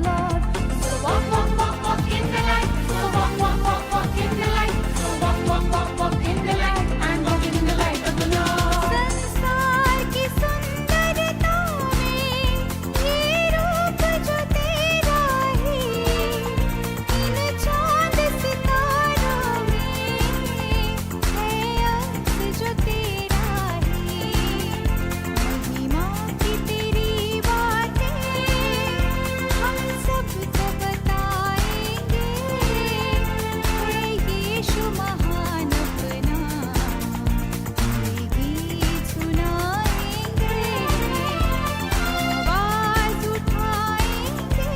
Lord. So walk, walk, walk, walk in the light. So walk, walk, walk, walk in the light. So walk, walk, walk, walk in the light. And walk in the light of the Lord. संसार की सुंदरता में ये रूप जो तेरा है, इन चांद सितारों में है अक्स जो तेरा है। महिमा की तेरी बातें हम सबको बताएंगे, है यीशु महान अपना, ये गीत सुनाएंगे, आवाज उठाएंगे।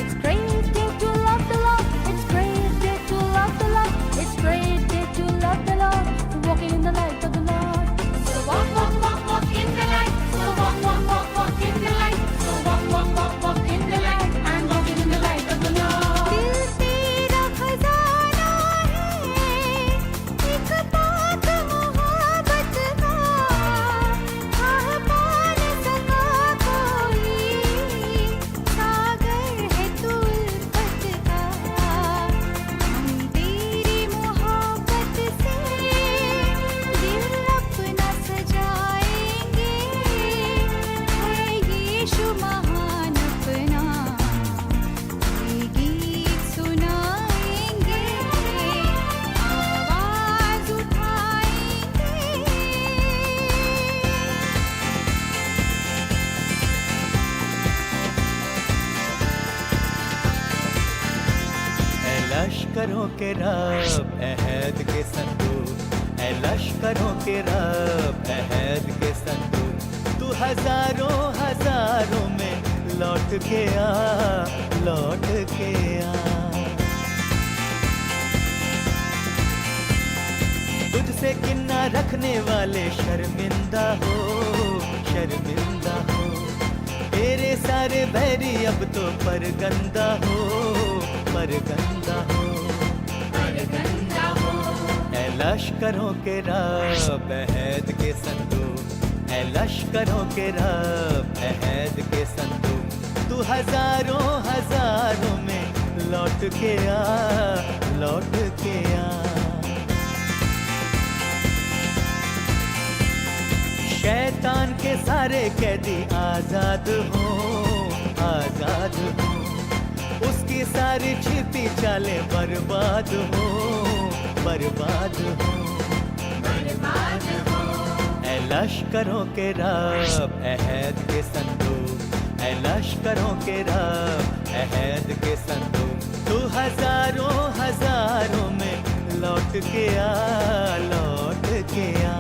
It's great day to love the Lord. It's great day to love the Lord. It's great day to love the Lord. Walking in the light of the Lord. So walk, walk, walk, walk in the light. So walk, walk, walk, walk in the light. So walk, walk, walk, walk in the light. And walking in the light of the Lord. दिल तेरा खजाना है, एक पाक मोहब्बत का, आह पा न सका कोई, सागर है तू उल्फत का। हम तेरी मोहब्बत से दिल अपना सजाएंगे, है यीशु महान अपना, ये गीत सुनाएंगे, आवाज उठाएंगे। ऐ लश्करों के रब अहद के संदूक, ऐ लश्करों के रब अहद के संदूक, तू हजारों हजारों में लौट के आ, लौट के आ। तुझसे किन्ना रखने वाले शर्मिंदा हो, शर्मिंदा हो। तेरे सारे बैरी अब तो परगंदा हो, परगंदा हो। ऐ लश्करों के रब अहद के संदूक, ऐ लश्करों के रब अहद के संदूक, तू हजारों हजारों में लौट के आ, लौट के आ। शैतान के सारे कैदी आजाद हो, आजाद हो। उसकी सारी छिपी चालें बर्बाद हो, बर्बाद हो। ऐ लश्करों के रब अहद के संदूक, ऐ लश्करों के रब अहद के संदूक, तू हजारों हजारों में लौट के आ, लौट के आ।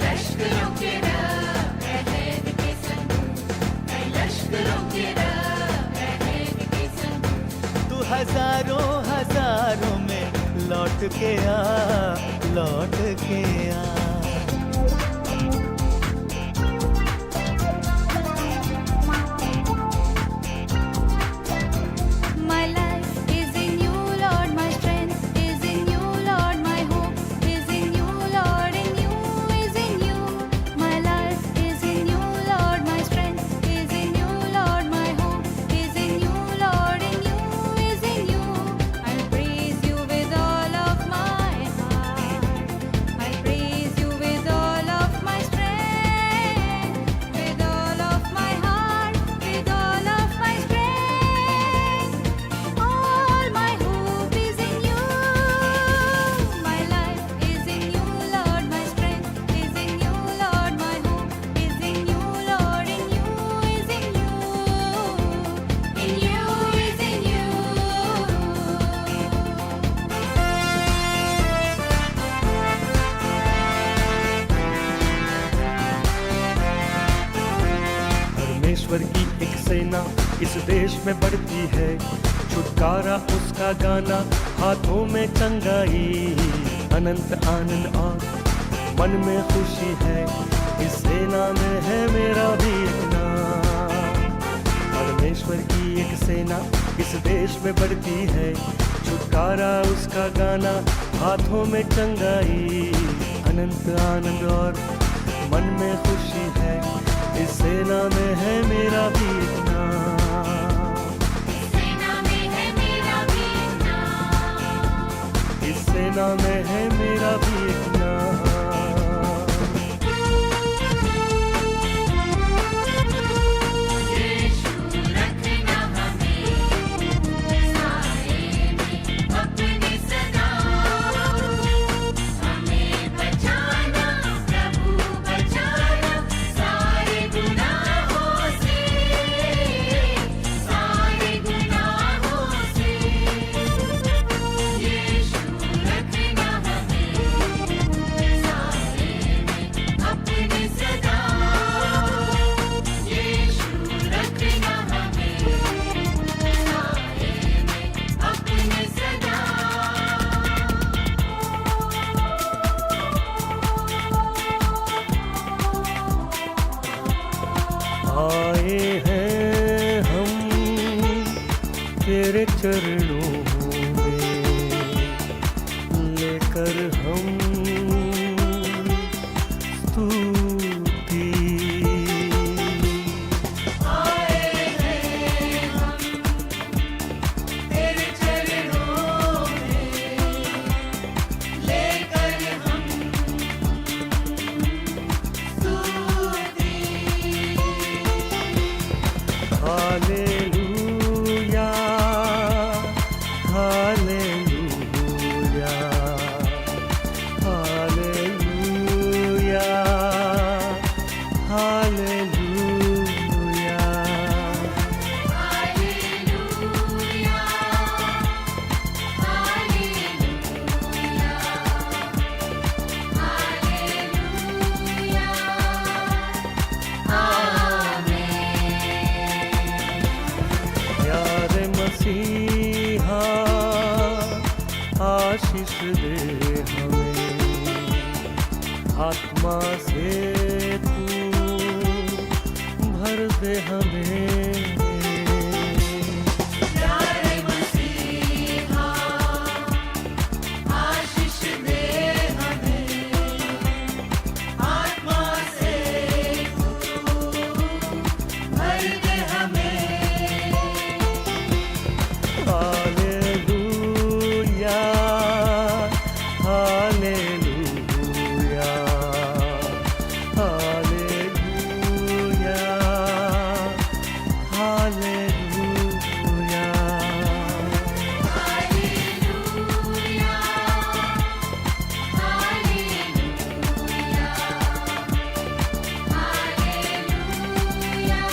लश्करों के रब अहद के संदूक, ऐ लश्करों के रब अहद के संदूक, तू हजारों हजारों में लौट के आ, लौट के आ। My life is in you, Lord. My strength is in you, Lord. My hope is in you, Lord. In you is in you. My life is in you, Lord. My strength is in you, Lord. My hope is in you, Lord. In you is in you. I'll praise you with all of my heart. I'll praise you with all of my strength, with all of my heart, with all of my strength. All my hope is in you. My life is in you, Lord. My strength is in you, Lord. My hope is in you, Lord. In you is in you. In you is in you. परमेश्वर की एक सेना इस देश में बढ़ती है, छुटकारा उसका गाना, हाथों में चंगाई, अनंत आनंद और मन में खुशी है। इस सेना में है मेरा भी एक नाम। परमेश्वर की एक सेना इस देश में बढ़ती है, छुटकारा उसका गाना, हाथों में चंगाई, अनंत आनंद और मन में खुशी है। इस सेना में है मेरा भी एक नाम, सेना में है मेरा भी नाम। इस सेना में है मेरा भी एक नाम। आए हैं हम तेरे चरणों में, लेकर हम स्तुति। आए हैं हम तेरे चरणों में, लेकर हम स्तुति। Hallelujah, hallelujah, hallelujah, hallelujah. Hallelujah, hallelujah, hallelujah. प्यारे मसीहा आशीष दे हमें, आत्मा से तू भर दे हमें। प्यारे मसीहा आशीष दे हमें, आत्मा से तू भर दे हमें। Hallelujah, hallelujah, hallelujah, hallelujah. Hallelujah, hallelujah, hallelujah.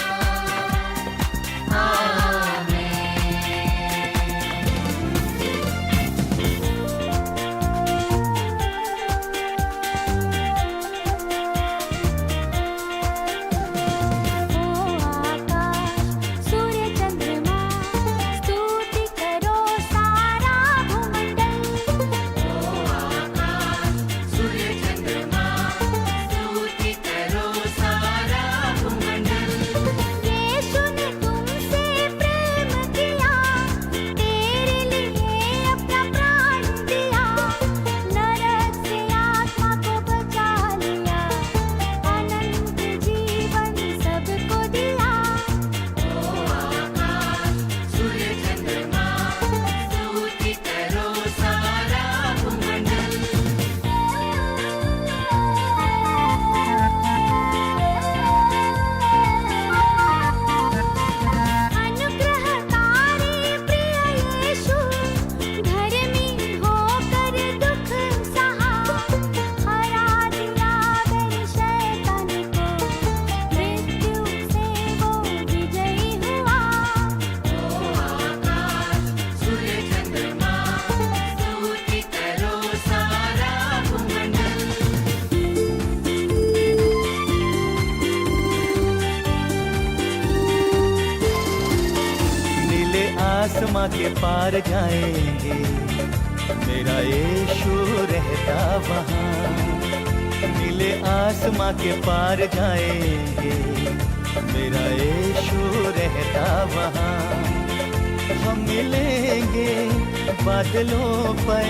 आमीन। ओ आकाश सूर्य चंद्रमा स्तुति करो सारा भूमंडल। ओ आकाश सूर्य चंद्रमा स्तुति करो सारा भूमंडल। यीशु ने तुमसे प्रेम किया, तेरे लिए अपना प्राण दिया, नरक से आत्मा को बचा लिया, अनंत जीवन सबको दिया। ओ आकाश सूर्य चंद्रमा स्तुति करो सारा भूमंडल। अनुग्रहकारी प्रिय यीशु, धर्मी होकर दुख सहा, हरा दिया गए शैतान को, मृत्यु से वो विजयी हुआ। ओ आकाश सूर्य चंद्रमा स्तुति करो सारा भूमंडल। नीले आसमां के पार जाएंगे, मेरा यीशु रहता वहाँ। नीले आसमां के पार जाएंगे, मेरा यीशु रहता वहाँ। हम मिलेंगे बादलों पर,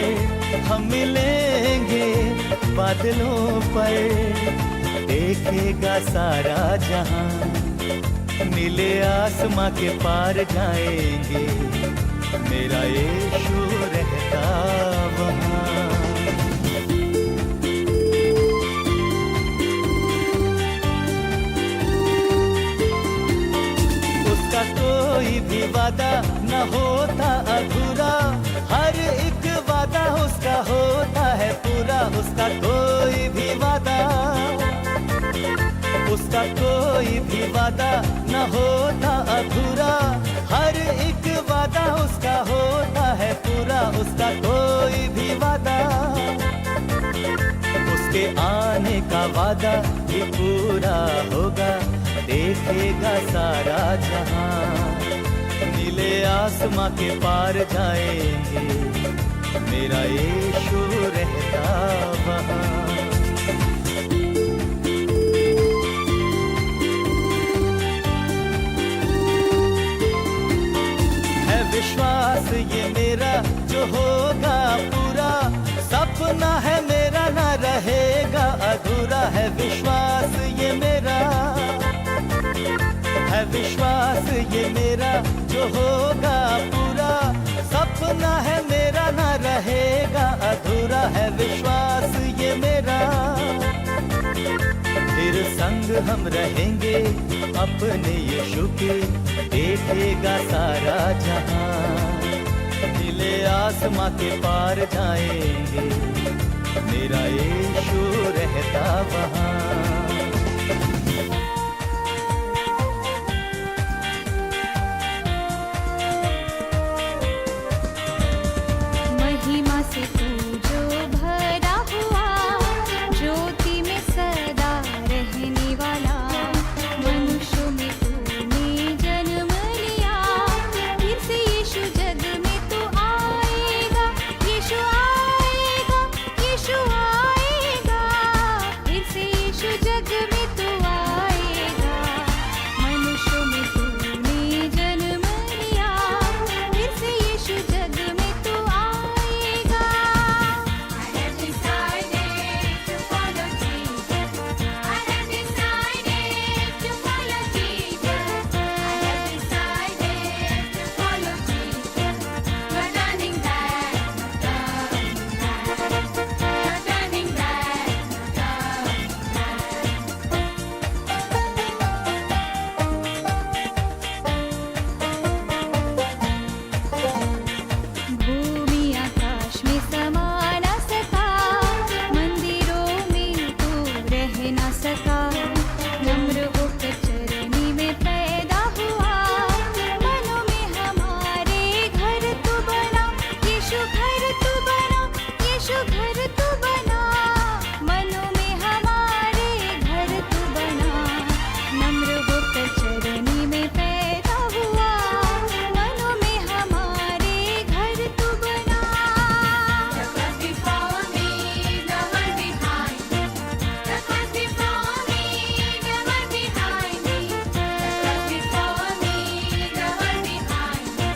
हम मिलेंगे बादलों पर, देखेगा सारा जहां, नीले आसमां के पार जाएंगे, मेरा यीशु रहता वहां। उसका कोई भी वादा न होता अधूरा, हर एक वादा उसका होता है पूरा। उसका कोई भी वादा, उसका कोई भी वादा न होता अधूरा, हर एक वादा उसका होता है पूरा। उसका कोई भी वादा, उसके आने का वादा भी पूरा होगा, देखेगा सारा जहां, नीले आसमां के पार जाएंगे, मेरा यीशु रहता वहां। है विश्वास ये मेरा जो होगा पूरा, सपना है मेरा ना रहेगा अधूरा। है विश्वास ये मेरा, है विश्वास ये मेरा जो होगा पूरा, सपना है मेरा ना रहेगा अधूरा। है विश्वास ये मेरा, फिर संग हम रहेंगे अपने यीशु के, देखेगा सारा जहां, नीले आसमां के पार जाएंगे, मेरा यीशु रहता वहां। महिमा से तू जो भरा हुआ, ज्योति में सदा रहने वाला, मनुष्यों में तूने जन्म लिया, फिर से यीशु जग में तू आएगा, यीशु आएगा, यीशु आएगा, फिर से यीशु जग में तू आएगा, मनुष्यों में तूने जन्म लिया, फिर से यीशु जग में तू आएगा। I have decided to follow Jesus. I have decided to follow Jesus. I have decided to follow Jesus. No turning back, no turning back, no turning back, no भूमि आकाश में समा न सका, मंदिरों में तू रह न सका, नम्र होकर चरनी में पैदा हुआ, मनों में हमारे घर तू बना, यीशु घर तू बना, यीशु घर तू बना, मनों में हमारे घर तू बना, नम्र होकर चरनी में पैदा हुआ, मनों में हमारे घर तू बना। The cross before me, the one behind me. The cross before me, the one behind me. The cross before me, the one behind me.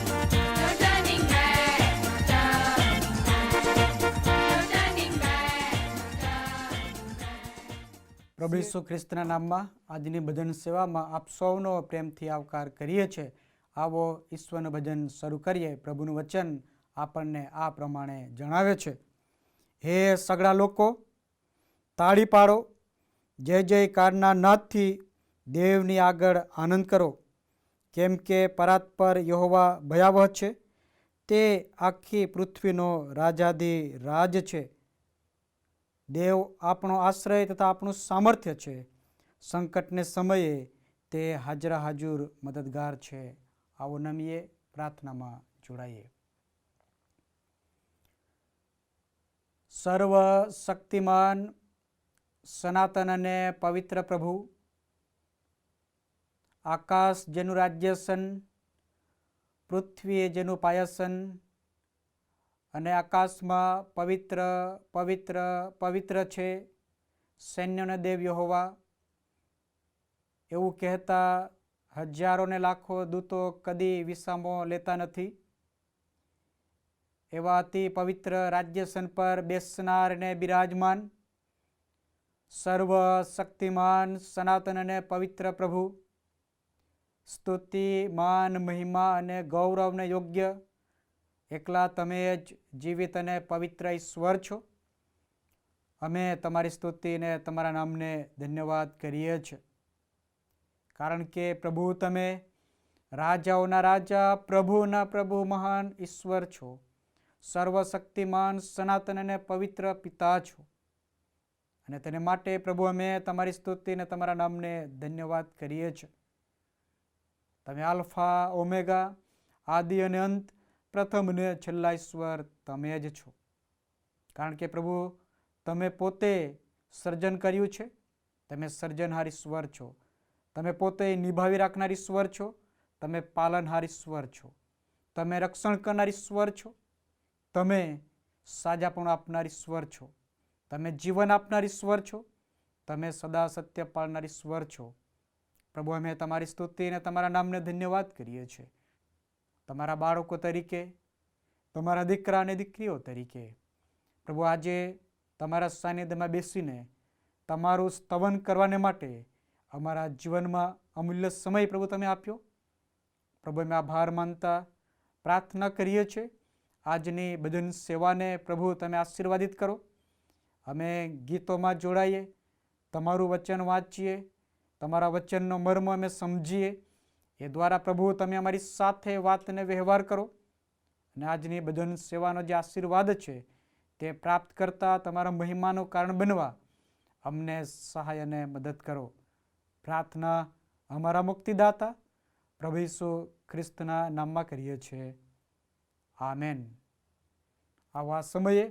No turning back, no turning back, no turning back, no turning back. પ્રભુ ઈસુ ખ્રિસ્તના નામમાં આજની ભજન સેવામાં આપ સૌનો પ્રેમથી આવકાર કરીએ છીએ. આવો ઈશ્વરનું ભજન શરૂ કરીએ. પ્રભુનું વચન આપણને આ પ્રમાણે જણાવે છે. હે સગળા લોકો, તાળી પાડો, જય જયકારના નાદથી દેવની આગળ આનંદ કરો, કેમ કે પરાત્પર યહોવા ભયાવહ છે, તે આખી પૃથ્વીનો રાજાધિ રાજ છે. દેવ આપણો આશ્રય તથા આપણું સામર્થ્ય છે, સંકટને સમયે તે હાજરા હાજર મદદગાર છે. આવો નમીએ, પ્રાર્થનામાં જોડાઈએ. સર્વ શક્તિમાન સનાતન અને પવિત્ર પ્રભુ, આકાશ જેનું રાજ્યસન, પૃથ્વીએ જેનું પાયસન, અને આકાશમાં પવિત્ર પવિત્ર પવિત્ર છે સૈન્યનો દેવ યહોવા, એવું કહેતા હજારો ને લાખો દૂતો કદી વિસામો લેતા નથી. એવા અતિ પવિત્ર રાજ્યસન પર બેસનાર ને બિરાજમાન સર્વ શક્તિમાન સનાતન અને પવિત્ર પ્રભુ, સ્તુતિ, માન, મહિમા અને ગૌરવને યોગ્ય એકલા તમે જ જીવિત અને પવિત્ર ઈશ્વર છો. અમે તમારી સ્તુતિને તમારા નામને ધન્યવાદ કરીએ છીએ, કારણ કે પ્રભુ તમે રાજાઓના રાજા, પ્રભુના પ્રભુ, મહાન ઈશ્વર છો, સર્વશક્તિમાન સનાતન અને પવિત્ર પિતા છો. અને તેને માટે પ્રભુ અમે તમારી સ્તુતિને તમારા નામને ધન્યવાદ કરીએ છીએ. તમે આલ્ફા ઓમેગા, આદિ અને અંત, પ્રથમ અને છેલ્લા ઈશ્વર તમે જ છો. કારણ કે પ્રભુ તમે પોતે સર્જન કર્યું છે, તમે સર્જનહાર ઈશ્વર છો. તમે પોતે નિભાવી રાખનાર ઈશ્વર છો, તમે પાલનહાર ઈશ્વર છો, તમે રક્ષણ કરનાર ઈશ્વર છો, તમે સાજાપણું આપનાર ઈશ્વર છો, તમે જીવન આપનાર ઈશ્વર છો, તમે સદા સત્ય પાળનાર ઈશ્વર છો. પ્રભુ અમે તમારી સ્તુતિ અને તમારા નામને ધન્યવાદ કરીએ છીએ. તમારા બાળકો તરીકે, તમારા દીકરા અને દીકરીઓ તરીકે પ્રભુ આજે તમારા સાનિધ્યમાં બેસીને તમારું સ્તવન કરવાને માટે અમારા જીવનમાં અમૂલ્ય સમય પ્રભુ તમે આપ્યો. પ્રભુ અમે આભાર માનતા પ્રાર્થના કરીએ છીએ આજની ભજન સેવાને પ્રભુ તમે આશીર્વાદિત કરો. અમે ગીતોમાં જોડાઈએ, તમારું વચન વાંચીએ, તમારા વચનનો મર્મ અમે સમજીએ. એ દ્વારા પ્રભુ તમે અમારી સાથે વાત અને વ્યવહાર કરો. અને આજની ભજન સેવાનો જે આશીર્વાદ છે તે પ્રાપ્ત કરતા તમારા મહિમાનું કારણ બનવા અમને સહાય અને મદદ કરો. પ્રાર્થના અમારા મુક્તિદાતા પ્રભુ ઈસુ ખ્રિસ્તના નામમાં કરીએ છીએ. આમેન. આવા સમયે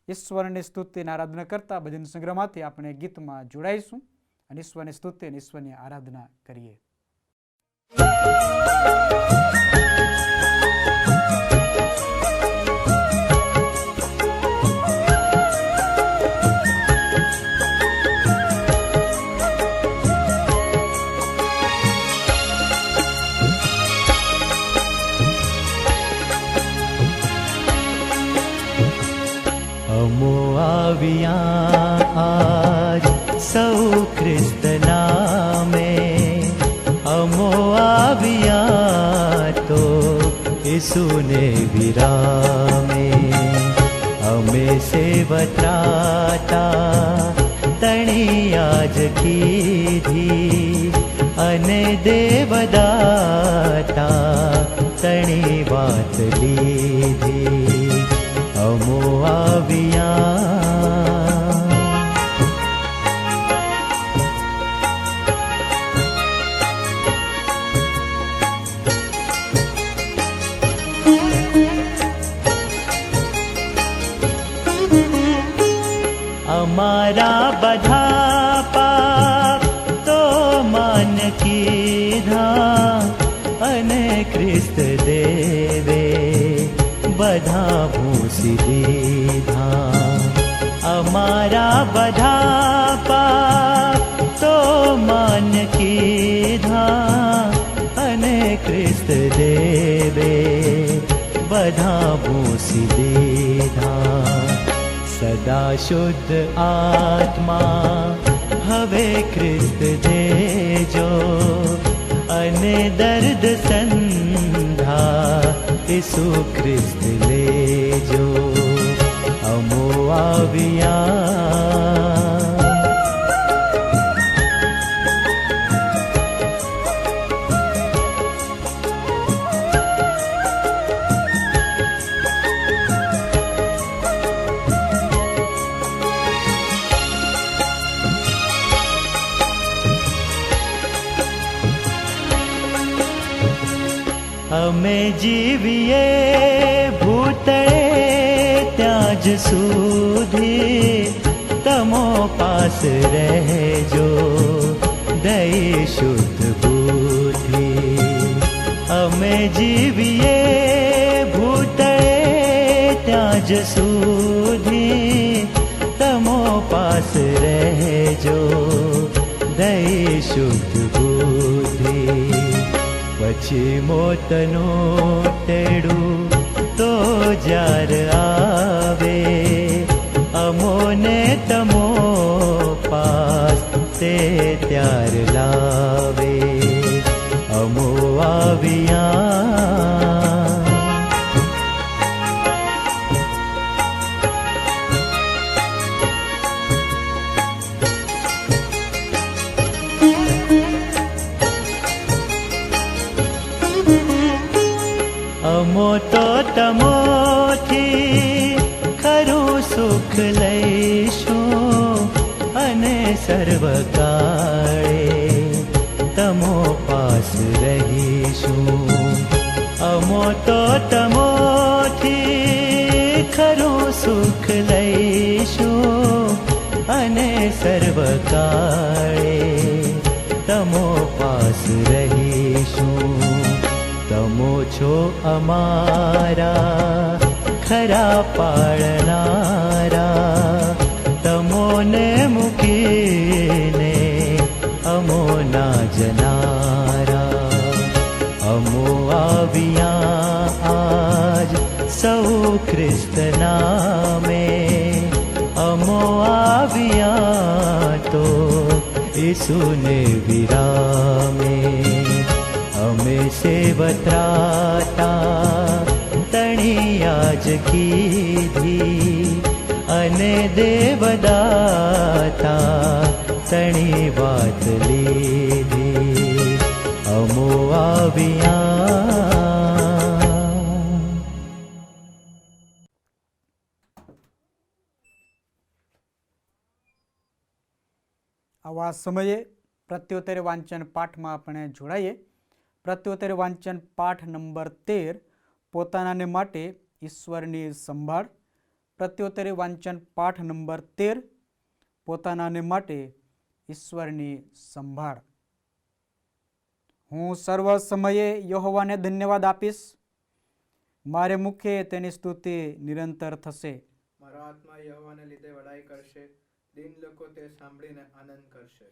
ઈશ્વરની સ્તુતિ અને આરાધના કરતા ભજન સંગ્રહમાંથી આપણે ગીતમાં જોડાઈશું અને ઈશ્વરની સ્તુતિ અને ઈશ્વરની આરાધના કરીએ. અમો આવ્યા આજ સૌ ખ્રિસ્ત નામે, અમો આવ્યા તો ઈસુને વિરામે. અમે સેવત્રાતા તણી આજ કીધી, અને દેવદાતા તણી વાત લીધી. અમો આવ્યા અમારા બધા પાપ તો માન કીધા, અને ખ્રિસ્ત દેવે બધા ભૂસી દીધા. અમારા બધા પાપ તો માન કીધા, અને ખ્રિસ્ત દેવે બધા ભૂસી દીધા. સદા શુદ્ધ આત્મા હવે ખ્રિસ્ત દેજો, અને દર્દ સંધા ઈસુ ખ્રિસ્ત લેજો. અમો આવ્યા અમે જીવીએ ભૂતળે ત્યાં જ સુધી, તમો પાસ રહેજો દઈ શુદ્ધ બુદ્ધિ. અમે જીવીએ ભૂતળે ત્યાં જ સુધી, તમો પાસ રહેજો દઈ શુદ્ધ બુદ્ધિ. ચિમોતનો તેડું તો જાર આવે, અમોને તમો પાસ તે ત્યાર લાવે, અમો આવ્યા. અમો તો તમોથી ખરું સુખ લઈશું, અને સર્વકાળે તમો પાસ રહીશું. અમો તો તમોથી ખરું સુખ લઈશું, અને સર્વકાળે તમો પાસ રહીશું. તમો છો અમારા ખરા પાળનારા, તમોને મૂકીને અમો ના જનારા. અમો આવ્યા આજ સૌ ખ્રિસ્ત નામે, અમો આવ્યા તો ઈસુને વિરામે. અમે સેવત્રાતા તણી આજ કીધી, અને દેવદાતા તણી વાત લીધી. અમો આવ્યા. આવા સમયે પ્રત્યોત્તર વાંચન પાઠમાં આપણે જોડાઈએ. પ્રત્યોત્તર વાંચન પાઠ નંબર 13, પોતાનાને માટે ઈશ્વરની સંભાળ. પ્રત્યોત્તર વાંચન પાઠ નંબર 13, પોતાનાને માટે ઈશ્વરની સંભાળ. હું સર્વ સમયે યહોવાને ધન્યવાદ આપીશ, મારે મુખે તેની સ્તુતિ નિરંતર થશે. મારો આત્મા યહોવાને લીધે વડાઈ કરશે, દીન લોકો તે સાંભળીને આનંદ કરશે.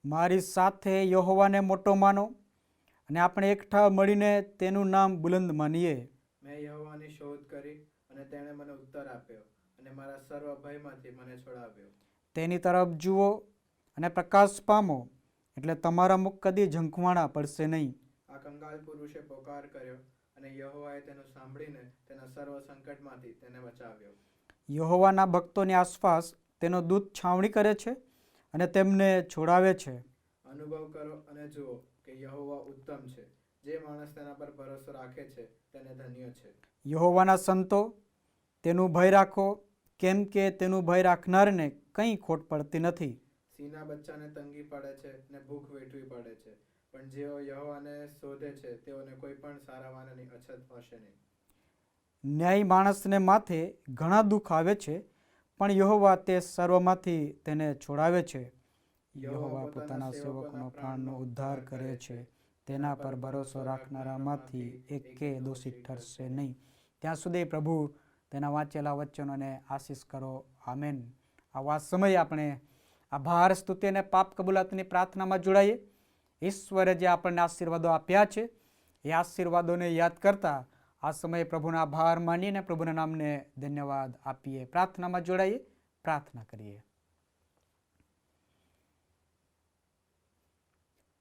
મારી સાથે યહોવાને મોટો માનો, અને આપણે એકઠા મળીને તેનું નામ બુલંદ માનીએ. મેં યહોવાની શોધ કરી, અને તેણે મને ઉત્તર આપ્યો, અને મારા સર્વ ભયમાંથી મને છોડાવ્યો. તેની તરફ જુઓ અને પ્રકાશ પામો, એટલે તમારા મુખ કદી ઝંખવાણા પડશે નહીં. આ કંગાલ પુરુષે પોકાર કર્યો, અને યહોવાએ તેનું સાંભળીને તેના સર્વ સંકટમાંથી તેને બચાવ્યો. યહોવાના ભક્તોની આસપાસ તેનો દૂત છાવણી કરે છે, અને તેમને છોડાવે છે. અનુભવ કરો અને જુઓ કે યહોવા ઉત્તમ છે. જે માણસ તેના પર ભરોસો રાખે છે તેને ધન્ય છે. યહોવાના સંતો, તેનું ભય રાખો, કેમ કે તેનું ભય રાખનારને કંઈ ખોટ પડતી નથી. સિંહના બચ્ચાને તંગી પડે છે ને ભૂખ વેઠવી પડે છે, પણ જેઓ યહોવાને શોધે છે તેઓને કોઈ પણ સારા વાનની અછત હશે નહીં. ન્યાયી માણસને માથે ઘણા દુઃખ આવે છે, પણ યહોવા તે સર્વમાંથી તેને છોડાવે છે. યહોવા પોતાના સેવકોનો પ્રાણનો ઉદ્ધાર કરે છે, તેના પર ભરોસો રાખનારામાંથી એકે દોષિત ઠરશે નહીં. ત્યાં સુધી પ્રભુ તેના વાંચેલા વચનોને આશીષ કરો. આમેન. આવા સમયે આપણે આભાર, સ્તુતિ અને પાપ કબૂલાતની પ્રાર્થનામાં જોડાઈએ. ઈશ્વરે જે આપણને આશીર્વાદો આપ્યા છે, એ આશીર્વાદોને યાદ કરતા આ સમયે પ્રભુના આભાર માનીને પ્રભુના નામને ધન્યવાદ આપીએ. પ્રાર્થનામાં જોડાઈએ, પ્રાર્થના કરીએ.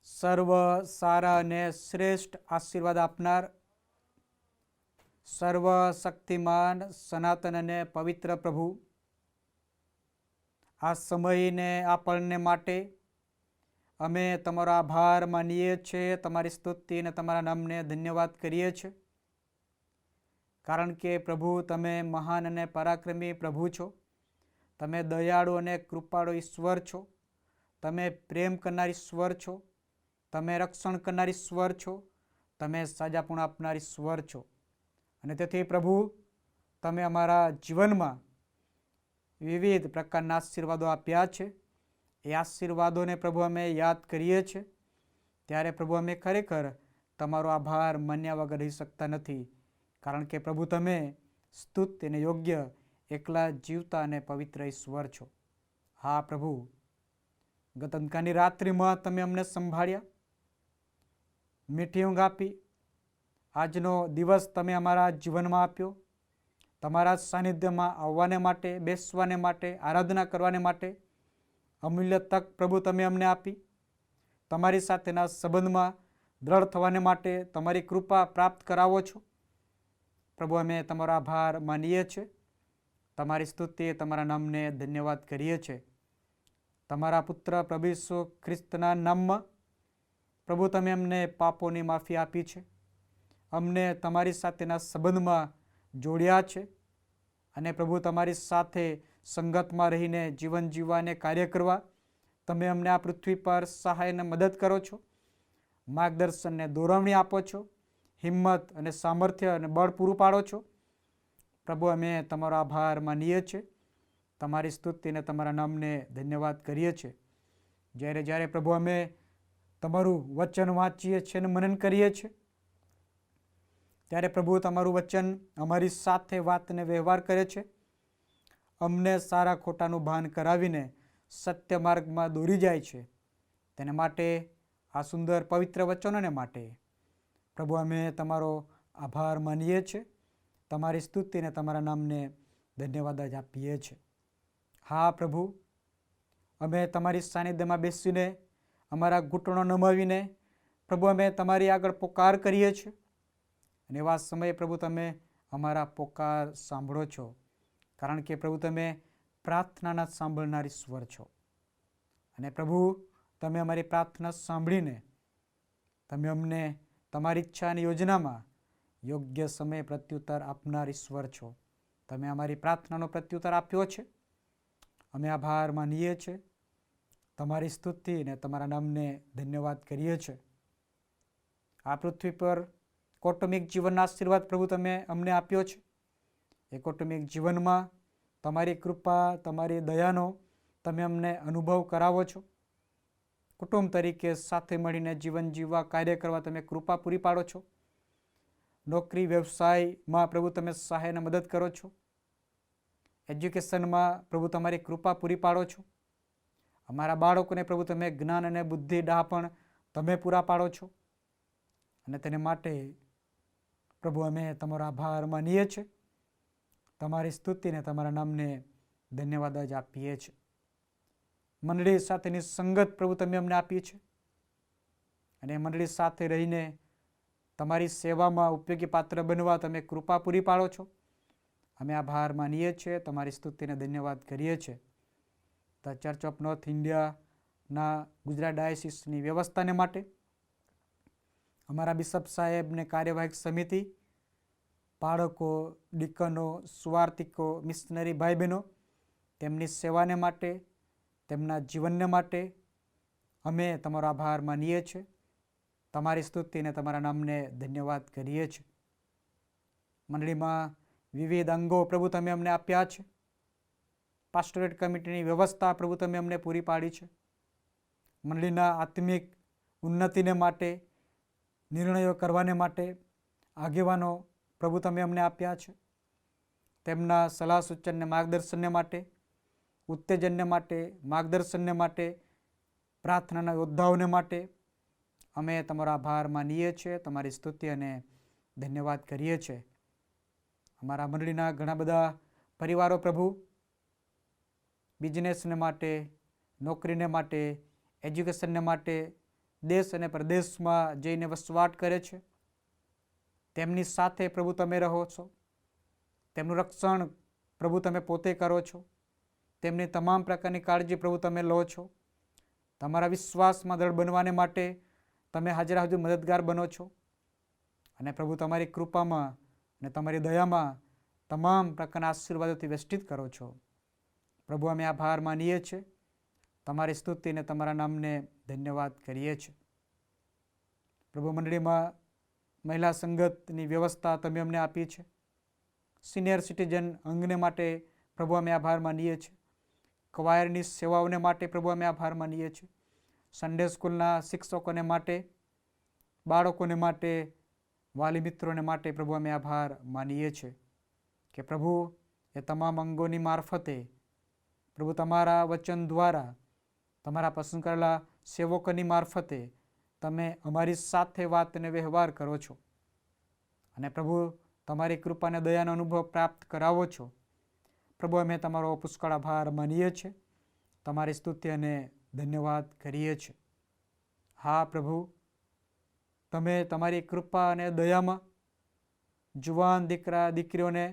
સર્વ સારા અને શ્રેષ્ઠ આશીર્વાદ આપનાર, સર્વ શક્તિમાન, સનાતન અને પવિત્ર પ્રભુ, આ સમયને આપણને માટે અમે તમારો આભાર માનીએ છીએ, તમારી સ્તુતિ અને તમારા નામને ધન્યવાદ કરીએ છીએ. કારણ કે પ્રભુ, તમે મહાન અને પરાક્રમી પ્રભુ છો. તમે દયાળુ અને કૃપાળુ ઈશ્વર છો. તમે પ્રેમ કરનાર ઈશ્વર છો. તમે રક્ષણ કરનાર ઈશ્વર છો. તમે સાજાપણું આપનાર ઈશ્વર છો. અને તેથી પ્રભુ, તમે અમારા જીવનમાં વિવિધ પ્રકારના આશીર્વાદો આપ્યા છે. એ આશીર્વાદોને પ્રભુ અમે યાદ કરીએ છીએ, ત્યારે પ્રભુ અમે ખરેખર તમારો આભાર માન્યા વગર રહી શકતા નથી. કારણ કે પ્રભુ, તમે સ્તુત્ય અને યોગ્ય એકલા જીવતા અને પવિત્ર ઈશ્વર છો. હા પ્રભુ, ગત અંધકારની રાત્રિમાં તમે અમને સંભાળ્યા, મીઠી ઊંઘ આપી, આજનો દિવસ તમે અમારા જીવનમાં આપ્યો, તમારા સાનિધ્યમાં આવવાને માટે, બેસવાને માટે, આરાધના કરવાને માટે અમૂલ્ય તક પ્રભુ તમે અમને આપી. તમારી સાથેના સંબંધમાં દ્રઢ થવાને માટે તમારી કૃપા પ્રાપ્ત કરાવો છો. પ્રભુ અમે તમારો આભાર માનીએ છીએ, તમારી સ્તુતિ, તમારા નામને ધન્યવાદ કરીએ છીએ. તમારા પુત્ર પ્રભુ ઈસુ ખ્રિસ્તના નામમાં પ્રભુ તમે અમને પાપોની માફી આપી છે, અમને તમારી સાથેના સંબંધમાં જોડ્યા છે અને પ્રભુ તમારી સાથે સંગતમાં રહીને જીવન જીવવા અને કાર્ય કરવા તમે અમને આ પૃથ્વી પર સહાય અને મદદ કરો છો, માર્ગદર્શનને દોરવણી આપો છો, હિંમત અને સામર્થ્ય અને બળ પૂરું પાડો છો. પ્રભુ અમે તમારો આભાર માનીએ છીએ, તમારી સ્તુતિને તમારા નામને ધન્યવાદ કરીએ છીએ. જ્યારે પ્રભુ અમે તમારું વચન વાંચીએ છીએ અને મનન કરીએ છીએ ત્યારે પ્રભુ તમારું વચન અમારી સાથે વાત અને વ્યવહાર કરે છે, અમને સારા ખોટાનું ભાન કરાવીને સત્ય માર્ગમાં દોરી જાય છે. તેને માટે આ સુંદર પવિત્ર વચનોને માટે પ્રભુ અમે તમારો આભાર માનીએ છીએ, તમારી સ્તુતિને તમારા નામને ધન્યવાદ જ આપીએ છીએ. હા પ્રભુ, અમે તમારી સાનિધ્યમાં બેસીને અમારા ઘૂંટણો નમાવીને પ્રભુ અમે તમારી આગળ પોકાર કરીએ છીએ અને એવા સમયે પ્રભુ તમે અમારા પોકાર સાંભળો છો, કારણ કે પ્રભુ તમે પ્રાર્થનાના સાંભળનાર ઈશ્વર છો અને પ્રભુ તમે અમારી પ્રાર્થના સાંભળીને તમે અમને તમારી ઈચ્છા અને યોજનામાં યોગ્ય સમયે પ્રત્યુત્તર આપનાર ઈશ્વર છો. તમે અમારી પ્રાર્થનાનો પ્રત્યુત્તર આપ્યો છે, અમે આભાર માનીએ છીએ, તમારી સ્તુતિ અને તમારા નામને ધન્યવાદ કરીએ છીએ. આ પૃથ્વી પર કૌટુંબિક જીવનના આશીર્વાદ પ્રભુ તમે અમને આપ્યો છે. એ કૌટુંબિક જીવનમાં તમારી કૃપા, તમારી દયાનો તમે અમને અનુભવ કરાવો છો. કુટુંબ તરીકે સાથે મળીને જીવન જીવવા, કાર્ય કરવા તમે કૃપા પૂરી પાડો છો. નોકરી વ્યવસાયમાં પ્રભુ તમે સહાય અને મદદ કરો છો. એજ્યુકેશનમાં પ્રભુ તમારી કૃપા પૂરી પાડો છો. અમારા બાળકોને પ્રભુ તમે જ્ઞાન અને બુદ્ધિ ડહાપણ તમે પૂરા પાડો છો અને તેને માટે પ્રભુ અમે તમારો આભાર માનીએ છીએ, તમારી સ્તુતિને તમારા નામને ધન્યવાદ જ આપીએ છીએ. મંડળી સાથેની સંગત પ્રભુ તમે અમને આપી છે અને મંડળી સાથે રહીને તમારી સેવામાં ઉપયોગી પાત્ર બનવા તમે કૃપા પૂરી પાડો છો. અમે આભાર માનીએ છીએ, તમારી સ્તુતિને ધન્યવાદ કરીએ છીએ. ધ ચર્ચ ઓફ નોર્થ ઇન્ડિયાના ગુજરાત ડાયસિસની વ્યવસ્થાને માટે, અમારા બિશપ સાહેબને કાર્યવાહક સમિતિ, બાળકો, ડીકનો, સુવાર્તિકો, મિશનરી ભાઈ બહેનો, તેમની સેવાને માટે, તેમના જીવનને માટે અમે તમારો આભાર માનીએ છીએ, તમારી સ્તુતિને તમારા નામને ધન્યવાદ કરીએ છીએ. મંડળીમાં વિવિધ અંગો પ્રભુ તમે અમને આપ્યા છે. પાસ્ટોરેટ કમિટીની વ્યવસ્થા પ્રભુ તમે અમને પૂરી પાડી છે. મંડળીના આત્મિક ઉન્નતિને માટે, નિર્ણયો કરવાને માટે આગેવાનો પ્રભુ તમે અમને આપ્યા છે. તેમના સલાહ સૂચનને, માર્ગદર્શનને માટે, ઉત્તેજનને માટે, માર્ગદર્શનને માટે, પ્રાર્થનાના યોદ્ધાઓને માટે અમે તમારો આભાર માનીએ છીએ, તમારી સ્તુતિ અને ધન્યવાદ કરીએ છીએ. અમારા મંડળીના ઘણા બધા પરિવારો પ્રભુ બિઝનેસને માટે, નોકરીને માટે, એજ્યુકેશનને માટે દેશ અને પ્રદેશમાં જઈને વસવાટ કરે છે. તેમની સાથે પ્રભુ તમે રહો છો, તેમનું રક્ષણ પ્રભુ તમે પોતે કરો છો, તેમની તમામ પ્રકારની કાળજી પ્રભુ તમે લો છો. તમારા વિશ્વાસમાં દૃઢ બનવાને માટે તમે હાજર મદદગાર બનો છો અને પ્રભુ તમારી કૃપામાં અને તમારી દયામાં તમામ પ્રકારના આશીર્વાદોથી વેષ્ટિત કરો છો. પ્રભુ અમે આભાર માનીએ છીએ, તમારી સ્તુતિને તમારા નામને ધન્યવાદ કરીએ છીએ. પ્રભુ મંડળીમાં મહિલા સંગતની વ્યવસ્થા તમે અમને આપી છે. સિનિયર સિટીઝન અંગને માટે પ્રભુ અમે આભાર માનીએ છીએ. ક્વાયરની સેવાઓને માટે પ્રભુ અમે આભાર માનીએ છીએ. સન્ડે સ્કૂલના શિક્ષકોને માટે, બાળકોને માટે, વાલી મિત્રોને માટે પ્રભુ અમે આભાર માનીએ છીએ કે પ્રભુ એ તમામ અંગોની મારફતે પ્રભુ તમારા વચન દ્વારા, તમારા પસંદ કરેલા સેવકોની મારફતે તમે અમારી સાથે વાત અને વ્યવહાર કરો છો. અને પ્રભુ તમારી કૃપા અને દયાનો અનુભવ પ્રાપ્ત કરાવો છો. પ્રભુ અમે તમારો પુષ્કળ આભાર માનીએ છીએ, તમારી સ્તુતિ અને ધન્યવાદ કરીએ છીએ. હા પ્રભુ, તમે તમારી કૃપા અને દયામાં જુવાન દીકરા દીકરીઓને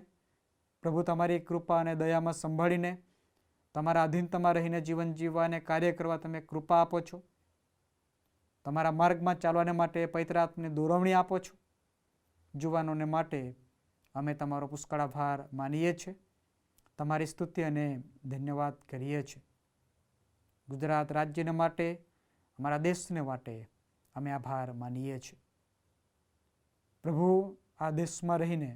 પ્રભુ તમારી કૃપા અને દયામાં સંભાળીને તમારા અધીનતામાં રહીને જીવન જીવવા અને કાર્ય કરવા તમે કૃપા આપો છો. તમારા માર્ગમાં ચાલવાને માટે પવિત્ર આત્માની દોરવણી આપો છો. જુવાનોને માટે અમે તમારો પુષ્કળ આભાર માનીએ છીએ, તમારી સ્તુતિ અને ધન્યવાદ કરીએ છીએ. ગુજરાત રાજ્યને માટે, અમારા દેશને માટે અમે આભાર માનીએ છીએ. પ્રભુ, આ દેશમાં રહીને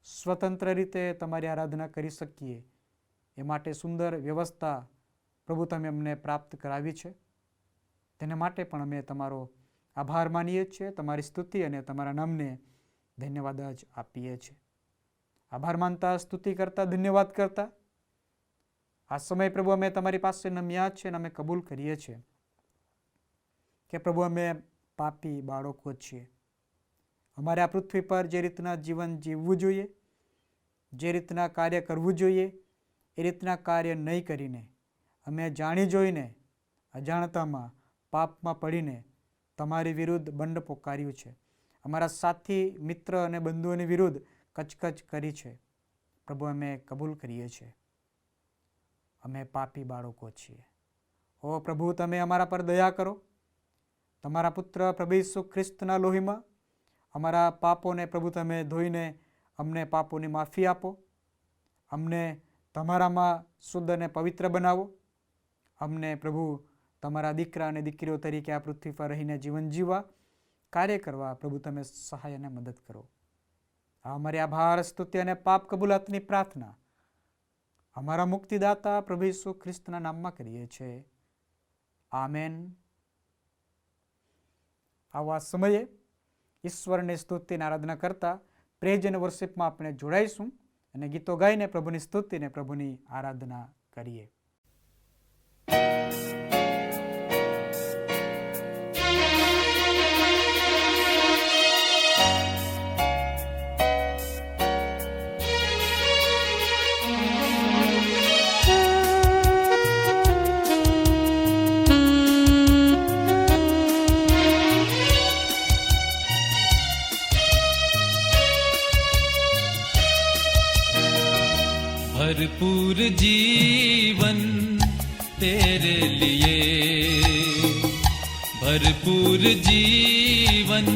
સ્વતંત્ર રીતે તમારી આરાધના કરી શકીએ એ માટે સુંદર વ્યવસ્થા પ્રભુ તમે અમને પ્રાપ્ત કરાવી છે. તેના માટે પણ અમે તમારો આભાર માનીએ છીએ, તમારી સ્તુતિ અને તમારા નામને ધન્યવાદ જ આપીએ છીએ. આભાર માનતા, સ્તુતિ કરતા, ધન્યવાદ કરતા આ સમય પ્રભુ અમે તમારી પાસે નમ્યા છે અને અમે કબૂલ કરીએ છીએ કે પ્રભુ અમે પાપી બાળકો છીએ. અમારે આ પૃથ્વી પર જે રીતના જીવન જીવવું જોઈએ, જે રીતના કાર્ય કરવું જોઈએ, એ રીતના કાર્ય નહીં કરીને અમે જાણી જોઈને અજાણતામાં પાપમાં પડીને તમારી વિરુદ્ધ બંડ પોકાર્યું છે. અમારા સાથી, મિત્ર અને બંધુઓની વિરુદ્ધ કચકચ કરી છે. પ્રભુ અમે કબૂલ કરીએ છીએ, અમે પાપી બાળકો છીએ. ઓ પ્રભુ, તમે અમારા પર દયા કરો. તમારા પુત્ર પ્રભુ ઈસુ ખ્રિસ્તના લોહીમાં અમારા પાપોને પ્રભુ તમે ધોઈને અમને પાપોની માફી આપો. અમને તમારામાં શુદ્ધ અને પવિત્ર બનાવો. અમને પ્રભુ તમારા દીકરા અને દીકરીઓ તરીકે આ પૃથ્વી પર રહીને જીવન જીવવા, કાર્ય કરવા પ્રભુ તમે સહાય અને મદદ કરો. આ અમારી આભાર, સ્તુતિ અને પાપ કબૂલાતની પ્રાર્થના અમારા મુક્તિદાતા પ્રભુ ઈસુ ખ્રિસ્તના નામમાં કરીએ છીએ. આમેન. આવા સમયે ઈશ્વરની સ્તુતિ અને આરાધના કરતા પ્રેઝ અને વર્શિપમાં આપણે જોડાઈશું અને ગીતો ગાઈને પ્રભુની સ્તુતિ અને પ્રભુની આરાધના કરીએ. भरपूर जीवन तेरे लिए, भरपूर जीवन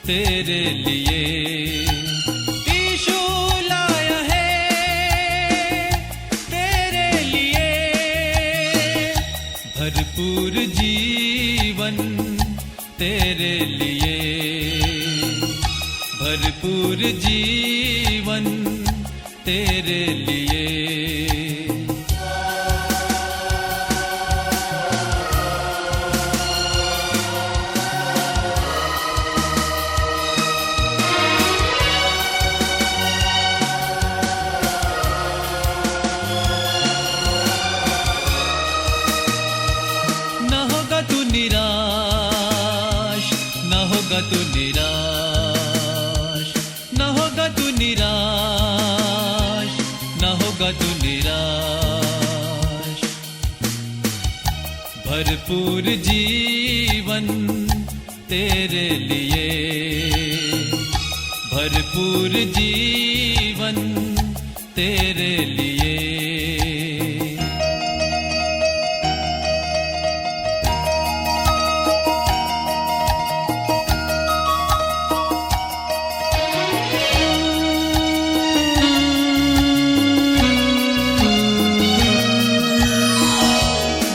तेरे लिए यीशु लाया है तेरे लिए, भरपूर जीवन तेरे लिए, भरपूर जीवन तेरे लिए। न होगा तू निराश, न होगा तू निराश, न होगा तू निराश, न होगा तू निराश। भरपूर जीवन तेरे लिए, भरपूर जीवन तेरे लिए।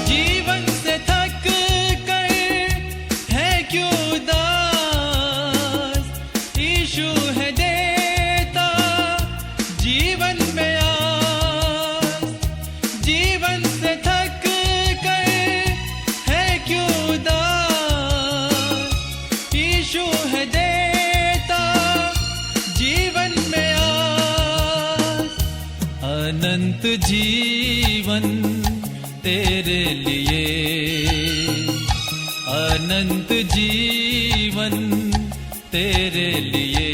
जीवन से थक कर है क्यों उदास, यीशु है देता जीवन में आस। जीवन से थक कर है क्यों उदास, यीशु है देता जीवन में आस। अनंत जीवन तेरे लिए, अनंत जीवन तेरे लिए।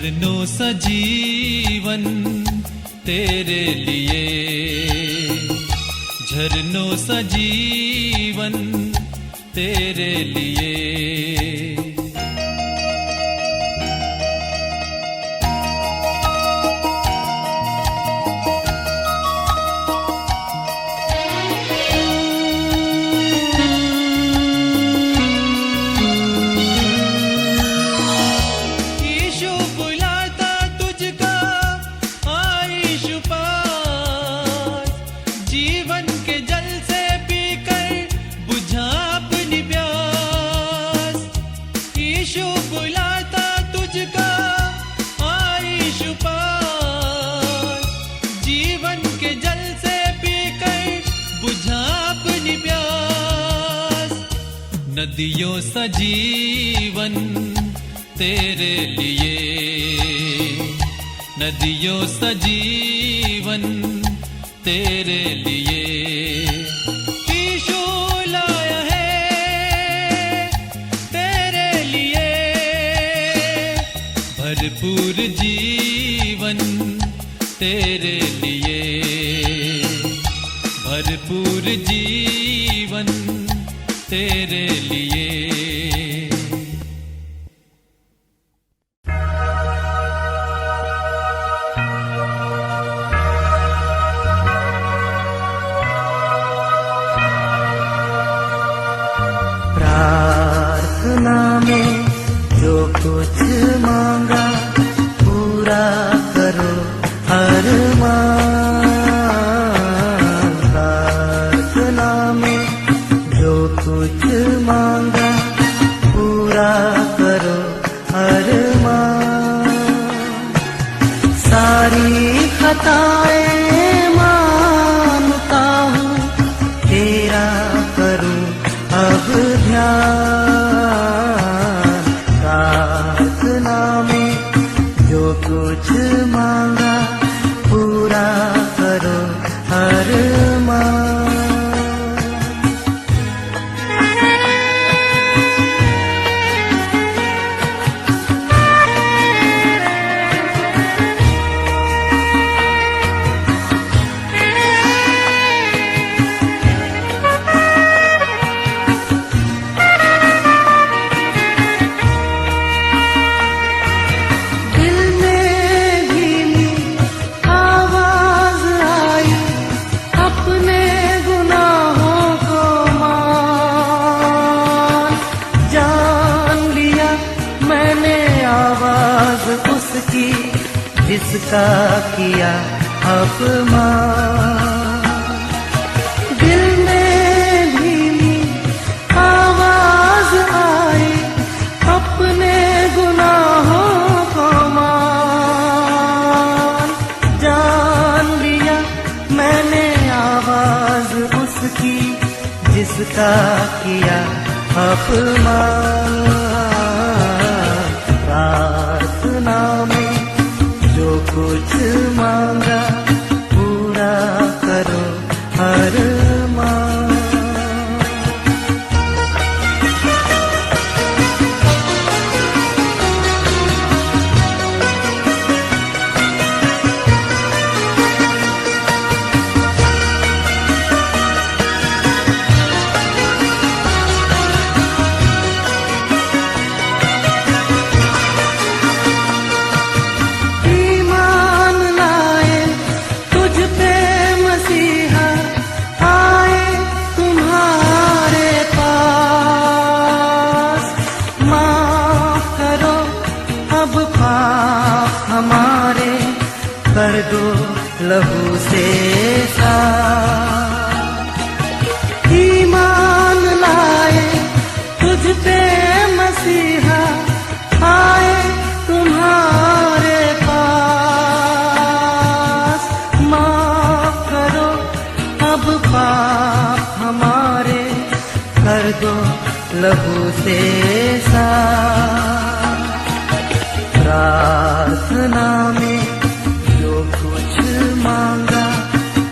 झरनों सा जीवन तेरे लिए, झरनों सा जीवन तेरे लिए। नदियों सा जीवन तेरे लिए, नदियों सा जीवन तेरे लिए। यीशु लाया है तेरे लिए भरपूर जीवन तेरे लिए, भरपूर जीवन तेरे लिए। प्रार्थना में जो कुछ मांगा पूरा करो अरमान। प्रार्थना में जो कुछ मांगा पूरा करो अरमान। सारी खताएं मानता हूँ तेरा करूँ अब ध्यान। प्रार्थना में जो कुछ मांगा पूरा करो अरमान। जिसका किया अपमान। दिल में धीमी आवाज आई अपने गुनाहों को मान। जान लिया मैंने आवाज उसकी जिसका किया अपमान। प्रार्थना में जो कुछ मांगा पूरा करो अरमान। कर दो लहू से साफ। ईमान लाए तुझ पे मसीहा आए तुम्हारे पास। माफ करो अब पाप हमारे कर दो लहू से साफ। प्रार्थना में कुछ मांगा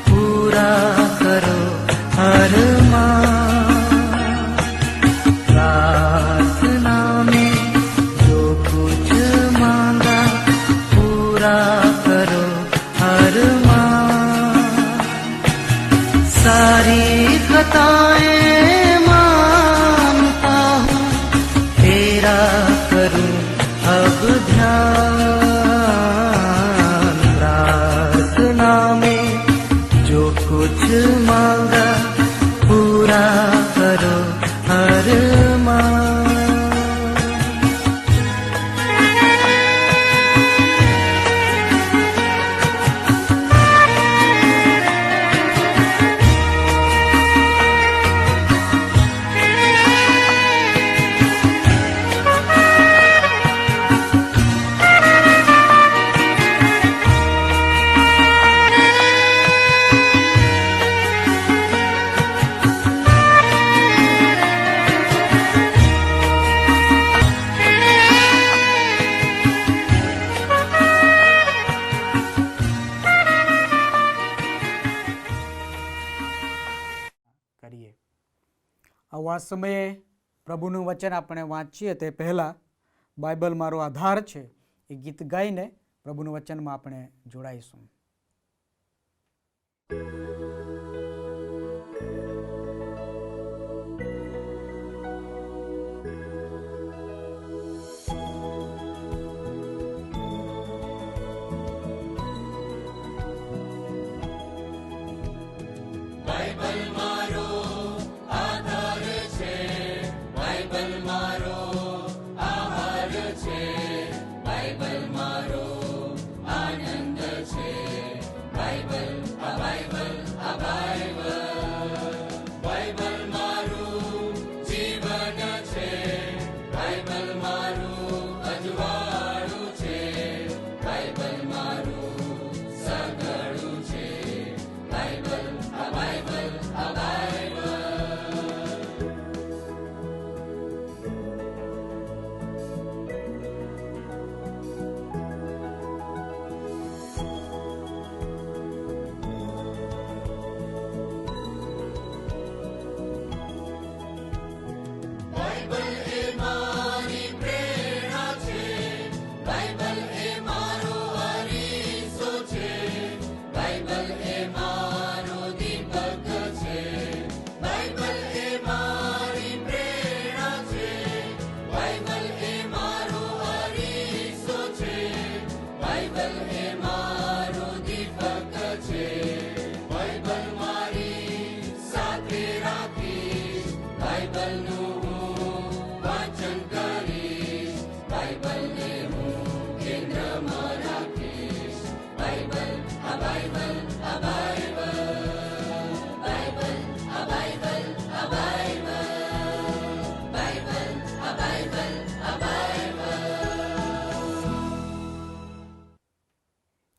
पूरा करो अरमान। प्रार्थना में जो कुछ मांगा આવા સમયે પ્રભુનું વચન આપણે વાંચીએ તે પહેલાં બાઇબલ મારો આધાર છે એ ગીત ગાઈને પ્રભુનું વચનમાં આપણે જોડાઈશું.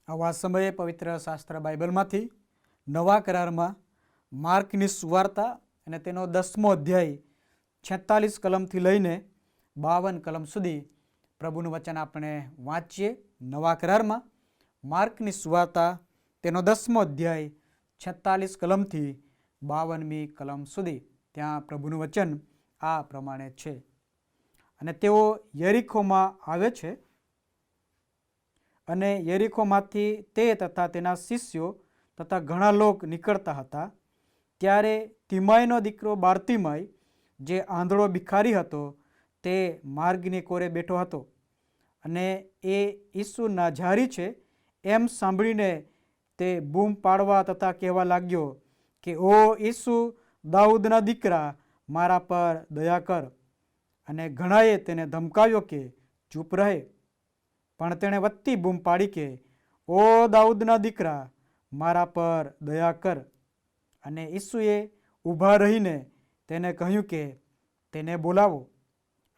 આવા સમયે પવિત્ર શાસ્ત્ર બાઇબલમાંથી નવા કરારમાં માર્કની સુવાર્તા અને તેનો 10મો અધ્યાય 46 કલમથી લઈને 52 કલમ સુધી પ્રભુનું વચન આપણે વાંચીએ. નવા કરારમાં માર્કની સુવાર્તા તેનો 10મો અધ્યાય 46 કલમથી 52મી કલમ સુધી. ત્યાં પ્રભુનું વચન આ પ્રમાણે છે. અને તેઓ યરીખોમાં આવે છે અને યરીખોમાંથી તે તથા તેના શિષ્યો તથા ઘણા લોક નીકળતા હતા. ત્યારે તિમાઈનો દીકરો બારતિમાઈ, જે આંધળો ભિખારી હતો, તે માર્ગની કોરે બેઠો હતો. અને એ ઈસુ નાઝારી છે એમ સાંભળીને તે બૂમ પાડવા તથા કહેવા લાગ્યો કે, ઓ ઈસુ, દાઉદના દીકરા, મારા પર દયા કર. અને ઘણાએ તેને ધમકાવ્યો કે ચૂપ રહે. પણ તેણે વધતી બૂમ પાડી કે, ઓ દાઉદના દીકરા, મારા પર દયા કર. અને ઈસુએ ઊભા રહીને તેને કહ્યું કે તેને બોલાવો.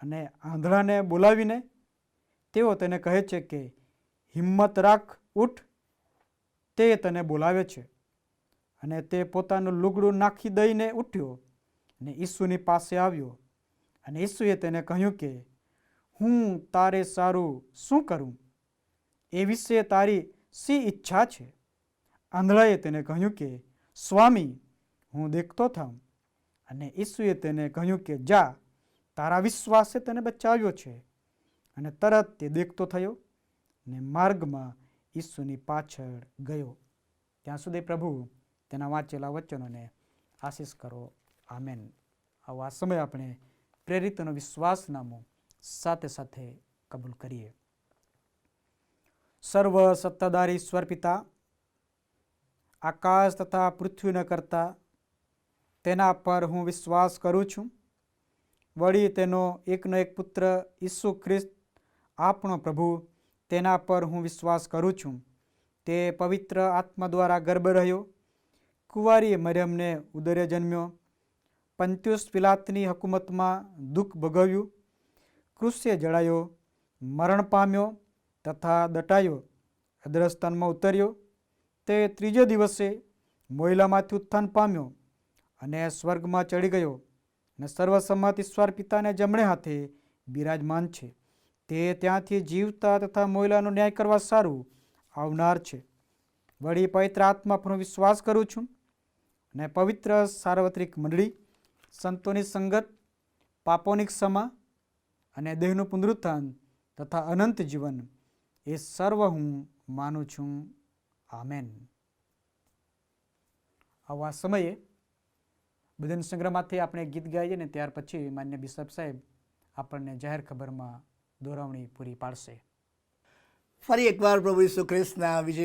અને આંધળાને બોલાવીને તેઓ તેને કહે છે કે, હિંમત રાખ, ઉઠ, તે તને બોલાવે છે. અને તે પોતાનું લુગડું નાખી દઈને ઉઠ્યો અને ઈસુની પાસે આવ્યો. અને ઈસુએ તેને કહ્યું કે, હું તારે સારું શું કરું? એ વિશે તારી શી ઈચ્છા છે? આંધળાએ તેને કહ્યું કે, સ્વામી, હું દેખતો થાઉં. અને ઈસુએ તેને કહ્યું કે, જા, તારા વિશ્વાસે તને બચાવ્યો છે. અને તરત તે દેખતો થયો ને માર્ગમાં ઈસુની પાછળ ગયો. ત્યાં સુધી પ્રભુ તેના વાંચેલા વચનોને આશીષ કરો. આમેન. આવો આ સમય આપણે પ્રેરિતનો વિશ્વાસનામું સાથે સાથે કબૂલ કરીએ. સર્વ સત્તાધારી ઈશ્વર પિતા, આકાશ તથા પૃથ્વીને કરતા તેના પર હું વિશ્વાસ કરું છું. વળી તેનો એકનો એક પુત્ર ઈસુ ખ્રિસ્ત આપણો પ્રભુ, તેના પર હું વિશ્વાસ કરું છું. તે પવિત્ર આત્મા દ્વારા ગર્ભ રહ્યો, કુંવારી મરિયમને ઉદરે જન્મ્યો, પંત્યુસ પિલાતની હકુમતમાં દુઃખ ભોગવ્યું, ક્રુસે જડાયો, મરણ પામ્યો તથા દટાયો, અધરસ્થાનમાં ઉતર્યો. તે ત્રીજે દિવસે મોયલામાંથી ઉત્થાન પામ્યો અને સ્વર્ગમાં ચડી ગયો અને સર્વસમ્મત ઈશ્વર પિતાને જમણે હાથે બિરાજમાન છે. તે ત્યાંથી જીવતા તથા મોયલાનો ન્યાય કરવા સારું આવનાર છે. વળી પવિત્ર આત્મા પર વિશ્વાસ કરું છું અને પવિત્ર સાર્વત્રિક મંડળી, સંતોની સંગત, પાપોની ક્ષમા અને દેહનું પુનરુત્થાન તથા અનંત જીવન એ સર્વ હું માનું છું. આમેન. આવા સમયે ભજન સંગ્રહમાંથી આપણે ગીત ગાઈએ ને ત્યાર પછી માન્ય બિશપ સાહેબ આપણને જાહેર ખબરમાં દોરવણી પૂરી પાડશે. ફરી એકવાર પ્રભુ ઈસુ ખ્રિસ્તના વિજય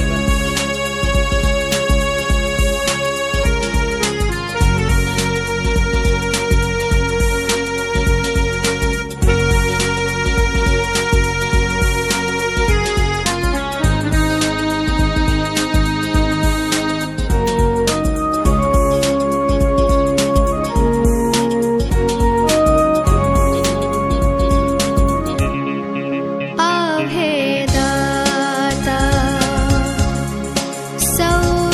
Abhe Data, so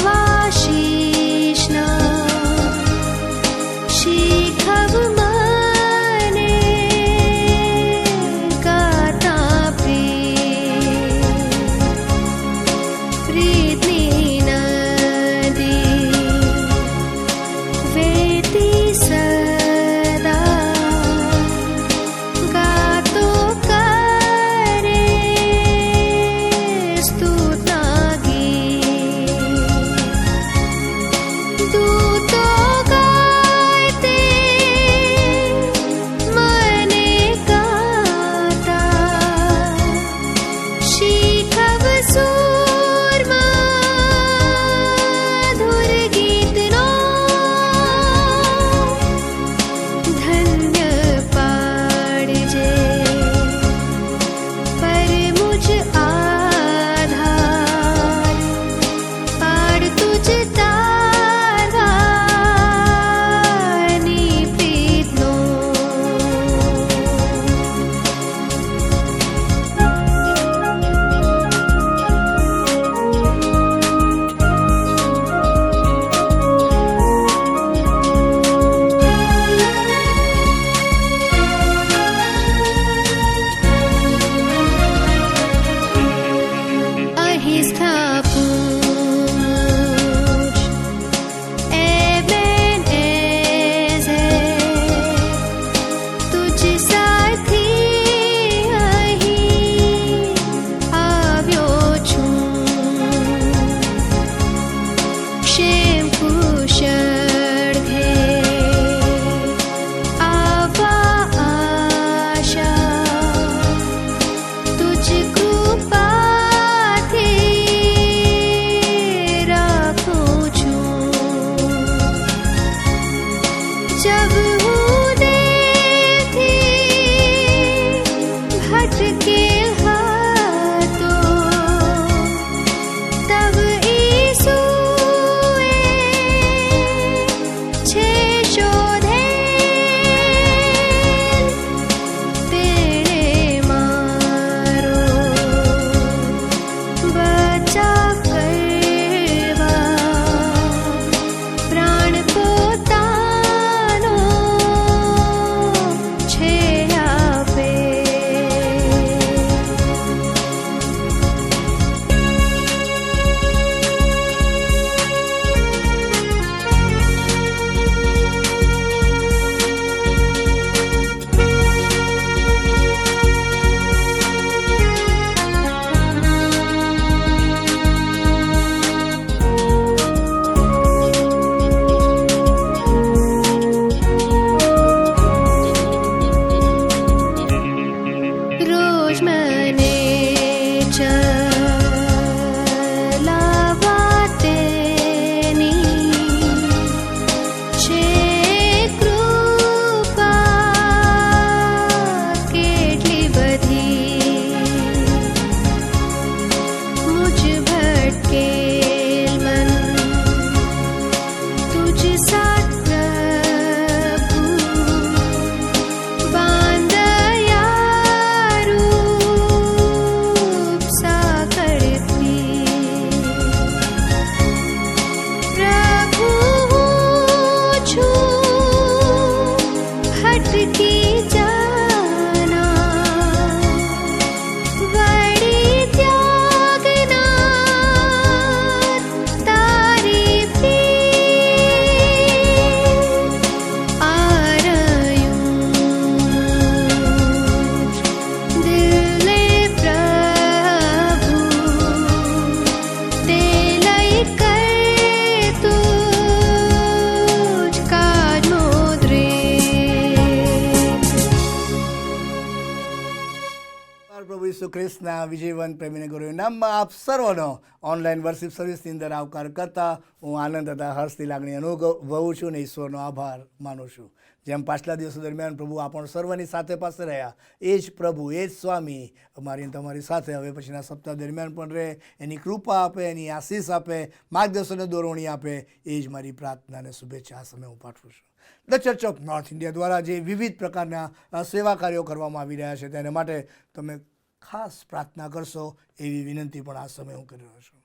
ઈસુ ખ્રિસ્તના વિજયવંત પ્રેમીને ગુરુના નામમાં આપ સર્વનો ઓનલાઈન વર્શિપ સર્વિસની અંદર આવકાર કરતા હું આનંદ તથા હર્ષની લાગણી અનુભવું છું ને ઈશ્વરનો આભાર માનું છું. જેમ પાછલા દિવસો દરમિયાન પ્રભુ આપણ સર્વની સાથે પાસે રહ્યા, એ જ પ્રભુ, એ જ સ્વામી અમારી તમારી સાથે હવે પછીના સપ્તાહ દરમિયાન પણ રહે, એની કૃપા આપે, એની આશીષ આપે, માર્ગદર્શન દોરવણી આપે, એ જ મારી પ્રાર્થના અને શુભેચ્છા આ સમય હું પાઠવું છું. The church of north India દ્વારા જે વિવિધ પ્રકારના સેવા કાર્યો કરવામાં આવી રહ્યા છે તેના માટે તમે ખાસ પ્રાર્થના કરશો એવી વિનંતી પણ આ સમયે હું કરી રહ્યો છું.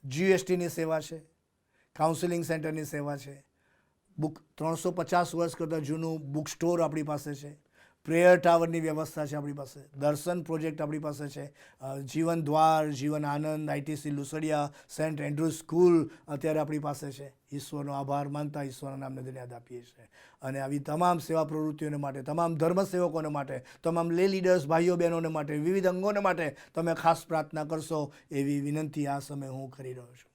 GSTની સેવા છે, કાઉન્સિલિંગ સેન્ટરની સેવા છે, બુક 350 વર્ષ કરતાં જૂનું બુક સ્ટોર આપણી પાસે છે, પ્રેયર ટાવરની વ્યવસ્થા છે આપણી પાસે, દર્શન પ્રોજેક્ટ આપણી પાસે છે, જીવન દ્વાર, જીવન આનંદ, ITC લુસડિયા, સેન્ટ એન્ડ્રુ સ્કૂલ અત્યારે આપણી પાસે છે. ઈશ્વરનો આભાર માનતા ઈશ્વરના નામને ધન્યવાદ આપીએ છીએ. અને આવી તમામ સેવા પ્રવૃત્તિઓને માટે, તમામ ધર્મ સેવકોને માટે, તમામ લે લીડર્સ ભાઈઓ બહેનોને માટે, વિવિધ અંગોને માટે તમે ખાસ પ્રાર્થના કરશો એવી વિનંતી આ સમયે હું કરી રહ્યો છું.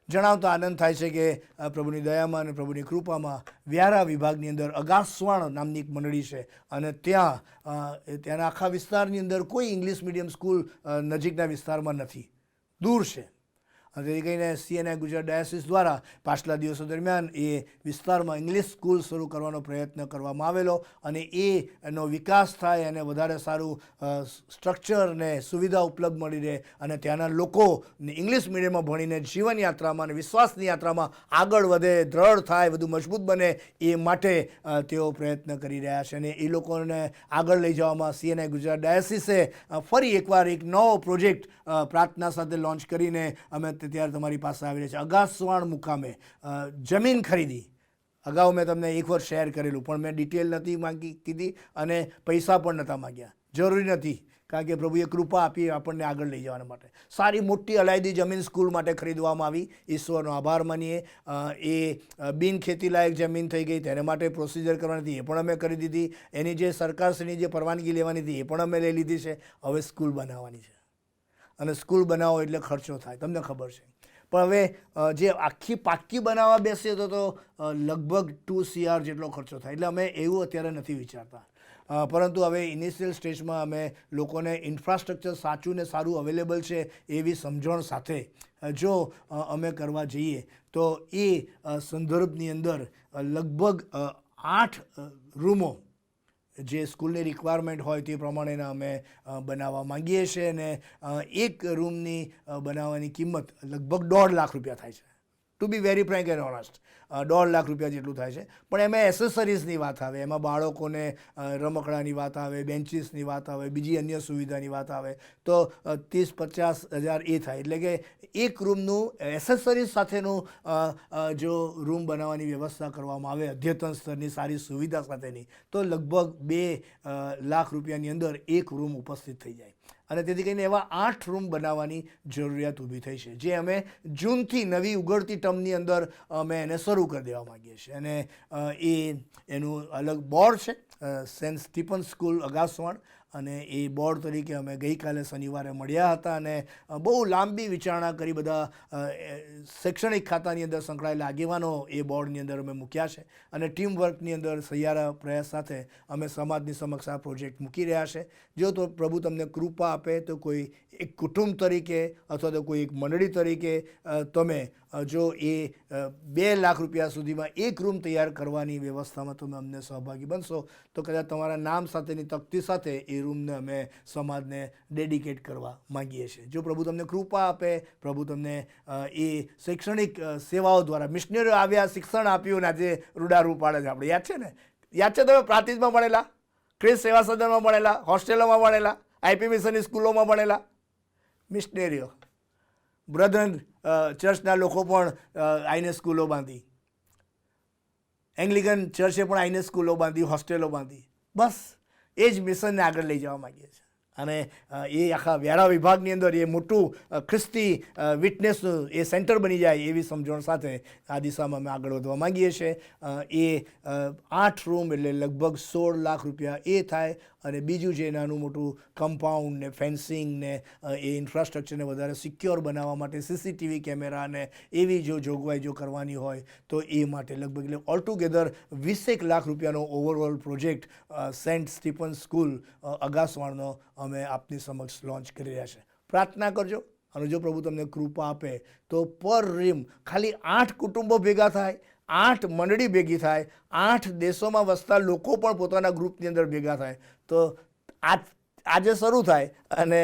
જણાવતા આનંદ થાય છે કે પ્રભુની દયામાં અને પ્રભુની કૃપામાં વ્યારા વિભાગની અંદર અગાસવાણ નામની એક મંડળી છે અને ત્યાંના આખા વિસ્તારની અંદર કોઈ ઇંગ્લિશ મીડિયમ સ્કૂલ નજીકના વિસ્તારમાં નથી, દૂર છે. તેથી કહીને CNI ગુજરાત ડાયાસિસ દ્વારા પાછલા દિવસો દરમિયાન એ વિસ્તારમાં ઇંગ્લિશ સ્કૂલ શરૂ કરવાનો પ્રયત્ન કરવામાં આવેલો અને એનો વિકાસ થાય અને વધારે સારું સ્ટ્રક્ચર ને સુવિધા ઉપલબ્ધ મળી રહે અને ત્યાંના લોકો ઇંગ્લિશ મીડિયમમાં ભણીને જીવન યાત્રામાં અને વિશ્વાસની યાત્રામાં આગળ વધે, દ્રઢ થાય, વધુ મજબૂત બને એ માટે તેઓ પ્રયત્ન કરી રહ્યા છે. અને એ લોકોને આગળ લઈ જવામાં CNI ગુજરાત ડાયાસિસે ફરી એકવાર એક નવો પ્રોજેક્ટ પ્રાર્થના સાથે લોન્ચ કરીને અમે ત્યારે તમારી પાસે આવી રહ્યા છે. અગાસવાણ મુકામે જમીન ખરીદી, અગાઉ મેં તમને એક વાર શેર કરેલું પણ મેં ડિટેલ નથી કીધી અને પૈસા પણ નહોતા માગ્યા, જરૂરી નથી, કારણ કે પ્રભુએ કૃપા આપી આપણને આગળ લઈ જવાના માટે. સારી મોટી અલાયદી જમીન સ્કૂલ માટે ખરીદવામાં આવી, ઈશ્વરનો આભાર માનીએ. એ બિન ખેતીલાયક જમીન થઈ ગઈ, તેને માટે પ્રોસિજર કરવાની હતી, એ પણ અમે કરી દીધી. એની જે સરકારશ્રીની જે પરવાનગી લેવાની હતી એ પણ અમે લઈ લીધી છે. હવે સ્કૂલ બનાવવાની છે અને સ્કૂલ બનાવો એટલે ખર્ચો થાય, તમને ખબર છે. પણ હવે જે આખી પાક્કી બનાવવા બેસીએ તો લગભગ 2 CR જેટલો ખર્ચો થાય. એટલે અમે એવું અત્યારે નથી વિચારતા, પરંતુ હવે ઇનિશિયલ સ્ટેજમાં અમે લોકોને ઇન્ફ્રાસ્ટ્રક્ચર સાચું ને સારું અવેલેબલ છે એવી સમજણ સાથે જો અમે કરવા જઈએ તો એ સંદર્ભની અંદર લગભગ 8 રૂમો જે સ્કૂલની રિક્વાયરમેન્ટ હોય તે પ્રમાણેના અમે બનાવવા માંગીએ છીએ. અને એક રૂમની બનાવવાની કિંમત લગભગ 1.5 લાખ રૂપિયા થાય છે. To be very frank and honest, 1.5 lakh રૂપિયા જેટલું થાય છે. પણ એમાં એસેસરીઝની વાત આવે, એમાં બાળકોને રમકડાની વાત આવે, બેન્ચીસની વાત આવે, બીજી અન્ય સુવિધાની વાત આવે તો 30-50 હજાર એ થાય. એટલે કે એક રૂમનું એસેસરીઝ સાથેનું જો રૂમ બનાવવાની વ્યવસ્થા કરવામાં આવે અદ્યતન સ્તરની સારી સુવિધા સાથેની તો લગભગ 2 લાખ રૂપિયાની અંદર એક રૂમ ઉપસ્થિત થઈ જાય. અને તેથી કરીને એવા 8 રૂમ બનાવવાની જરૂરિયાત ઊભી થઈ છે, જે અમે જૂનથી નવી ઉઘડતી ટર્મની અંદર અમે એને શરૂ કરી દેવા માગીએ છીએ. અને એનું અલગ બોર્ડ છે, સેન્ટ સ્ટીફન સ્કૂલ અગાસવાણ, અને એ બોર્ડ તરીકે અમે ગઈકાલે શનિવારે મળ્યા હતા અને બહુ લાંબી વિચારણા કરી. બધા શૈક્ષણિક ખાતાની અંદર સંકળાયેલા આગેવાનો એ બોર્ડની અંદર અમે મૂક્યા છે અને ટીમ વર્કની અંદર સહિયારા પ્રયાસ સાથે અમે સમાજની સમક્ષ આ પ્રોજેક્ટ મૂકી રહ્યા છે. જો તો પ્રભુ તમને કૃપા આપે તો કોઈ એક કુટુંબ તરીકે અથવા તો કોઈ એક મંડળી તરીકે તમે જો એ 2 લાખ રૂપિયા સુધીમાં એક રૂમ તૈયાર કરવાની વ્યવસ્થામાં તમે અમને સહભાગી બનશો તો કદાચ તમારા નામ સાથેની તકતી સાથે એ રૂમને અમે સમાજને ડેડિકેટ કરવા માંગીએ છીએ. જો પ્રભુ તમને કૃપા આપે, પ્રભુ તમને એ શૈક્ષણિક સેવાઓ દ્વારા મિશનરીઓ આવ્યા, શિક્ષણ આપ્યું ને આજે રૂડારૂ પાડે છે. આપણે યાદ છે ને, યાદ છે તમે પ્રાંતિજમાં ભણેલા, ક્રિસ સેવા સદનમાં ભણેલા, હોસ્ટેલોમાં ભણેલા, IP મિશનની સ્કૂલોમાં ભણેલા મિશનરીઓ. બ્રધરન ચર્ચના લોકો પણ આઈને સ્કૂલો બાંધી, એંગ્લિકન ચર્ચે પણ આઈને સ્કૂલો બાંધી, હોસ્ટેલો બાંધી. બસ એ જ મિશનને આગળ લઈ જવા માગીએ છીએ. અને એ આખા વ્યારા વિભાગની અંદર એ મોટું ખ્રિસ્તી વિટનેસનું એ સેન્ટર બની જાય એવી સમજણ સાથે આ દિશામાં અમે આગળ વધવા માંગીએ છીએ. એ 8 રૂમ એટલે લગભગ 16 લાખ રૂપિયા એ થાય અને બીજું જે નાનું મોટું કમ્પાઉન્ડ ને ફેન્સિંગ ને એ ઇન્ફ્રાસ્ટ્રક્ચરને વધારે સિક્યોર બનાવવા માટે CCTV કેમેરા ને એવી જો જોગવાઈ જો કરવાની હોય તો એ માટે લગભગ ઓલ ટુગેધર 20 લાખ રૂપિયાનો overall project Saint Stephen school અગાસવાણનો અમે આપની સમક્ષ લોન્ચ કરી રહ્યા છે. પ્રાર્થના કરજો અને જો પ્રભુ તમને કૃપા આપે તો પર રીમ ખાલી 8 કુટુંબો ભેગા થાય, 8 મંડળી ભેગી થાય, 8 દેશોમાં વસતા લોકો પણ પોતાના ગ્રુપની અંદર ભેગા થાય તો આજે શરૂ થાય અને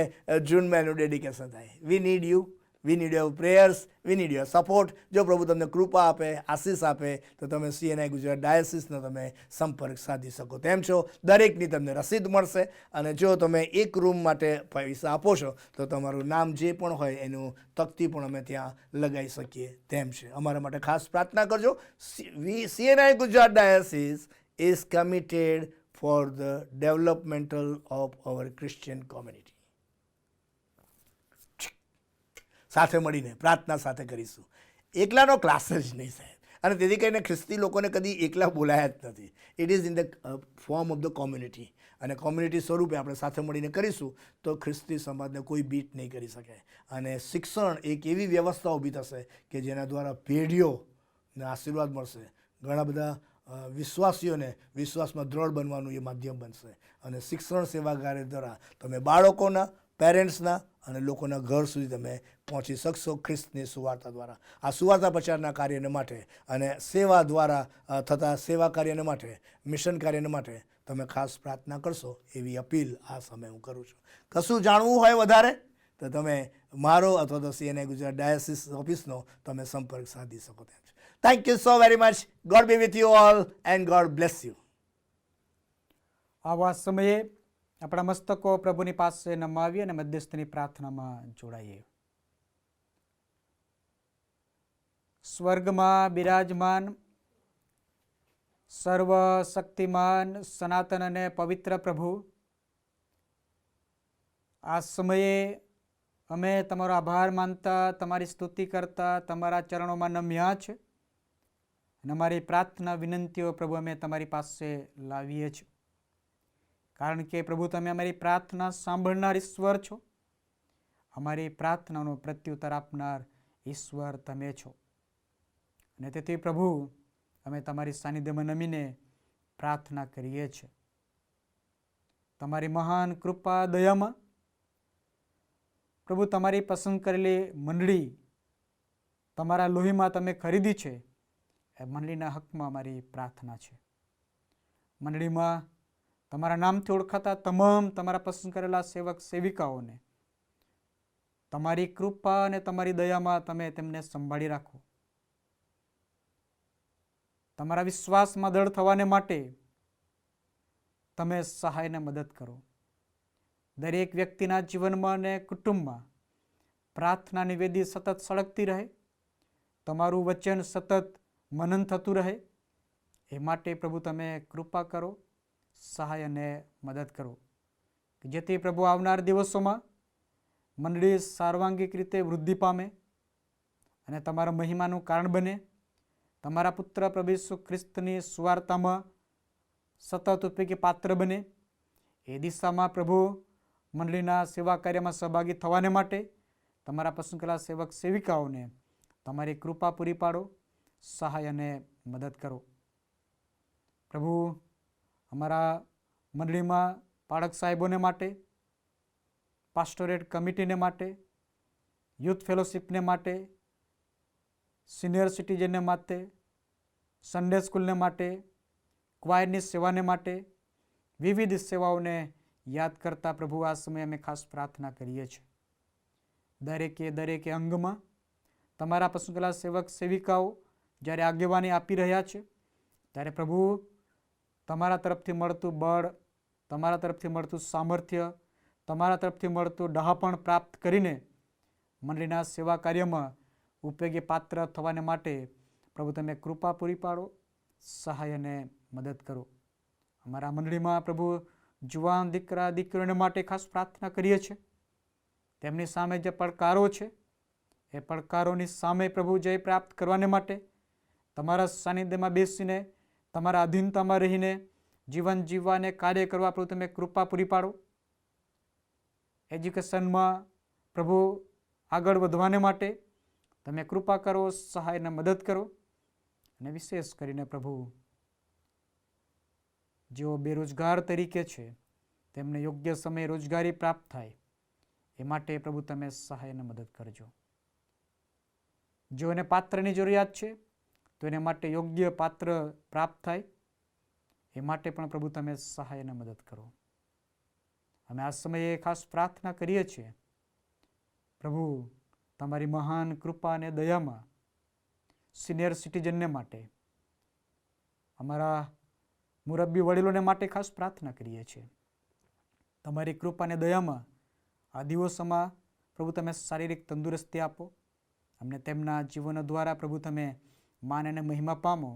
જૂનમાં એનું ડેડિકેશન થાય. We need you, we need your prayers, we need your support. જો પ્રભુ તમને કૃપા આપે, આશીષ આપે તો તમે CNI ગુજરાત ડાયસિસનો તમે સંપર્ક સાધી શકો તેમ છો. દરેકની તમને રસીદ મળશે અને જો તમે એક રૂમ માટે પૈસા આપો છો તો તમારું નામ જે પણ હોય એનું તકતી પણ અમે ત્યાં લગાવી શકીએ તેમ છે. અમારા માટે ખાસ પ્રાર્થના કરજો. CNI Gujarat diocese is committed for the developmental of our Christian community. સાથે મળીને પ્રાર્થના સાથે કરીશું. એકલાનો ક્લાસ જ નહીં સાહેબ, અને તેથી કરીને ખ્રિસ્તી લોકોને કદી એકલા બોલાયા જ નથી. It is in the form of the community, અને કોમ્યુનિટી સ્વરૂપે આપણે સાથે મળીને કરીશું તો ખ્રિસ્તી સમાજને કોઈ બીટ નહીં કરી શકે. અને શિક્ષણ એક એવી વ્યવસ્થા ઊભી થશે કે જેના દ્વારા પેઢીઓને આશીર્વાદ મળશે. ઘણા બધા વિશ્વાસીઓને વિશ્વાસમાં દ્રઢ બનવાનું એ માધ્યમ બનશે. અને શિક્ષણ સેવાગાર દ્વારા તમે બાળકોના, પેરેન્ટ્સના અને લોકોના ઘર સુધી તમે પહોંચી શકશો ખ્રિસ્તની સુવાર્તા દ્વારા. આ સુવાર્તા પ્રચારના કાર્યને માટે અને સેવા દ્વારા થતા સેવા કાર્યને માટે, મિશન કાર્યને માટે તમે ખાસ પ્રાર્થના કરશો એવી અપીલ આ સમયે હું કરું છું. કશું જાણવું હોય વધારે તો તમે મારો અથવા તો CNI ગુજરાત ડાયસિસ ઓફિસનો તમે સંપર્ક સાધી શકો તેમ છે. Thank you so very much. God be with you all and God bless you. આવા સમયે આપણા મસ્તકો પ્રભુની પાસે નમાવી અને મધ્યસ્થની પ્રાર્થનામાં જોડાઈએ. સ્વર્ગમાં બિરાજમાન સર્વશક્તિમાન સનાતન અને પવિત્ર પ્રભુ, આ સમયે અમે તમારો આભાર માનતા, તમારી સ્તુતિ કરતા તમારા ચરણોમાં નમ્યા છે અને અમારી પ્રાર્થના વિનંતીઓ પ્રભુ અમે તમારી પાસે લાવીએ છીએ. કારણ કે પ્રભુ તમે અમારી પ્રાર્થના સાંભળનાર ઈશ્વર છો, અમારી પ્રાર્થનાનો પ્રત્યુત્તર આપનાર ઈશ્વર તમે છો. અને તેથી પ્રભુ અમે તમારી સાનિધ્યમાં નમીને પ્રાર્થના કરીએ છીએ. તમારી મહાન કૃપા દયામાં પ્રભુ તમારી પસંદ કરેલી મંડળી તમારા લોહીમાં તમે ખરીદી છે, એ મંડળીના હકમાં અમારી પ્રાર્થના છે. મંડળીમાં તમારા નામથી ઓળખાતા તમામ તમારા પસંદ કરેલા સેવક સેવિકાઓને તમારી કૃપા અને તમારી દયામાં તમે તેમને સંભાળી રાખો. તમારા વિશ્વાસમાં દૃઢ થવાને માટે તમે સહાયને મદદ કરો. દરેક વ્યક્તિના જીવનમાં અને કુટુંબમાં પ્રાર્થનાની વેદી સતત સળગતી રહે, તમારું વચન સતત મનન થતું રહે, એ માટે પ્રભુ તમે કૃપા કરો, સહાય અને મદદ કરો. જેથી પ્રભુ આવનાર દિવસોમાં મંડળી સાર્વાંગિક રીતે વૃદ્ધિ પામે અને તમારા મહિમાનું કારણ બને. તમારા પુત્ર પ્રભુ ઈસુ ખ્રિસ્તની સુવાર્તામાં સતત ઉપયોગી પાત્ર બને. એ દિશામાં પ્રભુ મંડળીના સેવા કાર્યમાં સહભાગી થવાને માટે તમારા પસંદ કરેલા સેવક સેવિકાઓને તમારી કૃપા પૂરી પાડો, સહાય અને મદદ કરો. પ્રભુ અમારા મંડળીમાં પાળક સાહેબોને માટે, પાસ્ટોરેટ કમિટીને માટે, યુથ ફેલોશિપને માટે, સિનિયર સિટીઝનને માટે, સન્ડે સ્કૂલને માટે, ક્વાયરની સેવાને માટે, વિવિધ સેવાઓને યાદ કરતા પ્રભુ આ સમયે અમે ખાસ પ્રાર્થના કરીએ છીએ. દરેકે અંગમાં તમારા પસંદ કરેલા સેવક સેવિકાઓ જ્યારે આગેવાની આપી રહ્યા છે ત્યારે પ્રભુ તમારા તરફથી મળતું બળ, તમારા તરફથી મળતું સામર્થ્ય, તમારા તરફથી મળતું ડહાપણ પ્રાપ્ત કરીને મંડળીના સેવા કાર્યમાં ઉપયોગી પાત્ર થવાને માટે પ્રભુ તમે કૃપા પૂરી પાડો, સહાય અને મદદ કરો. અમારા મંડળીમાં પ્રભુ જુવાન દીકરા દીકરીઓને માટે ખાસ પ્રાર્થના કરીએ છીએ. તેમની સામે જે પડકારો છે એ પડકારોની સામે પ્રભુ જય પ્રાપ્ત કરવાને માટે તમારા સાનિધ્યમાં બેસીને, તમારા અધીનતામાં રહીને, જીવન જીવવા અને કાર્ય કરવા પ્રભુ તમે કૃપા પૂરી પાડો. એજ્યુકેશનમાં પ્રભુ આગળ વધવાને માટે તમે કૃપા કરો, સહાય અને મદદ કરો. અને વિશેષ કરીને પ્રભુ જેઓ બેરોજગાર તરીકે છે તેમને યોગ્ય સમયે રોજગારી પ્રાપ્ત થાય એ માટે પ્રભુ તમે સહાય અને મદદ કરજો. જેઓને પાત્રની જરૂરિયાત છે તો એને માટે યોગ્ય પાત્ર પ્રાપ્ત થાય એ માટે પણ પ્રભુ તમે સહાય અને મદદ કરો. અમે આ સમયે ખાસ પ્રાર્થના કરીએ છીએ પ્રભુ તમારી મહાન કૃપા અને દયામાં સિનિયર સિટીઝનને માટે, અમારા મુરબ્બી વડીલોને માટે ખાસ પ્રાર્થના કરીએ છીએ. તમારી કૃપા અને દયામાં આ દિવસોમાં પ્રભુ તમે શારીરિક તંદુરસ્તી આપો. અમને તેમના જીવન દ્વારા પ્રભુ તમે માન અને મહિમા પામો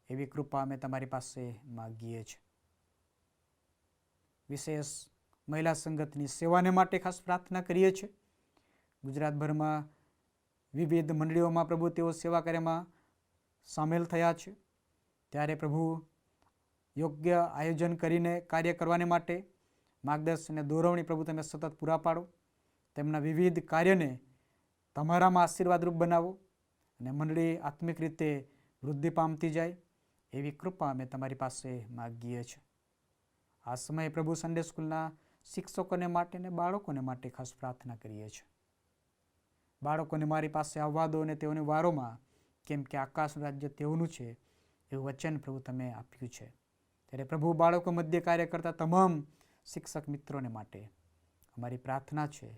એવી કૃપા અમે તમારી પાસે માગીએ છીએ. વિશેષ મહિલા સંગતની સેવાને માટે ખાસ પ્રાર્થના કરીએ છીએ. ગુજરાતભરમાં વિવિધ મંડળીઓમાં પ્રભુ તેઓ સેવા કાર્યમાં સામેલ થયા છે. ત્યારે પ્રભુ યોગ્ય આયોજન કરીને કાર્ય કરવાને માટે માર્ગદર્શન અને દોરવણી પ્રભુ તમે સતત પૂરા પાડો. તેમના વિવિધ કાર્યને તમારામાં આશીર્વાદરૂપ બનાવો અને મંડળી આત્મિક રીતે વૃદ્ધિ પામતી જાય એવી કૃપા અમે તમારી પાસે માગીએ છીએ. આ સમયે પ્રભુ સન્ડે સ્કૂલના શિક્ષકોને માટે અને બાળકોને માટે ખાસ પ્રાર્થના કરીએ છીએ. બાળકોને મારી પાસે આવવા દો અને તેઓની વારોમાં, કેમ કે આકાશનું રાજ્ય તેઓનું છે એવું વચન પ્રભુ તમે આપ્યું છે. ત્યારે પ્રભુ બાળકો મધ્ય કાર્ય કરતા તમામ શિક્ષક મિત્રોને માટે અમારી પ્રાર્થના છે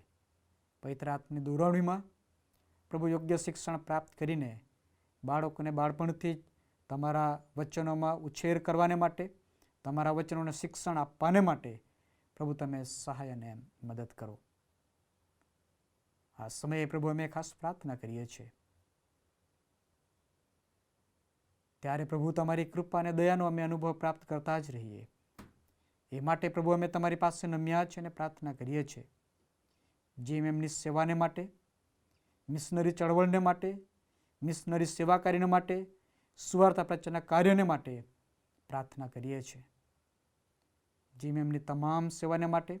પવિત્ર આત્માની દોરવણીમાં પ્રભુ યોગ્ય શિક્ષણ પ્રાપ્ત કરીને બાળકોને બાળપણથી જ તમારા વચનોમાં ઉછેર કરવાને માટે, તમારા વચનોને શિક્ષણ આપવાને માટે પ્રભુ તમે સહાય અને મદદ કરો. આ સમયે પ્રભુ અમે ખાસ પ્રાર્થના કરીએ છીએ ત્યારે પ્રભુ તમારી કૃપા અને દયાનો અમે અનુભવ પ્રાપ્ત કરતા જ રહીએ એ માટે પ્રભુ અમે તમારી પાસે નમ્યા છે અને પ્રાર્થના કરીએ છીએ. જેમ એમની સેવાને માટે, મિશનરી ચળવળને માટે, મિશનરી સેવા કાર્યને માટે, સુવાર્તા પ્રચારના કાર્યને માટે પ્રાર્થના કરીએ છીએ. જેમ એમની તમામ સેવાને માટે,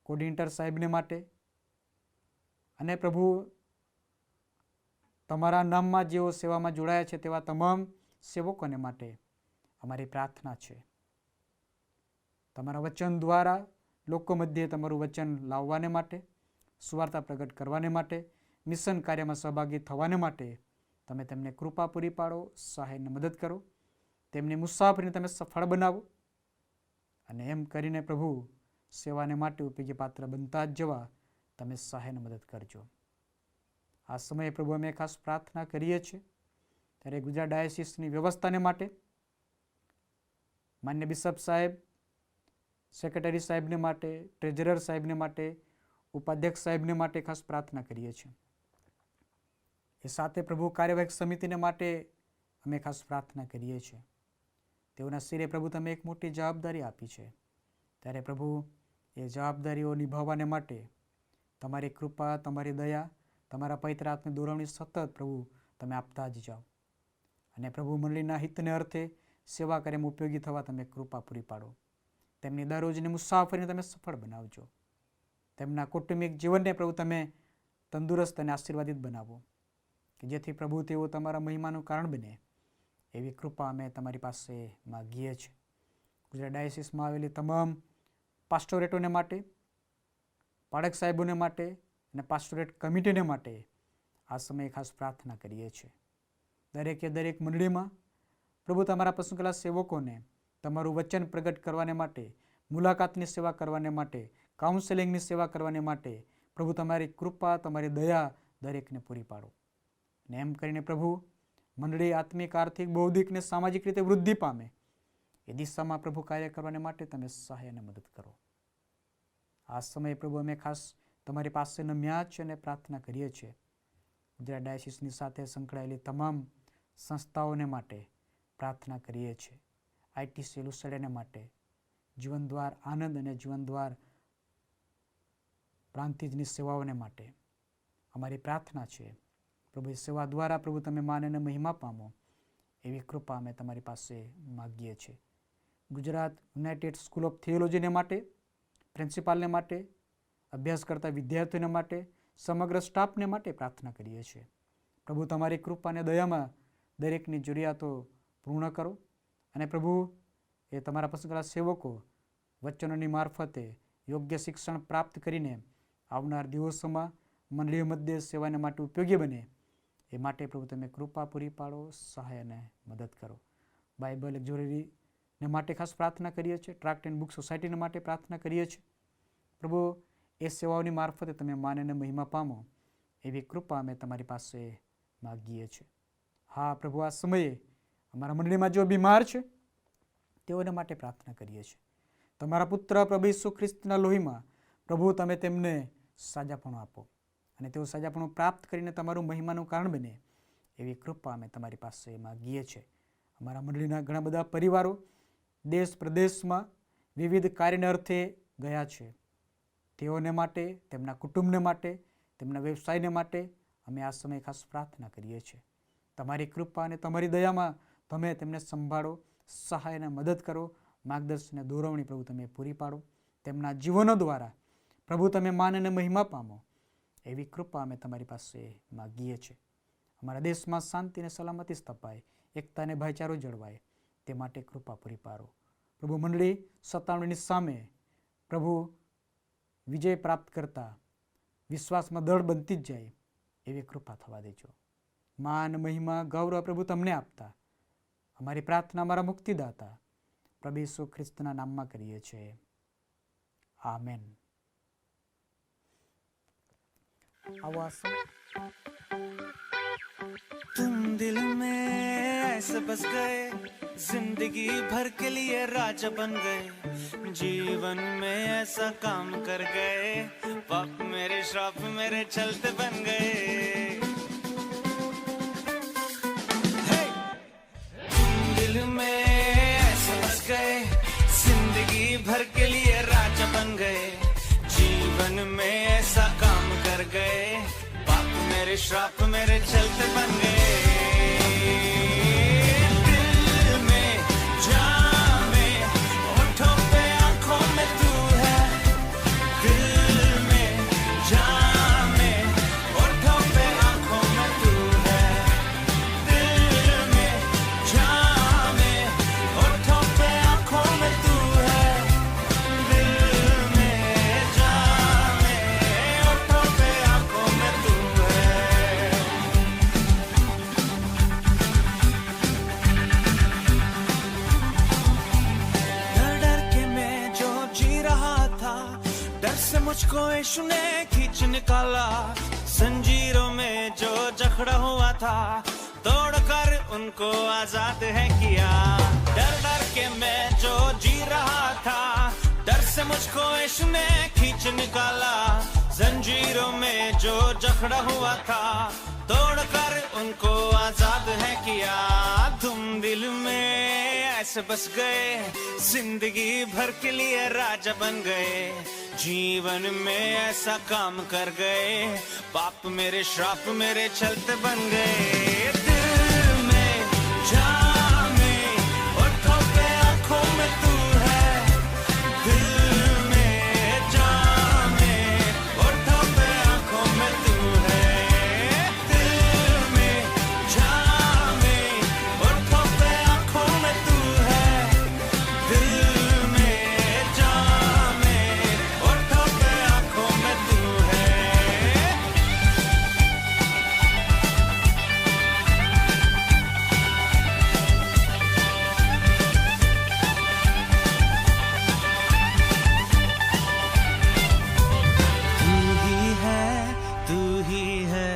કોર્ડિનેટર સાહેબને માટે અને પ્રભુ તમારા નામમાં જેઓ સેવામાં જોડાયા છે તેવા તમામ સેવકોને માટે અમારી પ્રાર્થના છે. તમારા વચન દ્વારા લોકો મધ્યે તમારું વચન લાવવાને માટે, સુવાર્તા પ્રગટ કરવાને માટે, મિશન કાર્યમાં સહભાગી થવાને માટે તમે તેમને કૃપા પૂરી પાડો, સહાયને મદદ કરો. તેમની મુસાફરીને તમે સફળ બનાવો અને એમ કરીને પ્રભુ સેવાને માટે ઉપયોગી પાત્ર બનતા જ જવા તમે સહાયને મદદ કરજો. આ સમયે પ્રભુ અમે ખાસ પ્રાર્થના કરીએ છીએ ત્યારે ગુજરાત ડાયસિસની વ્યવસ્થાને માટે, માન્ય બિશપ સાહેબ, સેક્રેટરી સાહેબને માટે, ટ્રેઝરર સાહેબને માટે, ઉપાધ્યક્ષ સાહેબને માટે ખાસ પ્રાર્થના કરીએ છીએ. એ સાથે પ્રભુ કાર્યવાહક સમિતિને માટે અમે ખાસ પ્રાર્થના કરીએ છીએ. તેઓના શિરે પ્રભુ તમે એક મોટી જવાબદારી આપી છે ત્યારે પ્રભુ એ જવાબદારીઓ નિભાવવાને માટે તમારી કૃપા, તમારી દયા, તમારા પવિત્ર આત્માની દોરવણી સતત પ્રભુ તમે આપતા જ જાઓ અને પ્રભુ મંડળીના હિતને અર્થે સેવા કાર્યમાં ઉપયોગી થવા તમે કૃપા પૂરી પાડો. તેમની દરરોજની મુસાફરીને તમે સફળ બનાવજો. તેમના કૌટુંબિક જીવનને પ્રભુ તમે તંદુરસ્ત અને આશીર્વાદિત બનાવો કે જેથી પ્રભુ તેઓ તમારા મહિમાનું કારણ બને એવી કૃપા અમે તમારી પાસે માગીએ છીએ. ગુજરાત ડાયસિસમાં આવેલી તમામ પાસ્ટોરેટોને માટે, પાળક સાહેબોને માટે અને પાસ્ટોરેટ કમિટીને માટે આ સમયે ખાસ પ્રાર્થના કરીએ છીએ. દરેકે દરેક મંડળીમાં પ્રભુ તમારા પસંદ કરેલા સેવકોને તમારું વચન પ્રગટ કરવાને માટે, મુલાકાતની સેવા કરવાને માટે, કાઉન્સેલિંગની સેવા કરવાને માટે પ્રભુ તમારી કૃપા, તમારી દયા દરેકને પૂરી પાડો. ને એમ કરીને પ્રભુ મંડળી આત્મિક, આર્થિક, બૌદ્ધિક ને સામાજિક રીતે વૃદ્ધિ પામે એ દિશામાં પ્રભુ કાર્ય કરવાને માટે તમે સહાય અને મદદ કરો. આ સમયે પ્રભુ અમે ખાસ તમારી પાસે નમ્યા છે અને પ્રાર્થના કરીએ છીએ ગુજરાત ડાયસિસની સાથે સંકળાયેલી તમામ સંસ્થાઓને માટે પ્રાર્થના કરીએ છીએ. આઈટીસી લુસડેને માટે, જીવનદ્વાર આનંદ અને જીવનદ્વાર પ્રાંતિજની સેવાઓને માટે અમારી પ્રાર્થના છે પ્રભુ એ સેવા દ્વારા પ્રભુ તમે માન અને મહિમા પામો એવી કૃપા અમે તમારી પાસે માગીએ છીએ. ગુજરાત યુનાઇટેડ સ્કૂલ ઓફ થિયોલોજીને માટે, પ્રિન્સિપાલને માટે, અભ્યાસ કરતા વિદ્યાર્થીઓને માટે, સમગ્ર સ્ટાફને માટે પ્રાર્થના કરીએ છીએ. પ્રભુ તમારી કૃપા અને દયામાં દરેકની જરૂરિયાતો પૂર્ણ કરો અને પ્રભુ એ તમારા પસંદ કરેલા સેવકો વચનોની મારફતે યોગ્ય શિક્ષણ પ્રાપ્ત કરીને આવનાર દિવસોમાં મંડળીઓ મધ્ય સેવાને માટે ઉપયોગી બને એ માટે પ્રભુ તમે કૃપા પૂરી પાડો, સહાય અને મદદ કરો. બાઇબલ એક્ઝોરીને માટે ખાસ પ્રાર્થના કરીએ છીએ. ટ્રાક્ટ એન્ડ બુક સોસાયટીને માટે પ્રાર્થના કરીએ છીએ. પ્રભુ એ સેવાઓની મારફતે તમે માન અને મહિમા પામો એવી કૃપા અમે તમારી પાસે માગીએ છીએ. હા પ્રભુ, આ સમયે અમારા મંડળીમાં જો બીમાર છે તેઓને માટે પ્રાર્થના કરીએ છીએ. તમારા પુત્ર પ્રભુ ઈસુ ખ્રિસ્તના લોહીમાં પ્રભુ તમે તેમને સાજાપણું આપો અને તેઓ સાજાપણું પ્રાપ્ત કરીને તમારું મહિમાનું કારણ બને એવી કૃપા અમે તમારી પાસે માગીએ છીએ. અમારા મંડળીના ઘણા બધા પરિવારો દેશ પ્રદેશમાં વિવિધ કાર્યને અર્થે ગયા છે. તેઓને માટે, તેમના કુટુંબને માટે, તેમના વ્યવસાયને માટે અમે આ સમયે ખાસ પ્રાર્થના કરીએ છીએ. તમારી કૃપા અને તમારી દયામાં તમે તેમને સંભાળો, સહાય અને મદદ કરો, માર્ગદર્શન અને દોરવણી પ્રભુ તમે પૂરી પાડો. તેમના જીવનો દ્વારા પ્રભુ તમે માન અને મહિમા પામો એવી કૃપા અમે તમારી પાસે માગીએ છીએ. અમારા દેશમાં શાંતિ અને સલામતી સ્થપાય, એકતા અને ભાઈચારો જળવાય તે માટે કૃપા પૂરી પાડો. પ્રભુ મંડળી સતાવણીની સામે પ્રભુ વિજય પ્રાપ્ત કરતા વિશ્વાસમાં દૃઢ બનતી જ જાય એવી કૃપા થવા દેજો. માન, મહિમા, ગૌરવ પ્રભુ તમને આપતા અમારી પ્રાર્થના અમારા મુક્તિદાતા પ્રભુ ઈસુ ખ્રિસ્તના નામમાં કરીએ છીએ. આમેન. આવો तुम दिल में ऐसे बस गए, जिंदगी भर के लिए राजा बन गए, जीवन में ऐसा काम कर गए, पाप मेरे श्राप मेरे चलते बन गए. तुम दिल में ऐसे बस गए, जिंदगी भर के लिए राजा बन गए, जीवन में ऐसा काम कर गए, मेरे श्राप मेरे चलते बन गए. दिल में, जान में, होठों पे आंखों में तू है. दिल में, जान में, होठों पे आंखों में तू है. दिल में, जान में, होठों पे आंखों में तू है. दिल में, जान में, होठों पे आंखों में तू है. से मुझको यीशु ने खींच निकाला, जंजीरों में जो जकड़ा हुआ था तोड़कर उनको आजाद है किया. डर डर के मैं जो जी रहा था, डर से मुझको यीशु ने खींच निकाला, जंजीरों में जो जकड़ा हुआ था तोड़कर उनको आजाद है किया. तुम दिल में ऐसे बस गए, जिंदगी भर के लिए राजा बन गए, जीवन में ऐसा काम कर गए, पाप मेरे श्राप मेरे चलते बन गए. दिल में, जान में, होठों पे आंखों में तू है. दिल में, जान में, होठों पे आंखों में तू है. दिल में, जान में, होठों पे आंखों में तू है. दिल में, जान में, होठों पे आंखों में तू है. तू ही है, तू ही है,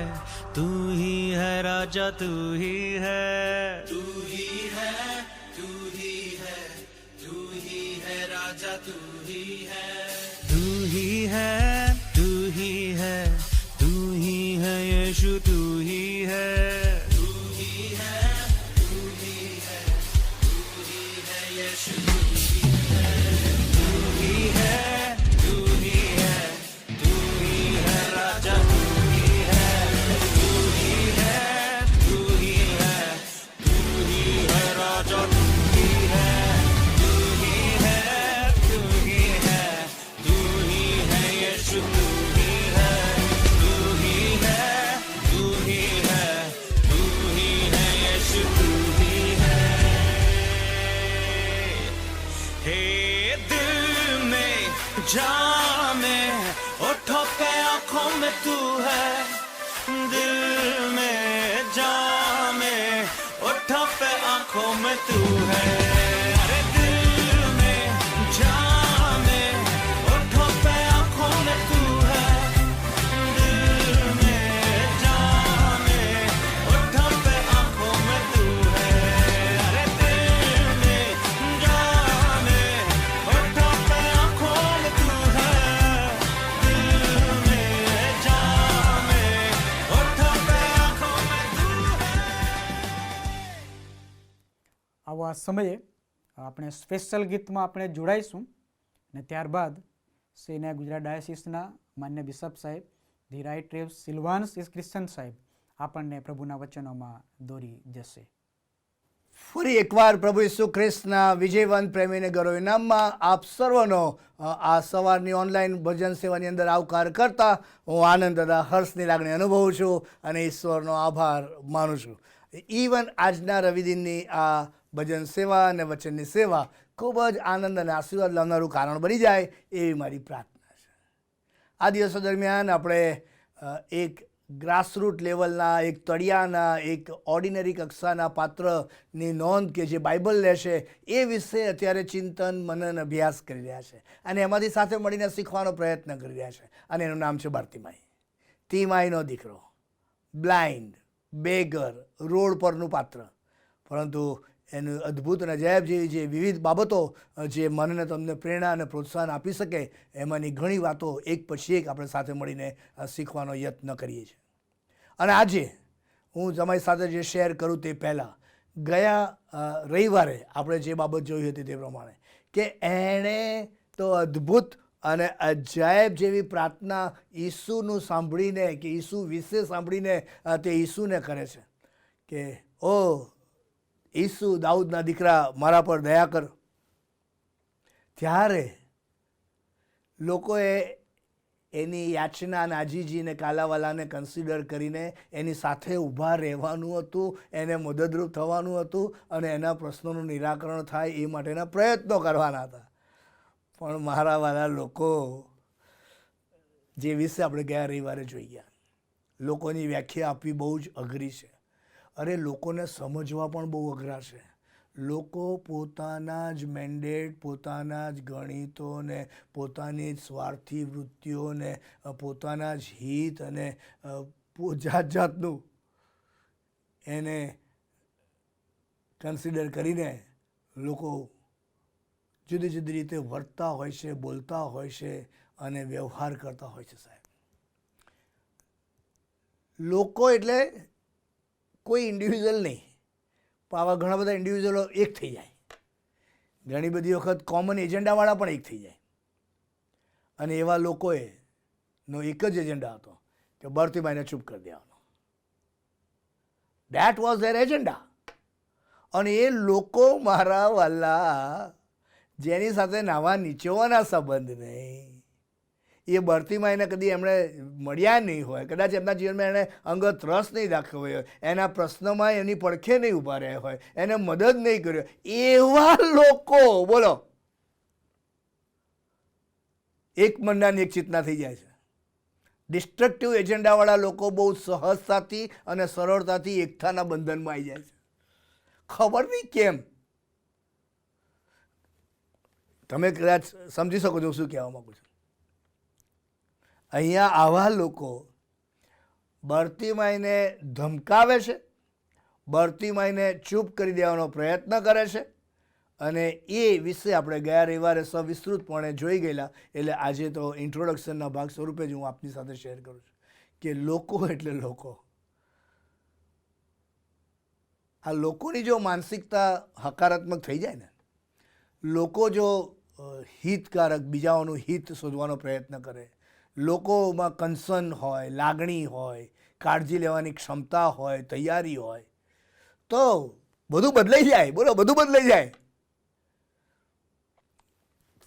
तू ही है राजा, तू ही है. तू ही है, तू ही है, तू ही है राजा, तू ही है. तू ही है, तू ही है, तू ही है यीशु, तू ही है. तू ही है, तू ही है, तू ही है यीशु, तू ही है. तू ही है, तू ही है, तू ही है राजा, तू ही है. तू ही है, तू ही है, तू ही है राजा, तू ही है. तू ही हे दिल में जान में होठों पे आंखों में तू है, दिल में जान में होठों पे आंखों में तू है, अरे दिल में जान में होठों पे आंखों में तू है, दिल में जान में होठों पे आंखों में तू है, अरे दिल में जान में होठों पे आंखों में तू है, दिल में जान में होठों पे आंखों में तू है। આવા સમયે આપણે સ્પેશિયલ ગીતમાં આપણે જોડાઈશું ને ત્યારબાદ શ્રીના ગુજરાત ડાયસિસના માન્ય બિશપ સાહેબ the right rev Silvans S Christian સાહેબ આપણને પ્રભુના વચનોમાં દોરી જશે. ફરી એકવાર પ્રભુ ઈસુ ખ્રિસ્તના વિજયવંત પ્રેમીને ગૌરવ નામમાં આપ સર્વનો આ સવારની ઓનલાઈન ભજન સેવાની અંદર આવકાર કરતા હું આનંદ તથા હર્ષની લાગણી અનુભવું છું અને ઈશ્વરનો આભાર માનું છું. ઇવન આજના રવિદિનની આ ભજન સેવા અને વચનની સેવા ખૂબ જ આનંદ અને આશીર્વાદ લાવનારું કારણ બની જાય એવી મારી પ્રાર્થના છે. આ દિવસો દરમિયાન આપણે એક ગ્રાસરૂટ લેવલના, એક તળિયાના, એક ઓર્ડિનરી કક્ષાના પાત્રની નોંધ કે જે બાઇબલ લેશે એ વિશે અત્યારે ચિંતન, મનન, અભ્યાસ કરી રહ્યા છે અને એમાંથી સાથે મળીને શીખવાનો પ્રયત્ન કરી રહ્યા છે અને એનું નામ છે બાર્તિમાઈ. તીમાઈનો દીકરો, બ્લાઇન્ડ, બેગર, રોડ પરનું પાત્ર. પરંતુ એનું અદ્ભુત અને અજાયબ જેવી જે વિવિધ બાબતો જે મનને તમને પ્રેરણા અને પ્રોત્સાહન આપી શકે એમાંની ઘણી વાતો એક પછી એક આપણે સાથે મળીને શીખવાનો યત્ન કરીએ છીએ. અને આજે હું તમારી સાથે જે શેર કરું તે પહેલાં ગયા રવિવારે આપણે જે બાબત જોઈ હતી તે પ્રમાણે કે એણે તો અદ્ભુત અને અજાયબ જેવી પ્રાર્થના ઈસુનું સાંભળીને કે ઈસુ વિશે સાંભળીને તે ઈસુને કરે છે કે ઓ ઈસુ દાઉદના દીકરા મારા પર દયા કર. ત્યારે લોકોએ એની યાચના અને આજીજીને કાલાવાલાને કન્સિડર કરીને એની સાથે ઊભા રહેવાનું હતું, એને મદદરૂપ થવાનું હતું અને એના પ્રશ્નોનું નિરાકરણ થાય એ માટેના પ્રયત્નો કરવાના હતા. પણ મારા વાલા લોકો જે વિશે આપણે ગયા રવિવારે જોઈ ગયા, લોકોની વ્યાખ્યા આપવી બહુ જ અઘરી છે. અરે લોકોને સમજવા પણ બહુ અઘરા છે. લોકો પોતાના જ મેન્ડેટ, પોતાના જ ગણિતોને, પોતાની જ સ્વાર્થી વૃત્તિઓને, પોતાના જ હિત અને જાત જાતનું એને કન્સિડર કરીને લોકો જુદી જુદી રીતે વર્તતા હોય છે, બોલતા હોય છે અને વ્યવહાર કરતા હોય છે. સાહેબ, લોકો એટલે કોઈ ઇન્ડિવિજ્યુઅલ નહીં, પણ આવા ઘણા બધા ઇન્ડિવિજ્યુઅલો એક થઈ જાય. ઘણી બધી વખત કોમન એજન્ડાવાળા પણ એક થઈ જાય. અને એવા લોકોએ નો એક જ એજન્ડા હતો કે બર્તિમાઈને ચૂપ કરી દેવાનો. That was there agenda. અને એ લોકો મારા વાલા જેની સાથે નાવા નીચોવાના સંબંધ નહીં, એ બર્તિમાઈને કદી એમણે મળ્યા નહીં હોય, કદાચ એમના જીવનમાં એણે અંગત રસ નહીં દાખ્યો હોય, એના પ્રશ્નમાં એની પડખે નહીં ઊભા રહ્યા હોય, એને મદદ નહીં કર્યો, એવા લોકો બોલો એક મનના એક ચિતના થઈ જાય છે. ડિસ્ટ્રક્ટિવ એજન્ડાવાળા લોકો બહુ સહજતાથી અને સરળતાથી એકતાના બંધનમાં આવી જાય છે. ખબર નહીં કેમ. તમે કદાચ સમજી શકો છો શું કહેવા માગું છું. અહીંયા આવા લોકો બર્તિમાઈને ધમકાવે છે, બર્તિમાઈને ચૂપ કરી દેવાનો પ્રયત્ન કરે છે અને એ વિશે આપણે ગયા રવિવારે સવિસ્તૃતપણે જોઈ ગયેલા. એટલે આજે તો ઇન્ટ્રોડક્શનના ભાગ સ્વરૂપે જ હું આપની સાથે શેર કરું છું કે લોકો એટલે લોકો. આ લોકોની જો માનસિકતા હકારાત્મક થઈ જાય ને, લોકો જો હિતકારક બીજાઓનું હિત શોધવાનો પ્રયત્ન કરે, લોકોમાં કન્સર્ન હોય, લાગણી હોય, કાળજી લેવાની ક્ષમતા હોય, તૈયારી હોય, તો બધું બદલાઈ જાય. બોલો, બધું બદલાઈ જાય.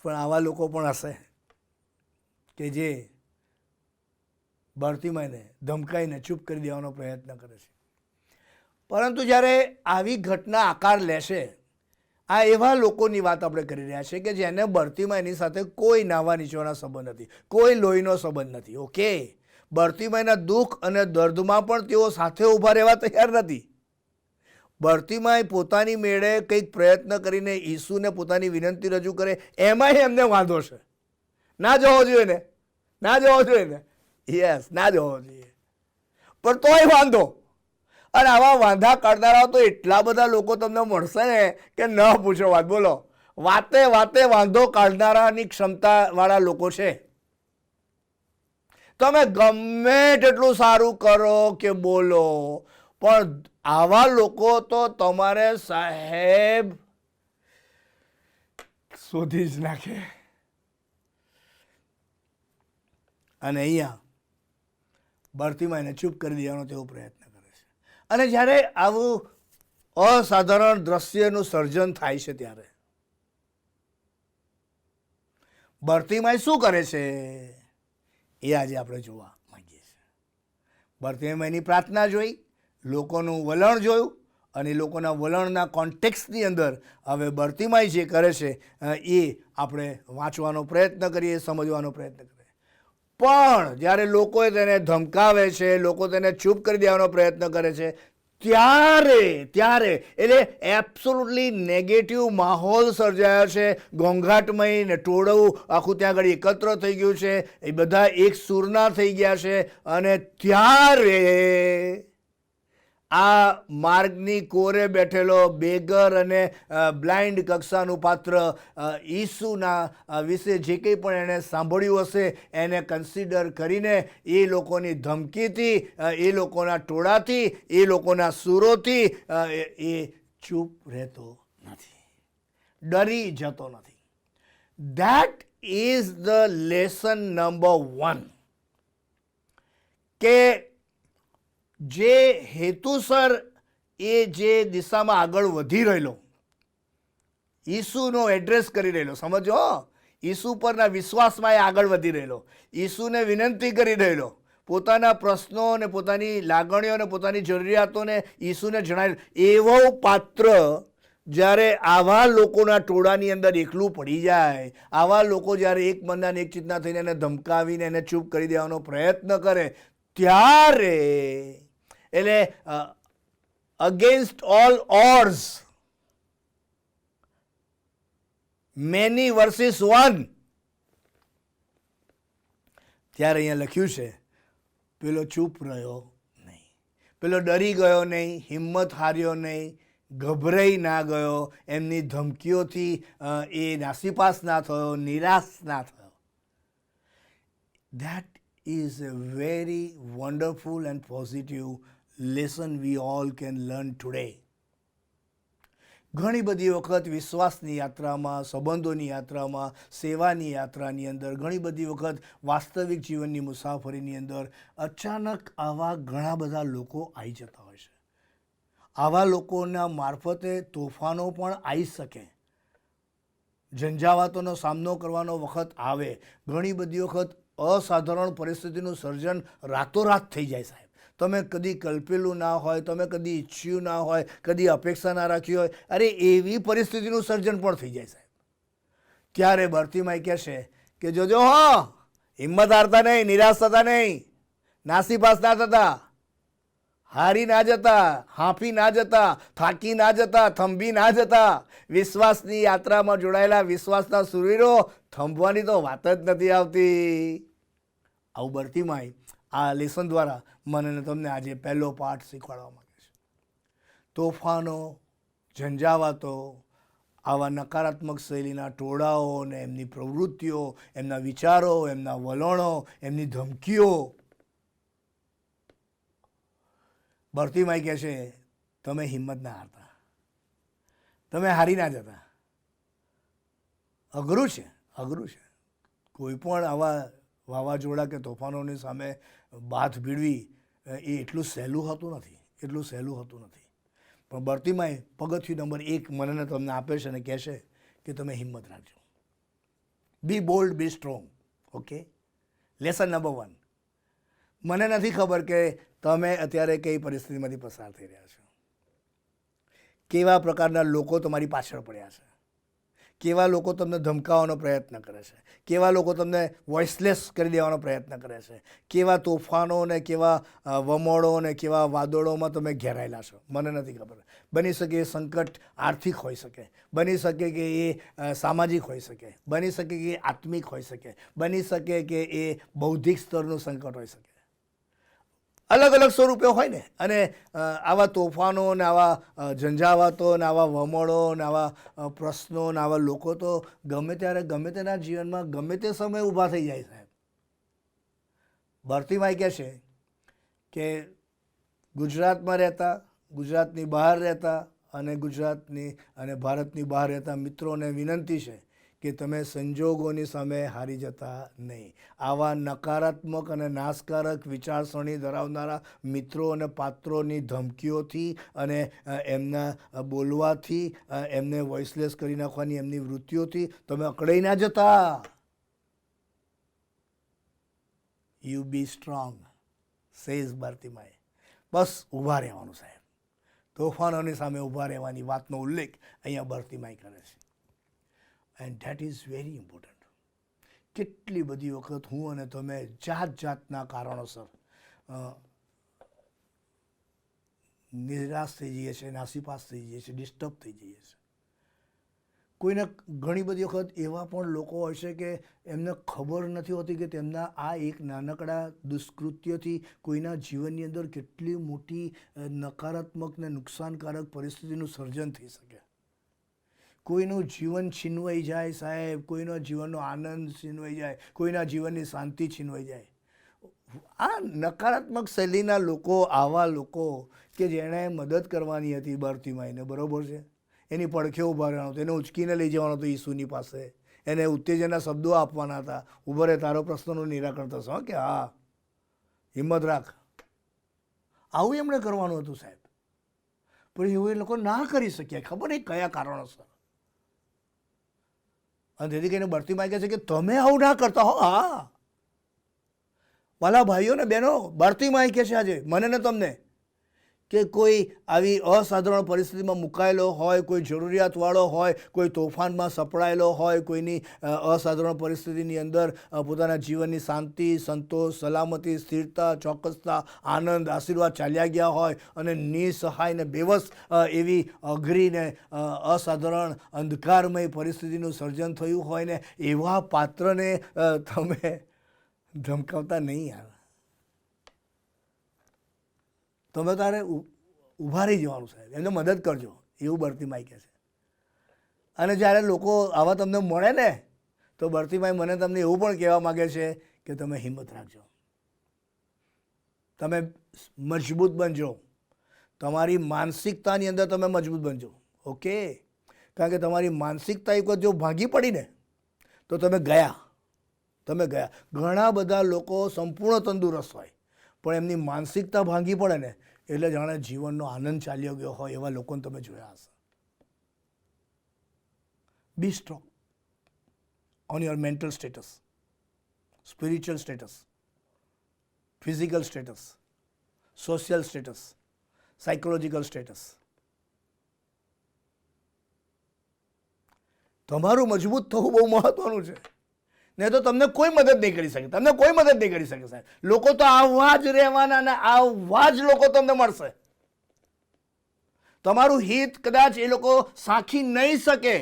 પણ આવા લોકો પણ હશે કે જે બર્તિમાઈને ધમકાઈને ચૂપ કરી દેવાનો પ્રયત્ન કરે છે. પરંતુ જ્યારે આવી ઘટના આકાર લેશે આ એવા લોકોની વાત આપણે કરી રહ્યા છીએ કે જેને બર્તિમાઈ એની સાથે કોઈ નાવા નીચવાના સંબંધ નથી, કોઈ લોહીનો સંબંધ નથી. ઓકે, બર્તિમાઈના દુઃખ અને દર્દમાં પણ તેઓ સાથે ઊભા રહેવા તૈયાર નથી. બર્તિમાઈ પોતાની મેળે કંઈક પ્રયત્ન કરીને ઈસુને પોતાની વિનંતી રજૂ કરે, એમાંય એમને વાંધો છે. ના જવો જોઈએ ને, ના જવો જોઈએ ને, યસ, ના જવો જોઈએ, પણ તોય વાંધો. અને આવા વાંધા કાઢનારા તો એટલા બધા લોકો તમને મળશે ને કે ન પૂછો વાત. બોલો, વાતે વાતે વાંધો કાઢનારાની ક્ષમતાવાળા લોકો છે. તમે ગમે તેટલું સારું કરો કે બોલો, પણ આવા લોકો તો તમારે સાહેબ શોધી જ નાખે. અને અહીંયા બર્તિમાઈને ચૂપ કરી દેવાનો તેવો પ્રયત્ન કરે છે. અને જ્યારે આવું અસાધારણ દ્રશ્યનું સર્જન થાય છે ત્યારે બર્તિમાઈ શું કરે છે એ આજે આપણે જોવા માંગીએ છીએ. બર્તિમાઈની પ્રાર્થના જોઈ, લોકોનું વલણ જોયું, અને લોકોના વલણના કોન્ટેક્સ્ટની અંદર હવે બર્તિમાઈ જે કરે છે એ આપણે વાંચવાનો પ્રયત્ન કરીએ, સમજવાનો પ્રયત્ન કરીએ. પણ જ્યારે લોકોએ તેને ધમકાવે છે, લોકો તેને ચૂપ કરી દેવાનો પ્રયત્ન કરે છે, ત્યારે એટલે એબ્સોલ્યુટલી નેગેટિવ માહોલ સર્જાયો છે. ઘોંઘાટમય ને ટોળું આખું ત્યાં આગળ એકત્ર થઈ ગયું છે, એ બધા એક સૂરના થઈ ગયા છે. અને ત્યારે આ માર્ગની કોરે બેઠેલો બેગર અને બ્લાઇન્ડ કક્ષાનું પાત્ર ઈસુના વિશે જે કંઈ પણ એણે સાંભળ્યું હશે એને કન્સિડર કરીને એ લોકોની ધમકીથી, એ લોકોના ટોળાથી, એ લોકોના સૂરોથી એ ચૂપ રહેતો નથી, ડરી જતો નથી. That is the lesson number 1 કે જે હેતુસર એ જે દિશામાં આગળ વધી રહેલો, ઈસુનો એડ્રેસ કરી રહેલો, સમજો, ઈસુ પરના વિશ્વાસમાં એ આગળ વધી રહેલો, ઈસુને વિનંતી કરી રહેલો, પોતાના પ્રશ્નો અને પોતાની લાગણીઓ અને પોતાની જરૂરિયાતોને ઈસુને જણાવેલો, એવો પાત્ર જ્યારે આવા લોકોના ટોળાની અંદર એકલું પડી જાય, આવા લોકો જ્યારે એક મનના એક ચિંતા થઈને એને ધમકાવીને એને ચૂપ કરી દેવાનો પ્રયત્ન કરે, ત્યારે એટલે against all odds, many versus 1, ત્યારે અહીંયા લખ્યું છે પેલો ચૂપ રહ્યો નહીં, પેલો ડરી ગયો નહીં, હિંમત હાર્યો નહીં, ગભરાઈ ના ગયો, એમની ધમકીઓથી એ નાસીપાસ ના થયો, નિરાશ ના થયો. That is a very wonderful and positive lesson we all can learn today. ઘણી બધી વખત વિશ્વાસની યાત્રામાં, સંબંધોની યાત્રામાં, સેવાની યાત્રાની અંદર, ઘણી બધી વખત વાસ્તવિક જીવનની મુસાફરીની અંદર અચાનક આવા ઘણા બધા લોકો આવી જતા હોય છે. આવા લોકોના મારફતે તોફાનો પણ આવી શકે, ઝંઝાવાતોનો સામનો કરવાનો વખત આવે. ઘણી બધી વખત અસાધારણ પરિસ્થિતિનું સર્જન રાતોરાત થઈ જાય સાહેબ. તમે કદી કલ્પેલું ના હોય, તમે કદી ઈચ્છ્યું ના હોય, કદી અપેક્ષા ના રાખી હોય, અરે એવી પરિસ્થિતિનું સર્જન પણ થઈ જાય સાહેબ. ત્યારે બર્તિમાઈ કહેશે કે જોજો, હા, હિંમત હારતા નહીં, નિરાશ થતા નહીં, નાસીપાસ ના થતા, હારી ના જતા, હાંફી ના જતા, થાકી ના જતા, થંભી ના જતા. વિશ્વાસની યાત્રામાં જોડાયેલા વિશ્વાસના શૂરવીરો, થંભવાની તો વાત જ નથી આવતી. આવું બર્તિમાઈ આ લેસન દ્વારા મને તમને આજે પહેલો પાઠ શીખવાડવા માંગે છે. તોફાનો, ઝંઝાવાતો, આવા નકારાત્મક શૈલીના ટોળાઓ અને એમની પ્રવૃત્તિઓ, એમના વિચારો, એમના વલણો, એમની ધમકીઓ, બર્તિમાઈ કહે છે તમે હિંમત ના હારતા, તમે હારી ના જતા. અઘરું છે, અઘરું છે. કોઈ પણ આવા વાવાઝોડા કે તોફાનોની સામે બાથ ભીડવી એ એટલું સહેલું હોતું નથી, એટલું સહેલું હોતું નથી. પણ બર્તિમાઈ પગથિયું નંબર 1 મને તમને આપે છે અને કહેશે કે તમે હિંમત રાખજો, બી બોલ્ડ, બી સ્ટ્રોંગ. Okay, lesson number 1. મને નથી ખબર કે તમે અત્યારે કઈ પરિસ્થિતિમાંથી પસાર થઈ રહ્યા છો, કેવા પ્રકારના લોકો તમારી પાછળ પડ્યા છે, કેવા લોકો તમને ધમકાવવાનો પ્રયત્ન કરે છે, કેવા લોકો તમને વોઇસલેસ કરી દેવાનો પ્રયત્ન કરે છે, કેવા તોફાનો ને કેવા વમોળો ને કેવા વાદળોમાં તમે ઘેરાયેલા છો, મને નથી ખબર. બની શકે એ સંકટ આર્થિક હોઈ શકે, બની શકે કે એ સામાજિક હોઈ શકે, બની શકે કે એ આત્મિક હોઈ શકે, બની શકે કે એ બૌદ્ધિક સ્તરનું સંકટ હોઈ શકે. અલગ અલગ સ્વરૂપે હોય ને. અને આવા તોફાનો ને આવા ઝંઝાવાતો ને આવા વમળો ને આવા પ્રશ્નો ને આવા લોકો તો ગમે ત્યારે ગમે તેના જીવનમાં ગમે તે સમયે ઊભા થઈ જાય સાહેબ. ભરતીભાઈ કહે છે કે ગુજરાતમાં રહેતા, ગુજરાતની બહાર રહેતા અને ગુજરાતની અને ભારતની બહાર રહેતા મિત્રોને વિનંતી છે કે તમે સંજોગોની સામે હારી જતા નહીં. આવા નકારાત્મક અને નાશકારક વિચારસરણી ધરાવનારા મિત્રો અને પાત્રોની ધમકીઓથી અને એમના બોલવાથી, એમને વોઇસલેસ કરી નાખવાની એમની વૃત્તિઓથી તમે અકળાઈ ના જતા. યુ બી સ્ટ્રોંગ, સેઝ ભારતીમાએ. બસ ઊભા રહેવાનું સાહેબ. તોફાનોની સામે ઊભા રહેવાની વાતનો ઉલ્લેખ અહીંયા ભારતીમાઈ કરે છે. And that is very important. કેટલી બધી વખત હું અને તમે જાત જાતના કારણોસર નિરાશ થઈ જઈએ છીએ, નાસીપાસ થઈ જઈએ છીએ, ડિસ્ટર્બ થઈ જઈએ છીએ. કોઈને ઘણી બધી વખત એવા પણ લોકો હોય છે કે એમને ખબર નથી હોતી કે તેમના આ એક નાનકડા દુષ્કૃત્યથી કોઈના જીવનની અંદર કેટલી મોટી નકારાત્મક ને નુકસાનકારક પરિસ્થિતિનું સર્જન થઈ શકે. કોઈનું જીવન છીનવાઈ જાય સાહેબ, કોઈનો જીવનનો આનંદ છીનવાઈ જાય, કોઈના જીવનની શાંતિ છીનવાઈ જાય. આ નકારાત્મક શૈલીના લોકો, આવા લોકો કે જેણે મદદ કરવાની હતી ભારતીમાઈને, બરાબર છે, એની પડખે ઊભા રહેવાનો હતો, એને ઉચકીને લઈ જવાનો હતો ઈસુની પાસે, એને ઉત્તેજનના શબ્દો આપવાના હતા, ઊભો રહે તારો પ્રશ્નનું નિરાકરણ થશે. હા કે હા, હિંમત રાખ, આવું એમણે કરવાનું હતું સાહેબ. પણ એવું એ લોકો ના કરી શક્યા, ખબર નહીં કયા કારણોસર. અને તેથી કરીને ભરતીમાં કહે છે કે તમે આવું ના કરતા હો. હા વાલા ભાઈઓ ને બહેનો, ભરતીમાં કહે છે આજે મને ને તમને કે કોઈ આવી અસાધારણ પરિસ્થિતિમાં મુકાયેલો હોય, કોઈ જરૂરિયાતવાળો હોય, કોઈ તોફાનમાં સપડાયેલો હોય, કોઈની અસાધારણ પરિસ્થિતિની અંદર પોતાના જીવનની શાંતિ, સંતોષ, સલામતી, સ્થિરતા, ચોક્કસતા, આનંદ, આશીર્વાદ ચાલ્યા ગયા હોય અને નિસહાય ને બેવસ એવી અઘરી ને અસાધારણ અંધકારમય પરિસ્થિતિનું સર્જન થયું હોય ને એવા પાત્રને તમે ધમકાવતા નહીં યાર. તમે તારે ઊભા રહી જવાનું સાહેબ, એમને મદદ કરજો, એવું ભરતીમાઈ કહે છે. અને જ્યારે લોકો આવા તમને મળે ને તો ભરતીમાઈ મને તમને એવું પણ કહેવા માગે છે કે તમે હિંમત રાખજો, તમે મજબૂત બનજો, તમારી માનસિકતાની અંદર તમે મજબૂત બનજો. ઓકે, કારણ કે તમારી માનસિકતા એક વખત જો ભાંગી પડી ને તો તમે ગયા. ઘણા બધા લોકો સંપૂર્ણ તંદુરસ્ત હોય પણ એમની માનસિકતા ભાંગી પડે ને એટલે જાણે જીવનનો આનંદ ચાલ્યો ગયો હોય એવા લોકોને તમે જોયા હશે. Be strong on your mental status, spiritual status, physical status, social status, psychological status. તમારું મજબૂત થવું બહુ મહત્વનું છે. નહીં તો તમને કોઈ મદદ નહીં કરી શકે, તમને કોઈ મદદ નહીં કરી શકે સાહેબ. લોકો તો આવા જ રહેવાના ને આવા જ લોકો તમને મળશે. તમારું હિત કદાચ એ લોકો સાખી નહીં શકે,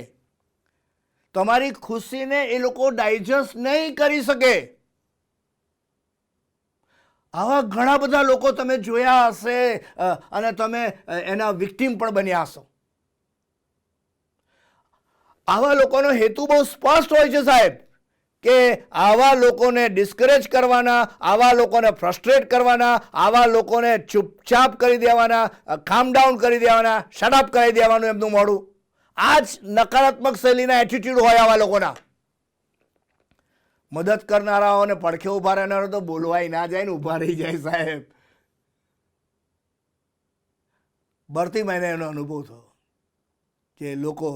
તમારી ખુશીને એ લોકો ડાયજેસ્ટ નહીં કરી શકે. આવા ઘણા બધા લોકો તમે જોયા હશે અને તમે એના વિક્ટિમ પણ બન્યા હશો. આવા લોકોનો હેતુ બહુ સ્પષ્ટ હોય છે સાહેબ, કે આવા લોકોને ડિસ્કરેજ કરવાના, આવા લોકોને ફ્રસ્ટ્રેટ કરવાના, આવા લોકોને ચૂપચાપ કરી દેવાના, કામ ડાઉન કરી દેવાના, શટઅપ કરી દેવાનું એમનું મોડું. આ જ નકારાત્મક શૈલીના એટીટ્યુડ હોય આવા લોકોના. મદદ કરનારાઓને પડખે ઊભા રહેનારો તો બોલવાય ના જાય ને ઊભા રહી જાય સાહેબ. ભરતીમાઈને એનો અનુભવ થયો કે લોકો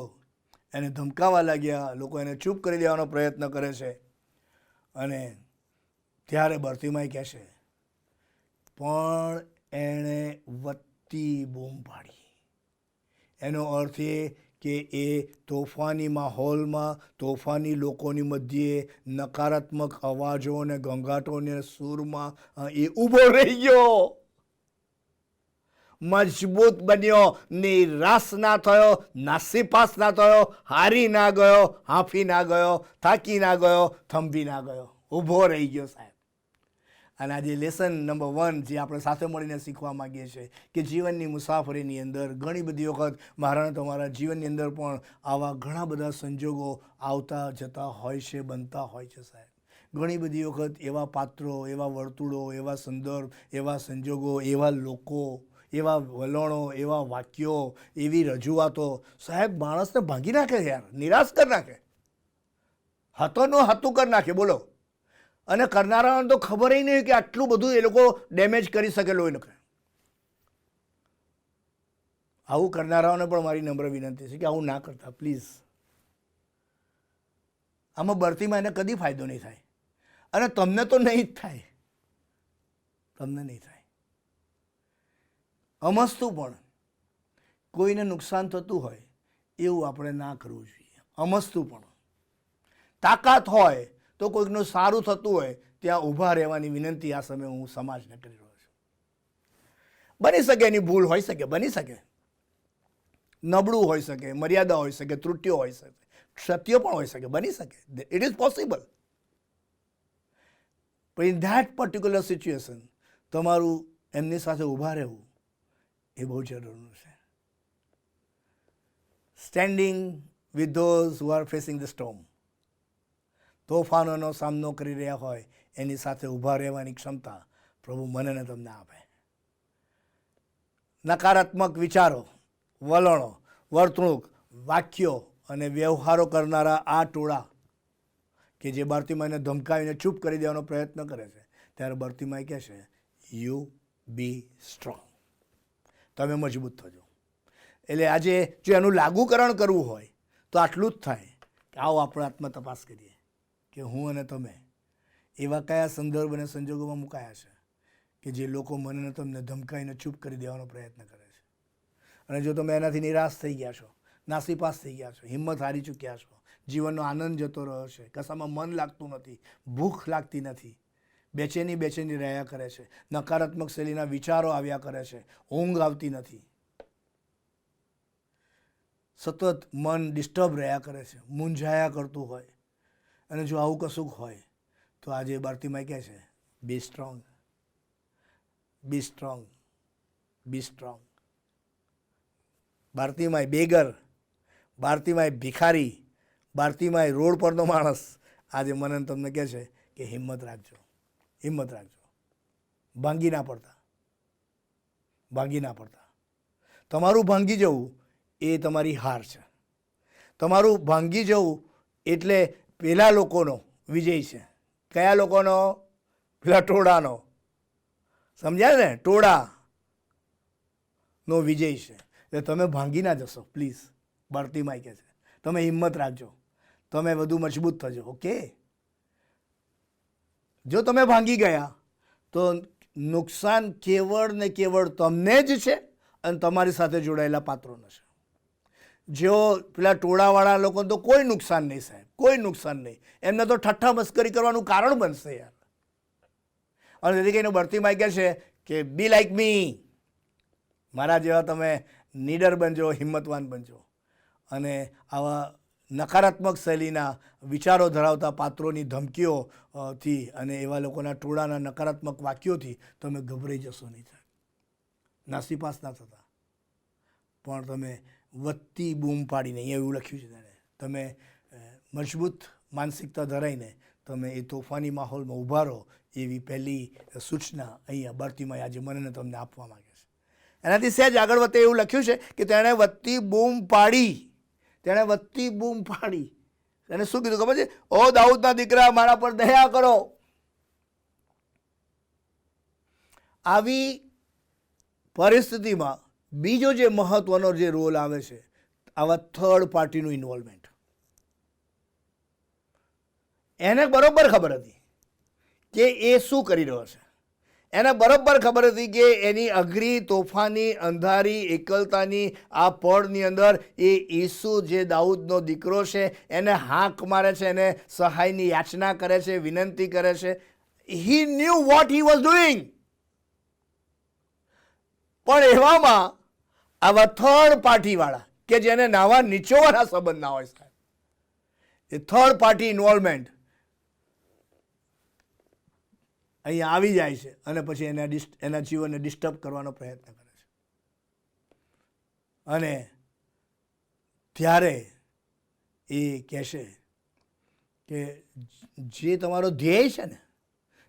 એને ધમકાવવા લાગ્યા, લોકો એને ચૂપ કરી દેવાનો પ્રયત્ન કરે છે. અને ત્યારે ભરતીમાઈ કહે છે પણ એણે વત્તી બૂમ પાડી, એનો અર્થ એ કે એ તોફાની માહોલમાં, તોફાની લોકોની મધ્યે, નકારાત્મક અવાજો અને ઘોંઘાટો અને સૂરમાં એ ઊભો રહી ગયો, મજબૂત બન્યો, નિરાશ ના થયો, નાસીપાસ ના થયો, હારી ના ગયો, હાંફી ના ગયો, થાકી ના ગયો, થંભી ના ગયો, ઊભો રહી ગયો સાહેબ. અને આજે લેસન નંબર 1 જે આપણે સાથે મળીને શીખવા માંગીએ છીએ કે જીવનની મુસાફરીની અંદર ઘણી બધી વખત મારા અને તમારા જીવનની અંદર પણ આવા ઘણા બધા સંજોગો આવતા જતા હોય છે, બનતા હોય છે સાહેબ. ઘણી બધી વખત એવા પાત્રો, એવા વર્તુળો, એવા સંદર્ભ, એવા સંજોગો, એવા લોકો, એવા વલણો, એવા વાક્યો, એવી રજૂઆતો સાહેબ માણસને ભાંગી નાખે યાર, નિરાશ કરી નાખે, હતોનું હતું કરી નાખે. બોલો. અને કરનારાઓને તો ખબર ય નહીં કે આટલું બધું એ લોકો ડેમેજ કરી શકેલો હોય. આવું કરનારાઓને પણ મારી નમ્ર વિનંતી છે કે આવું ના કરતા પ્લીઝ. આમાં બઢતીમાં એને કદી ફાયદો નહીં થાય, અને તમને તો નહીં જ થાય, તમને નહીં થાય. અમસ્તું પણ કોઈને નુકસાન થતું હોય એવું આપણે ના કરવું જોઈએ. અમસ્તું પણ તાકાત હોય તો કોઈકનું સારું થતું હોય ત્યાં ઊભા રહેવાની વિનંતી આ સમયે હું સમાજને કરી રહ્યો છું. બની શકે એની ભૂલ હોઈ શકે, બની શકે, નબળું હોઈ શકે, મર્યાદા હોઈ શકે, ત્રુટિઓ હોઈ શકે, ક્ષતિઓ પણ હોઈ શકે, બની શકે, ઇટ ઇઝ પોસિબલ. પણ ઇન ધેટ પર્ટિક્યુલર સિચ્યુએશન તમારું એમની સાથે ઊભા રહેવું એ બહુ જરૂરનું છે. Standing with those who are facing the storm. તોફાનોનો સામનો કરી રહ્યા હોય એની સાથે ઊભા રહેવાની ક્ષમતા પ્રભુ મને ને તમને આપે. નકારાત્મક વિચારો, વલણો, વર્તણૂક, વાક્યો અને વ્યવહારો કરનારા આ ટોળા કે જે બાર્તિમાઈને ધમકાવીને ચૂપ કરી દેવાનો પ્રયત્ન કરે છે, ત્યારે બાર્તિમાઈ કહે છે યુ બી સ્ટ્રોંગ, તમે મજબૂત થજો. એટલે આજે જો એનું લાગુકરણ કરવું હોય તો આટલું જ થાય કે આવો આપણે આત્મતપાસ કરીએ કે હું અને તમે એવા કયા સંદર્ભ અને સંજોગોમાં મુકાયા છે કે જે લોકો મને ને તમને ધમકાઈને ચૂપ કરી દેવાનો પ્રયત્ન કરે છે. અને જો તમે એનાથી નિરાશ થઈ ગયા છો, નાસીપાસ થઈ ગયા છો, હિંમત હારી ચૂક્યા છો, જીવનનો આનંદ જતો રહ્યો છે, કશામાં મન લાગતું નથી, ભૂખ લાગતી નથી, બેચેની રહ્યા કરે છે, નકારાત્મક શૈલીના વિચારો આવ્યા કરે છે, ઊંઘ આવતી નથી, સતત મન ડિસ્ટર્બ રહ્યા કરે છે, મૂંઝાયા કરતું હોય, અને જો આવું કશુંક હોય તો આજે બાર્તિમાઈ કહે છે બી સ્ટ્રોંગ, બી સ્ટ્રોંગ, બી સ્ટ્રોંગ. બાર્તિમાઈ બેગર, બાર્તિમાઈ ભિખારી, બાર્તિમાઈ રોડ પરનો માણસ આજે મને તમને કહે છે કે હિંમત રાખજો, હિંમત રાખજો, ભાંગી ના પડતા, ભાંગી ના પડતા. તમારું ભાંગી જવું એ તમારી હાર છે. તમારું ભાંગી જવું એટલે પેલા લોકોનો વિજય છે. કયા લોકોનો? પેલા ટોળાનો. સમજ્યા ને? ટોળાનો વિજય છે. એટલે તમે ભાંગી ના જશો પ્લીઝ. બાર્તિમાઈ કહે છે તમે હિંમત રાખજો, તમે વધુ મજબૂત થજો. ઓકે, જો તમે ભાંગી ગયા તો નુકસાન કેવળ ને કેવળ તમને જ છે અને તમારી સાથે જોડાયેલા પાત્રોને છે. જેઓ પેલા ટોળાવાળા લોકોને તો કોઈ નુકસાન નહીં સાહેબ, કોઈ નુકસાન નહીં. એમને તો ઠઠ્ઠા મસ્કરી કરવાનું કારણ બનશે યાર. અને તેથી કહીને બાર્તિમાઈ કહે છે કે બી લાઈક મી, મારા જેવા તમે નીડર બનજો, હિંમતવાન બનજો. અને આવા નકારાત્મક શૈલીના વિચારો ધરાવતા પાત્રોની ધમકીઓથી અને એવા લોકોના ટોળાના નકારાત્મક વાક્યોથી તમે ગભરાઈ જશો નહીં સાહેબ, નાસીપાસ ના થતા, પણ તમે વધતી બૂમ પાડીને, અહીંયા એવું લખ્યું છે ત્યારે, તમે મજબૂત માનસિકતા ધરાઈને તમે એ તોફાની માહોલમાં ઊભા રહો, એવી પહેલી સૂચના અહીંયા બાર્તિમાઈ આજે મને ને તમને આપવા માંગે છે. એનાથી સહેજ આગળ વધે એવું લખ્યું છે કે તેણે વધતી બૂમ પાડી, તેણે વધતી બૂમ પાડી. એને શું કીધું ખબર છે? ઓ દાઉદના દીકરા, મારા પર દયા કરો. આવી પરિસ્થિતિમાં બીજો જે મહત્વનો જે રોલ આવે છે, આવા થર્ડ પાર્ટીનું ઇન્વોલ્વમેન્ટ. એને બરોબર ખબર હતી કે એ શું કરી રહ્યો છે, એને બરાબર ખબર હતી કે એની અઘરી, તોફાની, અંધારી, એકલતાની આ પળની અંદર એ ઈસુ જે દાઉદનો દીકરો છે એને હાંક મારે છે, એને સહાયની યાચના કરે છે, વિનંતી કરે છે. હી new what he was doing. પણ એવામાં આવા થર્ડ પાર્ટીવાળા કે જેને નાવા નીચોવાના સંબંધ ના હોય સાહેબ, એ થર્ડ પાર્ટી ઇન્વોલ્વમેન્ટ અહીંયા આવી જાય છે અને પછી એના જીવનને ડિસ્ટર્બ કરવાનો પ્રયત્ન કરે છે. અને ત્યારે એ કહેશે કે જે તમારો ધ્યેય છે ને,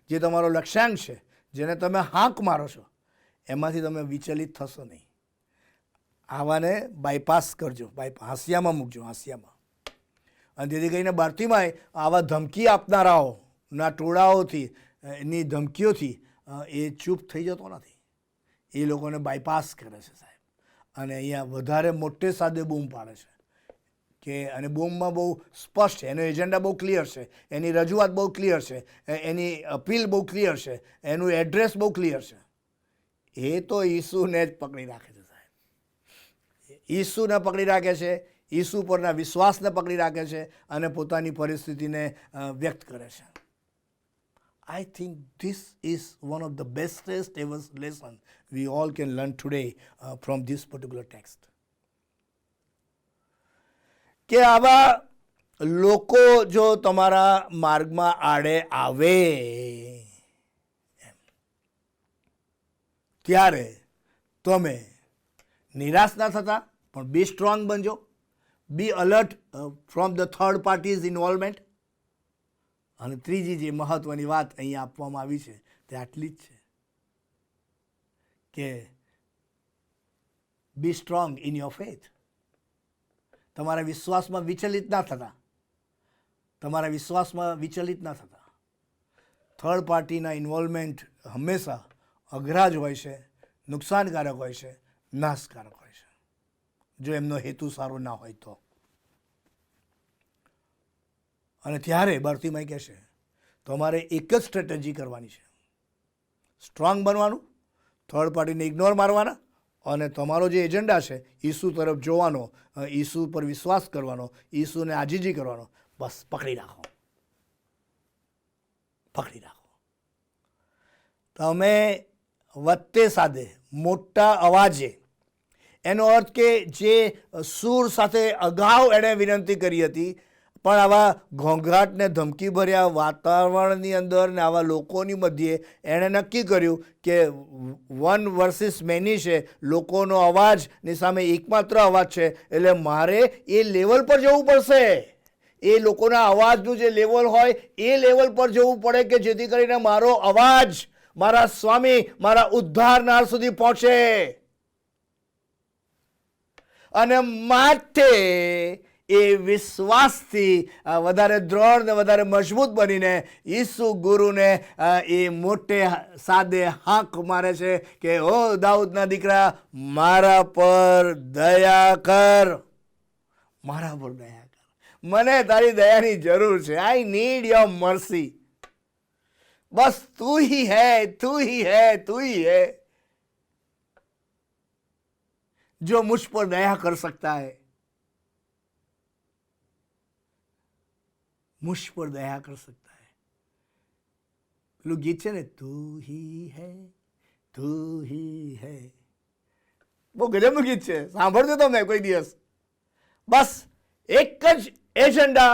જે તમારો લક્ષ્યાંક છે, જેને તમે હાંક મારો છો, એમાંથી તમે વિચલિત થશો નહીં. આવાને બાયપાસ કરજો, હાંસિયામાં મૂકજો, હાંસિયામાં. અને તેથી કરીને બાર્તિમાય આવા ધમકી આપનારાઓના ટોળાઓથી, એની ધમકીઓથી એ ચૂપ થઈ જતો નથી. એ લોકોને બાયપાસ કરે છે સાહેબ. અને અહીંયા વધારે મોટે સાદે બૂમ પાડે છે કે, અને બૂમમાં બહુ સ્પષ્ટ છે, એનો એજન્ડા બહુ ક્લિયર છે, એની રજૂઆત બહુ ક્લિયર છે, એની અપીલ બહુ ક્લિયર છે, એનું એડ્રેસ બહુ ક્લિયર છે. એ તો ઈસુને જ પકડી રાખે છે સાહેબ. ઈસુને પકડી રાખે છે, ઈસુ પરના વિશ્વાસને પકડી રાખે છે અને પોતાની પરિસ્થિતિને વ્યક્ત કરે છે. I think this is one of the bestest ever lesson we all can learn today from this particular text. કે આવા લોકો જો તમારા માર્ગમાં આડે આવે ત્યારે તમે નિરાશ ના થતા, પણ બી સ્ટ્રોંગ બનજો, be alert from the third parties involvement. અને ત્રીજી જે મહત્વની વાત અહીંયા આપવામાં આવી છે તે આટલી જ છે કે બી સ્ટ્રોંગ ઇન યોર ફેથ. તમારા વિશ્વાસમાં વિચલિત ના થતા, તમારા વિશ્વાસમાં વિચલિત ના થતા. થર્ડ પાર્ટીના ઇન્વોલ્વમેન્ટ હંમેશા અઘરા જ હોય છે, નુકસાનકારક હોય છે, નાશકારક હોય છે, જો એમનો હેતુ સારો ના હોય તો. અને ત્યારે બાર્તિમાય કહેશે તમારે એક જ સ્ટ્રેટેજી કરવાની છે, સ્ટ્રોંગ બનવાનું, થર્ડ પાર્ટીને ઇગ્નોર મારવાના, અને તમારો જે એજન્ડા છે ઈસુ તરફ જોવાનો, ઈસુ પર વિશ્વાસ કરવાનો, ઈસુને આજીજી કરવાનો. બસ પકડી રાખો, પકડી રાખો. તમે વત્તે સાદે મોટા અવાજે, એનો અર્થ કે જે સૂર સાથે અગાઉ એણે વિનંતી કરી હતી, પણ આવા ઘોંઘાટ ને ધમકી ભર્યા વાતાવરણની અંદર ને આવા લોકોની મધ્યે એણે નક્કી કર્યું કે વન વર્સિસ મેની છે, લોકોનો અવાજની સામે એકમાત્ર અવાજ છે, એટલે મારે એ લેવલ પર જવું પડશે. એ લોકોના અવાજનું જે લેવલ હોય એ લેવલ પર જવું પડે કે જેથી કરીને મારો અવાજ મારા સ્વામી, મારા ઉદ્ધારનાર સુધી પહોંચે. અને માટે એ વિશ્વાસથી વધારે દ્રઢ ને વધારે મજબૂત બનીને ઈસુ ગુરુને એ મોટે સાદે હાંક મારે છે કે ઓ દાઉદના દીકરા, મારા પર દયા કર, મારા પર દયા કર, મને તારી દયાની જરૂર છે. I need your mercy. બસ તું ही है, તું ही है, તું ही है जो मुझ पर दया कर सकता है, मुझ पर दया कर सकता है. પેલું ગીત છે ને, તું ही है, તું ही है, બહુ ગજબનું ગીત છે, સાંભળજો તમે કોઈ દિવસ. બસ એક જ એજન્ડા,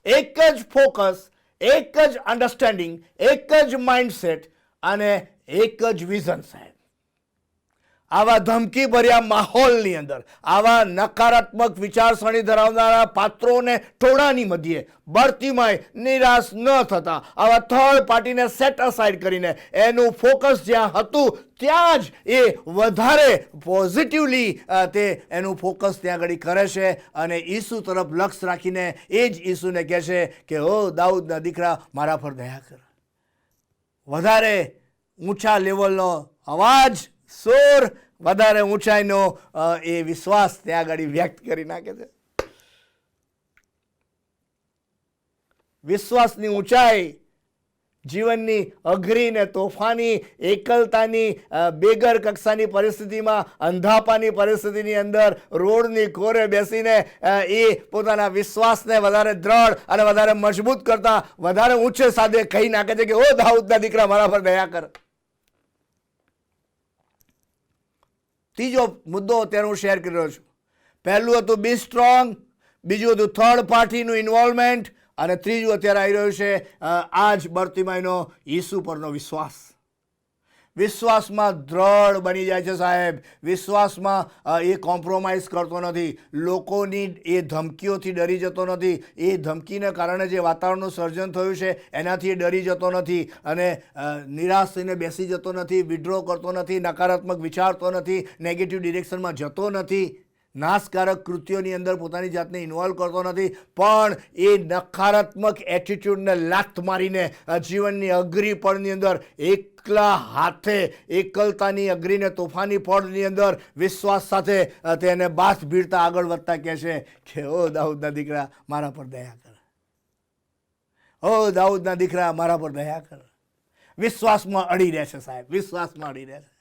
એક જ ફોકસ, એક જ અન્ડરસ્ટેન્ડિંગ, એક જ માઇન્ડસેટ અને એક જ વિઝન સાહેબ. આવા ધમકી ભર્યા માહોલની અંદર, આવા નકારાત્મક વિચારસરણી ધરાવનારા પાત્રોને ટોળાની મધ્યે બાર્તિમાય નિરાશ ન થતા, આવા થર્ડ પાર્ટીને સેટ અસાઇડ કરીને એનું ફોકસ જ્યાં હતું ત્યાં જ એ વધારે પોઝિટિવલી તે એનું ફોકસ ત્યાં આગળ કરે છે. અને ઈસુ તરફ લક્ષ્ય રાખીને એ જ ઈસુને કહે છે કે ઓ દાઉદના દીકરા, મારા પર દયા કર. વધારે ઊંચા લેવલનો અવાજ, સોર, વધારે ઊંચાઈનો એ વિશ્વાસ ત્યાં આગળ વ્યક્ત કરી નાખે છે. વિશ્વાસની ઊંચાઈ જીવનની અઘરી ને તોફાની એકલતાની બેગર કક્ષાની પરિસ્થિતિમાં અંધાપાની પરિસ્થિતિની અંદર રોડની કોરે બેસીને એ પોતાના વિશ્વાસને વધારે દ્રઢ અને વધારે મજબૂત કરતા વધારે ઊંચે સાદે કહી નાખે છે કે ઓ દાઉદના દીકરા મારા પર દયા કર. ત્રીજો મુદ્દો અત્યારે હું શેર કરી રહ્યો છું. પહેલું હતું બી સ્ટ્રોંગ, બીજું હતું થર્ડ પાર્ટીનું ઇન્વોલ્વમેન્ટ, અને ત્રીજું અત્યારે આવી રહ્યું છે આ જ બર્તિમાઈનો ઈસુ પરનો વિશ્વાસ. વિશ્વાસમાં દ્રઢ બની જાય છે સાહેબ. વિશ્વાસમાં એ કોમ્પ્રોમાઇઝ કરતો નથી, લોકોની એ ધમકીઓથી ડરી જતો નથી, એ ધમકીને કારણે જે વાતાવરણનું સર્જન થયું છે એનાથી એ ડરી જતો નથી, અને નિરાશ થઈને બેસી જતો નથી, વિડ્રો કરતો નથી, નકારાત્મક વિચારતો નથી, નેગેટિવ ડિરેક્શનમાં જતો નથી, નાશકારક કૃત્યોની અંદર પોતાની જાતને ઇન્વોલ્વ કરતો નથી, પણ એ નકારાત્મક એટીટ્યૂડને લાત મારીને જીવનની અઘરી પડની અંદર એકલા હાથે એકલતાની અઘરીને તોફાની પડની અંદર વિશ્વાસ સાથે તેને બાથ ભીડતા આગળ વધતા કહે છે કે ઓ દાઉદના દીકરા મારા પર દયા કર, ઓ દાઉદના દીકરા મારા પર દયા કર. વિશ્વાસમાં અડી રહે છે સાહેબ, વિશ્વાસમાં અડી રહે છે.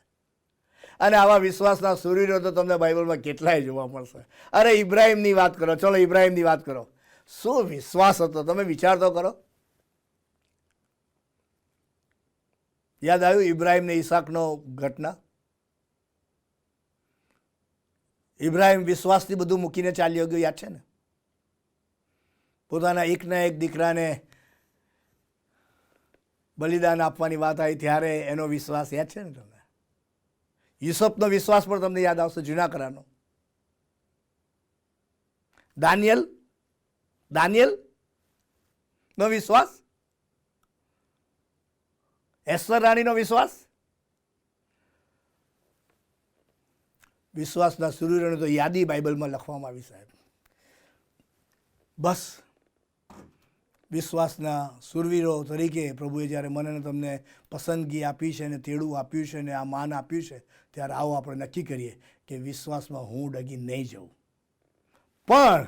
અને આવા વિશ્વાસના સૂરવીરો તો તમને બાઇબલમાં કેટલાય જોવા મળશે. અરે ઇબ્રાહિમની વાત કરો, ચલો ઇબ્રાહિમની વાત કરો. શું વિશ્વાસ હતો, તમે વિચાર તો કરો. યાદ આવ્યું ઇબ્રાહિમ ને ઈસાકનો ઘટના? ઇબ્રાહિમ વિશ્વાસથી બધું મૂકીને ચાલ્યો ગયો, યાદ છે ને? પોતાના એકના એક દીકરાને બલિદાન આપવાની વાત આવી ત્યારે એનો વિશ્વાસ યાદ છે ને તમને? યુસુફનો વિશ્વાસ પણ તમને યાદ આવશે, જૂના કરારનો. દાનિયેલ નો વિશ્વાસ, એસ્તર રાણીનો વિશ્વાસ. વિશ્વાસના સૂરવીરોની તો યાદી બાઇબલમાં લખવામાં આવી સાહેબ. બસ વિશ્વાસના સૂરવીરો તરીકે પ્રભુએ જ્યારે મને અને તમને પસંદગી આપી છે, અને તેડું આપ્યું છે, અને આ માન આપ્યું છે, ત્યારે આવો આપણે નક્કી કરીએ કે વિશ્વાસમાં હું ડગી નહીં જાઉં, પણ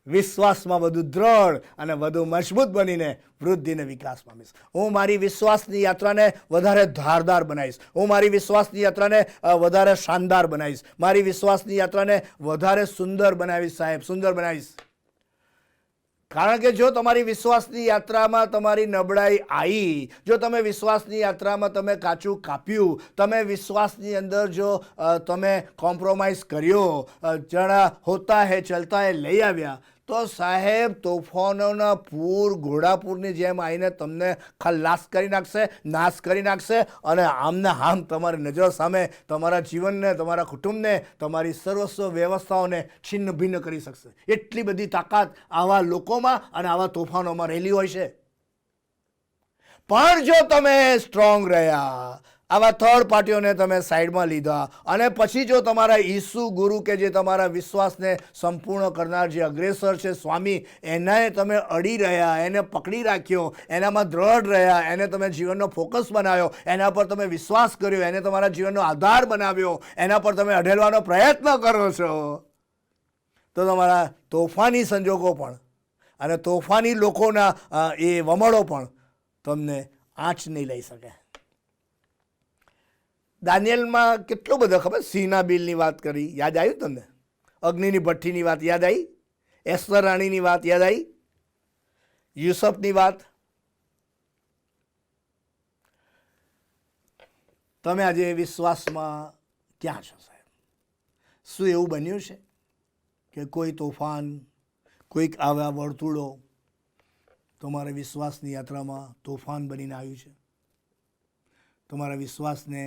વિશ્વાસમાં વધુ દ્રઢ અને વધુ મજબૂત બનીને વૃદ્ધિને વિકાસ પામીશ. હું મારી વિશ્વાસની યાત્રાને વધારે ધારદાર બનાવીશ, હું મારી વિશ્વાસની યાત્રાને વધારે શાનદાર બનાવીશ, મારી વિશ્વાસની યાત્રાને વધારે સુંદર બનાવીશ સાહેબ, સુંદર બનાવીશ. કારણ કે જો તમારી વિશ્વાસની યાત્રામાં તમારી નબળાઈ આવી, જો તમે વિશ્વાસની યાત્રામાં તમે કાચું કાપ્યું, તમે વિશ્વાસની અંદર જો તમે કોમ્પ્રોમાઇઝ કર્યો, જણા હોતા હે ચલતા હે લઈ આવ્યા, તો સાહેબ તોફાનોના પૂર ઘોડાપૂરની જેમ આવીને તમને ખલાસ કરી નાખશે, નાશ કરી નાખશે, અને આમને આમ તમારી નજર સામે તમારા જીવનને, તમારા કુટુંબને, તમારી સર્વસ્વ વ્યવસ્થાઓને છિન્ન ભિન્ન કરી શકશે. એટલી બધી તાકાત આવા લોકોમાં અને આવા તોફાનોમાં રહેલી હોય છે. પણ જો તમે સ્ટ્રોંગ રહ્યા, આવા થર્ડ પાર્ટીઓને તમે સાઈડમાં લીધા, અને પછી જો તમારા ઈસુ ગુરુ કે જે તમારા વિશ્વાસને સંપૂર્ણ કરનાર જે અગ્રેસર છે સ્વામી, એને તમે અડી રહ્યા, એને પકડી રાખ્યો, એનામાં દ્રઢ રહ્યા, એને તમે જીવનનો ફોકસ બનાવ્યો, એના પર તમે વિશ્વાસ કર્યો, એને તમારા જીવનનો આધાર બનાવ્યો, એના પર તમે અઢેલવાનો પ્રયત્ન કરો છો, તો તમારા તોફાની સંજોગો પણ અને તોફાની લોકોના એ વમળો પણ તમને આંચ નહીં લઈ શકે. દાનિયેલમાં કેટલો બધો ખબર, સિંહના બિલની વાત કરી, યાદ આવ્યું તમને? અગ્નિની ભઠ્ઠીની વાત યાદ આવી, એસ્તર રાણીની વાત યાદ આવી, યુસુફની વાત. તમે આજે વિશ્વાસમાં ક્યાં છો સાહેબ? શું એવું બન્યું છે કે કોઈ તોફાન, કોઈક આવા વર્તુળો તમારા વિશ્વાસની યાત્રામાં તોફાન બનીને આવ્યું છે? તમારા વિશ્વાસને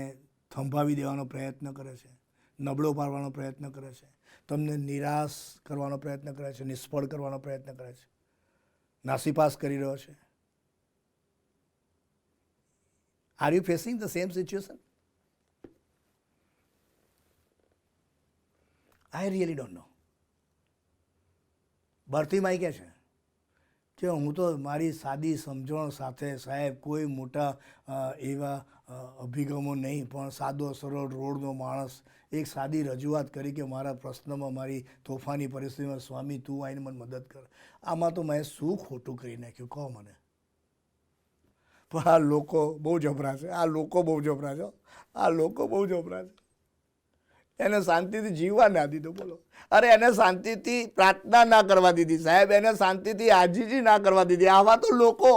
થંભાવી દેવાનો પ્રયત્ન કરે છે, નબળો પાડવાનો પ્રયત્ન કરે છે, તમને નિરાશ કરવાનો પ્રયત્ન કરે છે, નિષ્ફળ કરવાનો પ્રયત્ન કરે છે, નાસીપાસ કરી રહ્યો છે. Are you facing the same situation? I really don't know. Bartimaeus કહે છે કે હું તો મારી સાદી સમજણ સાથે સાહેબ કોઈ મોટા એવા અભિગમો નહીં, પણ સાદો સરળ રોડનો માણસ એક સાદી રજૂઆત કરી કે મારા પ્રશ્નમાં, મારી તોફાની પરિસ્થિતિમાં સ્વામી તું આવીને મને મદદ કર. આમાં તો મેં શું ખોટું કરી નાખ્યું કહો મને? પણ આ લોકો બહુ જબરા છે, આ લોકો બહુ જબરા છે, આ લોકો બહુ જબરા છે. એને શાંતિથી જીવવા ના દીધું. બોલો, અરે એને શાંતિથી પ્રાર્થના ના કરવા દીધી સાહેબ, એને શાંતિથી આજીજી ના કરવા દીધી. આવા તો લોકો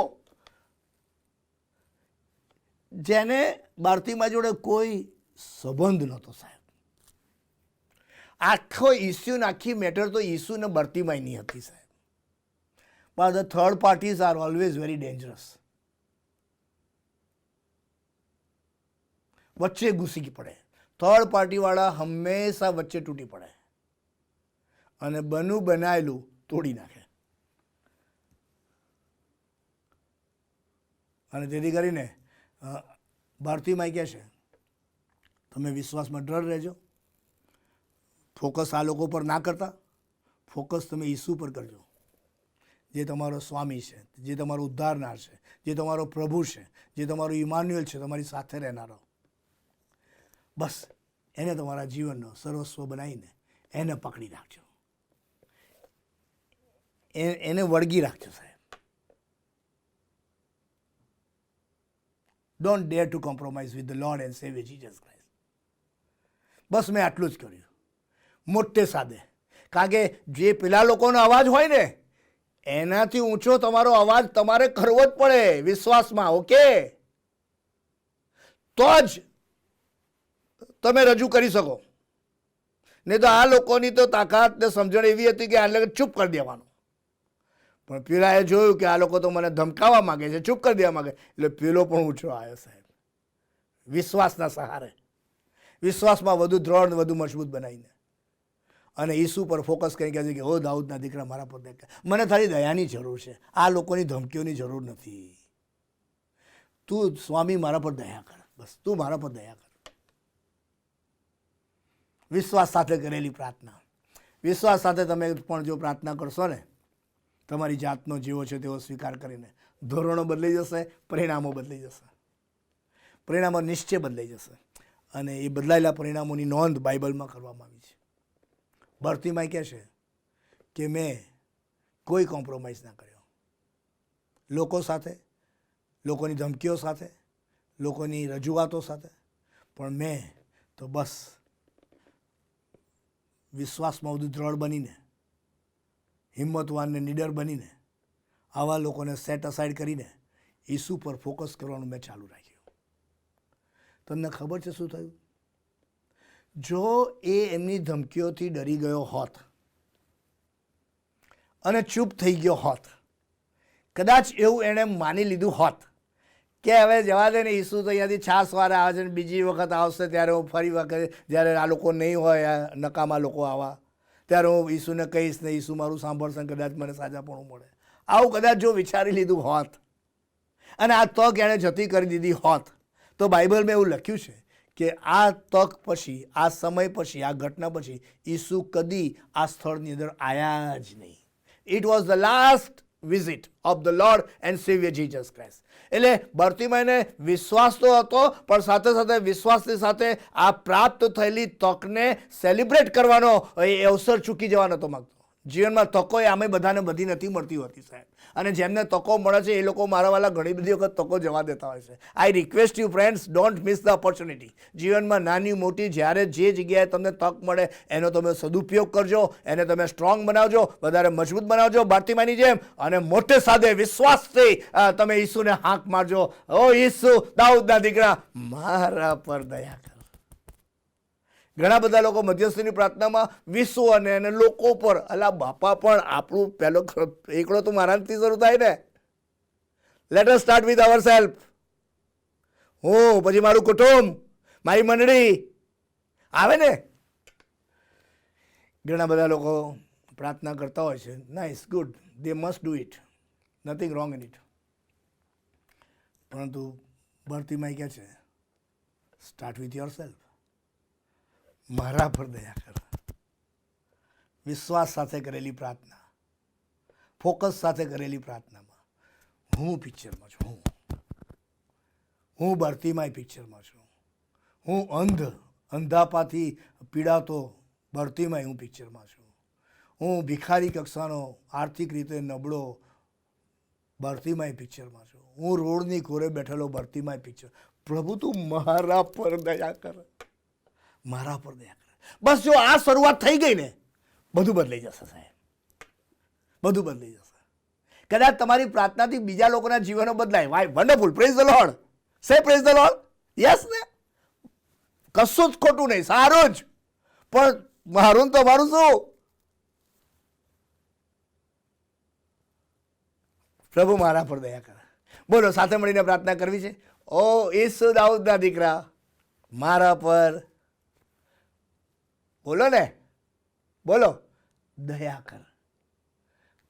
જેને બાર્તિમાઈ જોડે કોઈ સંબંધ નહોતો સાહેબ. આખો ઇસ્યુ ને આખી મેટર તો ઈસુ ને બાર્તિમાઈની હતી સાહેબ. પણ the third parties are always very dangerous. વચ્ચે ઘૂસી પડે. થર્ડ પાર્ટીવાળા હંમેશા વચ્ચે તૂટી પડે અને બનું બનાયેલું તોડી નાખે. અને તેથી કરીને બાર્તિમાઈ કહે છે તમે વિશ્વાસમાં દ્રઢ રહેજો, ફોકસ આ લોકો પર ના કરતા, ફોકસ તમે ઈસુ પર કરજો, જે તમારો સ્વામી છે, જે તમારો ઉદ્ધારનાર છે, જે તમારો પ્રભુ છે, જે તમારો ઇમાન્યુએલ છે, તમારી સાથે રહેનારો. બસ એને તમારા જીવનનો સર્વસ્વ બનાવીને એને પકડી રાખજો, એને વળગી રાખજો સાહેબ. Don't dare to compromise with the lord and saviour Jesus Christ. બસ મેં આટલું જ કર્યું, મોટે સાદે. કારણ કે જે પેલા લોકોનો અવાજ હોય ને એનાથી ઊંચો તમારો અવાજ તમારે કરવો જ પડે વિશ્વાસમાં. ઓકે, તો જ તમે રજૂ કરી શકો. નહીં તો આ લોકોની તો તાકાત ને સમજણ એવી હતી કે આ ચૂપ કરી દેવાનું. પણ પેલાએ જોયું કે આ લોકો તો મને ધમકાવવા માંગે છે, ચૂપ કરી દેવા માંગે, એટલે પેલો પણ ઊંચો આવ્યો સાહેબ, વિશ્વાસના સહારે, વિશ્વાસમાં વધુ દ્રઢ, વધુ મજબૂત બનાવીને. અને ઈસુ પર ફોકસ કરી કહે છે કે ઓ દાઉદના દીકરા મારા પર દેખ, મને તારી દયાની જરૂર છે, આ લોકોની ધમકીઓની જરૂર નથી. તું સ્વામી મારા પર દયા કર, બસ તું મારા પર દયા કર. વિશ્વાસ સાથે કરેલી પ્રાર્થના. વિશ્વાસ સાથે તમે પણ જો પ્રાર્થના કરશો ને, તમારી જાતનો જેવો છે તેવો સ્વીકાર કરીને, ધોરણો બદલાઈ જશે, પરિણામો બદલાઈ જશે, પરિણામો નિશ્ચય બદલાઈ જશે. અને એ બદલાયેલા પરિણામોની નોંધ બાઇબલમાં કરવામાં આવી છે. બાર્તિમાઈ કહે છે કે મેં કોઈ કોમ્પ્રોમાઇઝ ના કર્યો લોકો સાથે, લોકોની ધમકીઓ સાથે, લોકોની રજૂઆતો સાથે, પણ મેં તો બસ વિશ્વાસમાં વધુ દ્રઢ બનીને, હિંમતવાન ને નીડર બનીને, આવા લોકોને સેટ અસાઇડ કરીને ઈસુ પર ફોકસ કરવાનું મેં ચાલુ રાખ્યું. તમને ખબર છે શું થયું? જો એ એમની ધમકીઓથી ડરી ગયો હોત અને ચૂપ થઈ ગયો હોત, કદાચ એવું એણે માની લીધું હોત કે હવે જવા દે ને, ઈસુ તો અહીંયાથી 6 વાર આવે છે ને બીજી વખત આવશે ત્યારે હું ફરી વખત, જ્યારે આ લોકો નહીં હોય, નકામા લોકો આવા, ત્યારે હું ઈસુને કહીશ ને ઈસુ મારું સાંભળશે, કદાચ મને સાજાપણું મળે. આવું કદાચ જો વિચારી લીધું હોત અને આ તક એણે જતી કરી દીધી હોત, તો બાઇબલમાં એવું લખ્યું છે કે આ તક પછી, આ સમય પછી, આ ઘટના પછી ઈસુ કદી આ સ્થળની અંદર આવ્યા જ નહીં. It was the last visit of the lord and saviour Jesus Christ. એટલે બાર્તિમાઈને વિશ્વાસ તો હતો, પણ સાથે સાથે વિશ્વાસની સાથે આ પ્રાપ્ત થયેલી તકને સેલિબ્રેટ કરવાનો એ અવસર ચૂકી જવા નહોતો માગતો. જીવનમાં તકો એ આમે બધાને બધી નથી મળતી હોતી સાહેબ, અને જેમને તકો મળે છે એ લોકો મારા વાલા ઘણી બધી વખત તકો જવા દેતા હોય છે. I request you friends, don't miss the opportunity. જીવનમાં નાની મોટી જ્યારે જે જગ્યાએ તમને તક મળે એનો તમે સદુપયોગ કરજો, એને તમે સ્ટ્રોંગ બનાવજો, વધારે મજબૂત બનાવજો બાર્તિમાઈની જેમ, અને મોટે સાદે વિશ્વાસથી તમે ઈસુને હાંક મારજો, ઓ ઈસુ દાઉદના દીકરા મારા પર દયા કર. ઘણા બધા લોકો મધ્યસ્થીની પ્રાર્થનામાં વિશ્વ અને લોકો પર, અલા બાપા પણ આપણું પહેલો એકડો તો મારાથી શરૂ થાય ને. Let us start with our self. હું, પછી મારું કુટુંબ, મારી મંડળી આવે ને. ઘણા બધા લોકો પ્રાર્થના કરતા હોય છે, nice, good, they must do it, nothing wrong in it. પરંતુ બાર્તિમાઈ કહે છે સ્ટાર્ટ વિથ યોર સેલ્ફ. મારા પર દયા કર. વિશ્વાસ સાથે કરેલી પ્રાર્થના, ફોકસ સાથે કરેલી પ્રાર્થનામાં હું પિક્ચરમાં છું. હું બાર્તિમાઈ પિક્ચરમાં છું. હું અંધાપાથી પીડાતો બાર્તિમાઈ હું પિક્ચરમાં છું. હું ભિખારી કક્ષાનો, આર્થિક રીતે નબળો ભરતીમાય પિક્ચરમાં છું, હું રોડની કોરે બેઠેલો ભરતીમાય પિક્ચર. પ્રભુ તું મારા પર દયા કર, મારા પર દયા કર. બસ જો આ શરૂઆત થઈ ગઈ ને, બધું બદલાઈ જશે સાહેબ, બધું બદલાઈ જશે. કદાચ તમારી પ્રાર્થનાથી બીજા લોકોના જીવનો બદલાય. Why wonderful, praise the Lord, say praise the Lord. Yes ને, કશું જ ખોટું નહીં, સારું જ. પણ મારું ને તમારું શું? પ્રભુ મારા પર દયા કરે. બોલો, સાથે મળીને પ્રાર્થના કરવી છે. ઓ ઈસુ દાઉદના દીકરા, મારા પર બોલો ને, બોલો, દયા કર,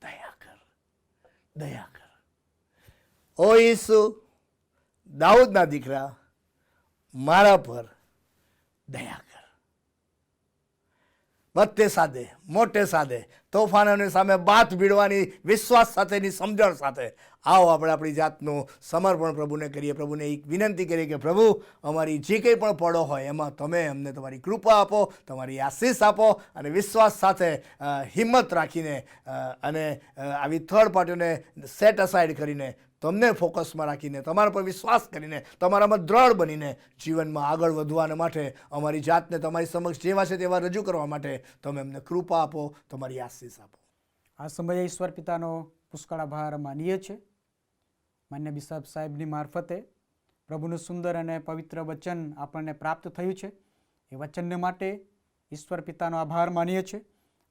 દયા કર, દયા કર. ઓ ઈસુ દાઉદના દીકરા, મારા પર દયા કર. બધે સાદે, મોટે સાદે, તોફાનોની સામે બાથ ભીડવાની વિશ્વાસ સાથેની સમજણ સાથે આવો આપણે આપણી જાતનું સમર્પણ પ્રભુને કરીએ. પ્રભુને એક વિનંતી કરીએ કે પ્રભુ, અમારી જે કંઈ પણ પડો હોય એમાં તમે અમને તમારી કૃપા આપો, તમારી આશીષ આપો, અને વિશ્વાસ સાથે હિંમત રાખીને અને આવી થર્ડ પાર્ટીઓને સેટ અસાઇડ કરીને તમને ફોકસમાં રાખીને, તમારા પર વિશ્વાસ કરીને, તમારામાં દ્રઢ બનીને જીવનમાં આગળ વધવાને માટે અમારી જાતને તમારી સમક્ષ જેવા છે તેવા રજૂ કરવા માટે તમે અમને કૃપા આપો, તમારી આશીષ આપો. આ સમયે ઈશ્વર પિતાનો પુષ્કળ આભાર માનીએ છીએ. માન્ય બિશપ સાહેબની મારફતે પ્રભુનું સુંદર અને પવિત્ર વચન આપણને પ્રાપ્ત થયું છે. એ વચનને માટે ઈશ્વર પિતાનો આભાર માનીએ છીએ.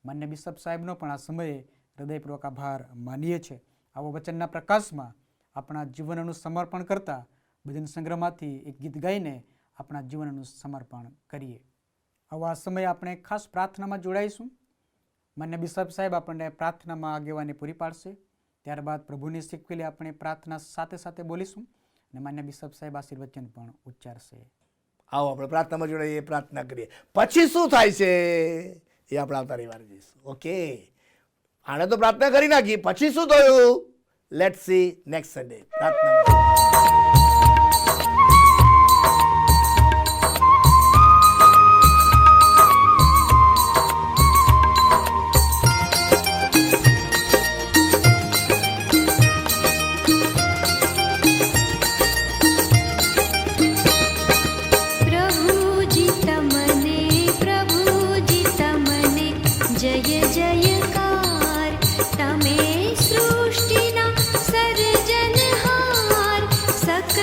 માન્ય બિશપ સાહેબનો પણ આ સમયે હૃદયપૂર્વક આભાર માનીએ છીએ. આવો વચનના પ્રકાશમાં આપણા જીવનનું સમર્પણ કરતા ભજન સંગ્રહમાંથી એક ગીત ગાઈને આપણા જીવનનું સમર્પણ કરીએ. આવો આ સમયે આપણે ખાસ પ્રાર્થનામાં જોડાઈશું. માન્ય બિશપ સાહેબ આપણને પ્રાર્થનામાં આગેવાની પૂરી પાડશે. ત્યારબાદ પ્રભુની શીખવેલી આપણે પ્રાર્થના સાથે સાથે બોલીશું અને માન્ય બિશપ સાહેબ આશીર્વચન પણ ઉચ્ચારશે. આવો આપણે પ્રાર્થનામાં જોડાઈએ, પ્રાર્થના કરીએ. પછી શું થાય છે એ આપણે આવતા રવિવારે જોઈશું. ઓકે, આને તો પ્રાર્થના કરી નાખી, પછી શું થયું? Let's see next Sunday. પ્રાર્થના. પ્રભુજી તમને જય જયકાર. તમે સૃષ્ટિના સર્જનહાર, સકલ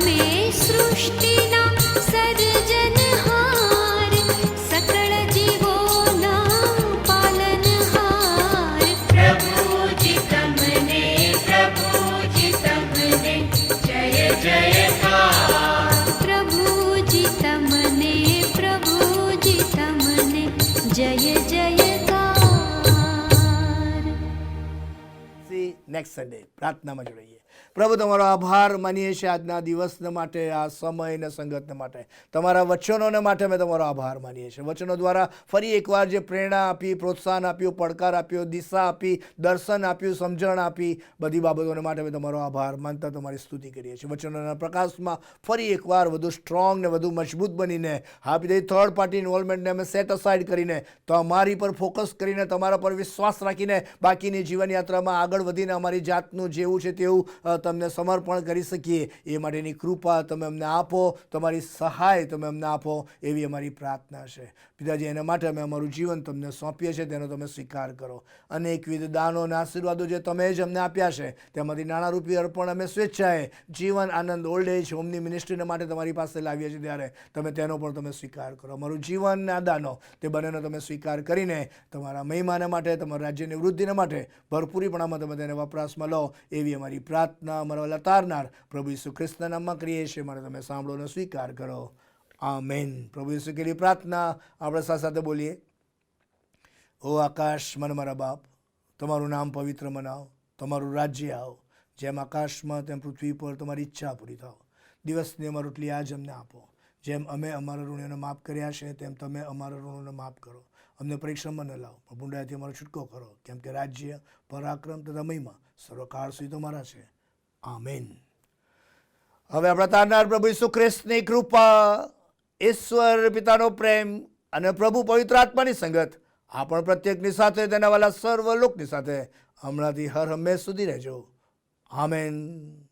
તમે સૃષ્ટિના સર્જનહાર સકળ જીવોના પાલનહાર પ્રભુજી તમને જય જયકાર પ્રભુજી તમને જય જયકાર. નેક્સ્ટ સન્ડે પ્રાર્થનામાં જોડાઈએ. પ્રભુ તમારો આભાર માનીએ છીએ આજના દિવસને માટે, આ સમય અને સંગતને માટે, તમારા વચનોને માટે અમે તમારો આભાર માનીએ છીએ. વચનો દ્વારા ફરી એકવાર જે પ્રેરણા આપી, પ્રોત્સાહન આપ્યું, પડકાર આપ્યો, દિશા આપી, દર્શન આપ્યું, સમજણ આપી, બધી બાબતોને માટે અમે તમારો આભાર માનતા તમારી સ્તુતિ કરીએ છીએ. વચનોના પ્રકાશમાં ફરી એકવાર વધુ સ્ટ્રોંગ ને વધુ મજબૂત બનીને આપી થર્ડ પાર્ટી ઇન્વોલ્વમેન્ટને અમે સેટ અસાઇડ કરીને તમારી પર ફોકસ કરીને તમારા પર વિશ્વાસ રાખીને બાકીની જીવન યાત્રામાં આગળ વધીને અમારી જાતનું જેવું છે તેવું તમને સમર્પણ કરી શકીએ એ માટેની કૃપા તમે અમને આપો, તમારી સહાય તમે અમને આપો એવી અમારી પ્રાર્થના છે. પિતાજી, એના માટે અમે અમારું જીવન તમને સોંપીએ છીએ, તેનો તમે સ્વીકાર કરો. અનેકવિધ દાનો અને આશીર્વાદો જે તમે જ અમને આપ્યા છે તેમાંથી નાણારૂપી અર્પણ અમે સ્વેચ્છાએ જીવન, આનંદ, ઓલ્ડ એજ હોમની મિનિસ્ટ્રીને માટે તમારી પાસે લાવીએ છીએ, ત્યારે તમે તેનો પણ તમે સ્વીકાર કરો. અમારું જીવન આ દાનો તે બંનેનો તમે સ્વીકાર કરીને તમારા મહિમાને માટે, તમારા રાજ્યની વૃદ્ધિને માટે ભરપૂરીપણામાં તમે તેને વપરાશમાં લો એવી અમારી પ્રાર્થના અમારા લતારનાર પ્રભુ ઈસુ ખ્રિસ્તના નામમાં કરીએ છીએ. માટે તમે સાંભળો અને સ્વીકાર કરો. આમેન. પ્રભુ ઈસુ કીધી પ્રાર્થના આપણે સાથે સાથે બોલીએ. ઓ આકાશ મને મારા બાપ, તમારું નામ પવિત્ર મનાવો, તમારું રાજ્ય આવો, જેમ આકાશમાં તેમ પૃથ્વી પર તમારી ઈચ્છા પૂરી થાવ. દિવસની અમારી રોટલી આજ અમને આપો. જેમ અમે અમારા ઋણીઓને માફ કર્યા છે તેમ તમે અમારા ઋણોને માફ કરો. અમને પરીક્ષામાં ન લાવો, પણ બુંડાઈથી અમારો છૂટકો કરો, કેમ કે રાજ્ય, પરાક્રમ તથા મહિમા સર્વકાળ સુધી તમારા છે. આમેન. હવે આપણા તારનાર પ્રભુ ઈસુ ખ્રિસ્તની કૃપા, ઈશ્વર પિતાનો પ્રેમ અને પ્રભુ પવિત્ર આત્માની સંગત આપણ પ્રત્યેકની સાથે, તેના વાલા સર્વ લોકની સાથે હમણાંથી હર હંમેશ સુધી રહેજો. આમેન.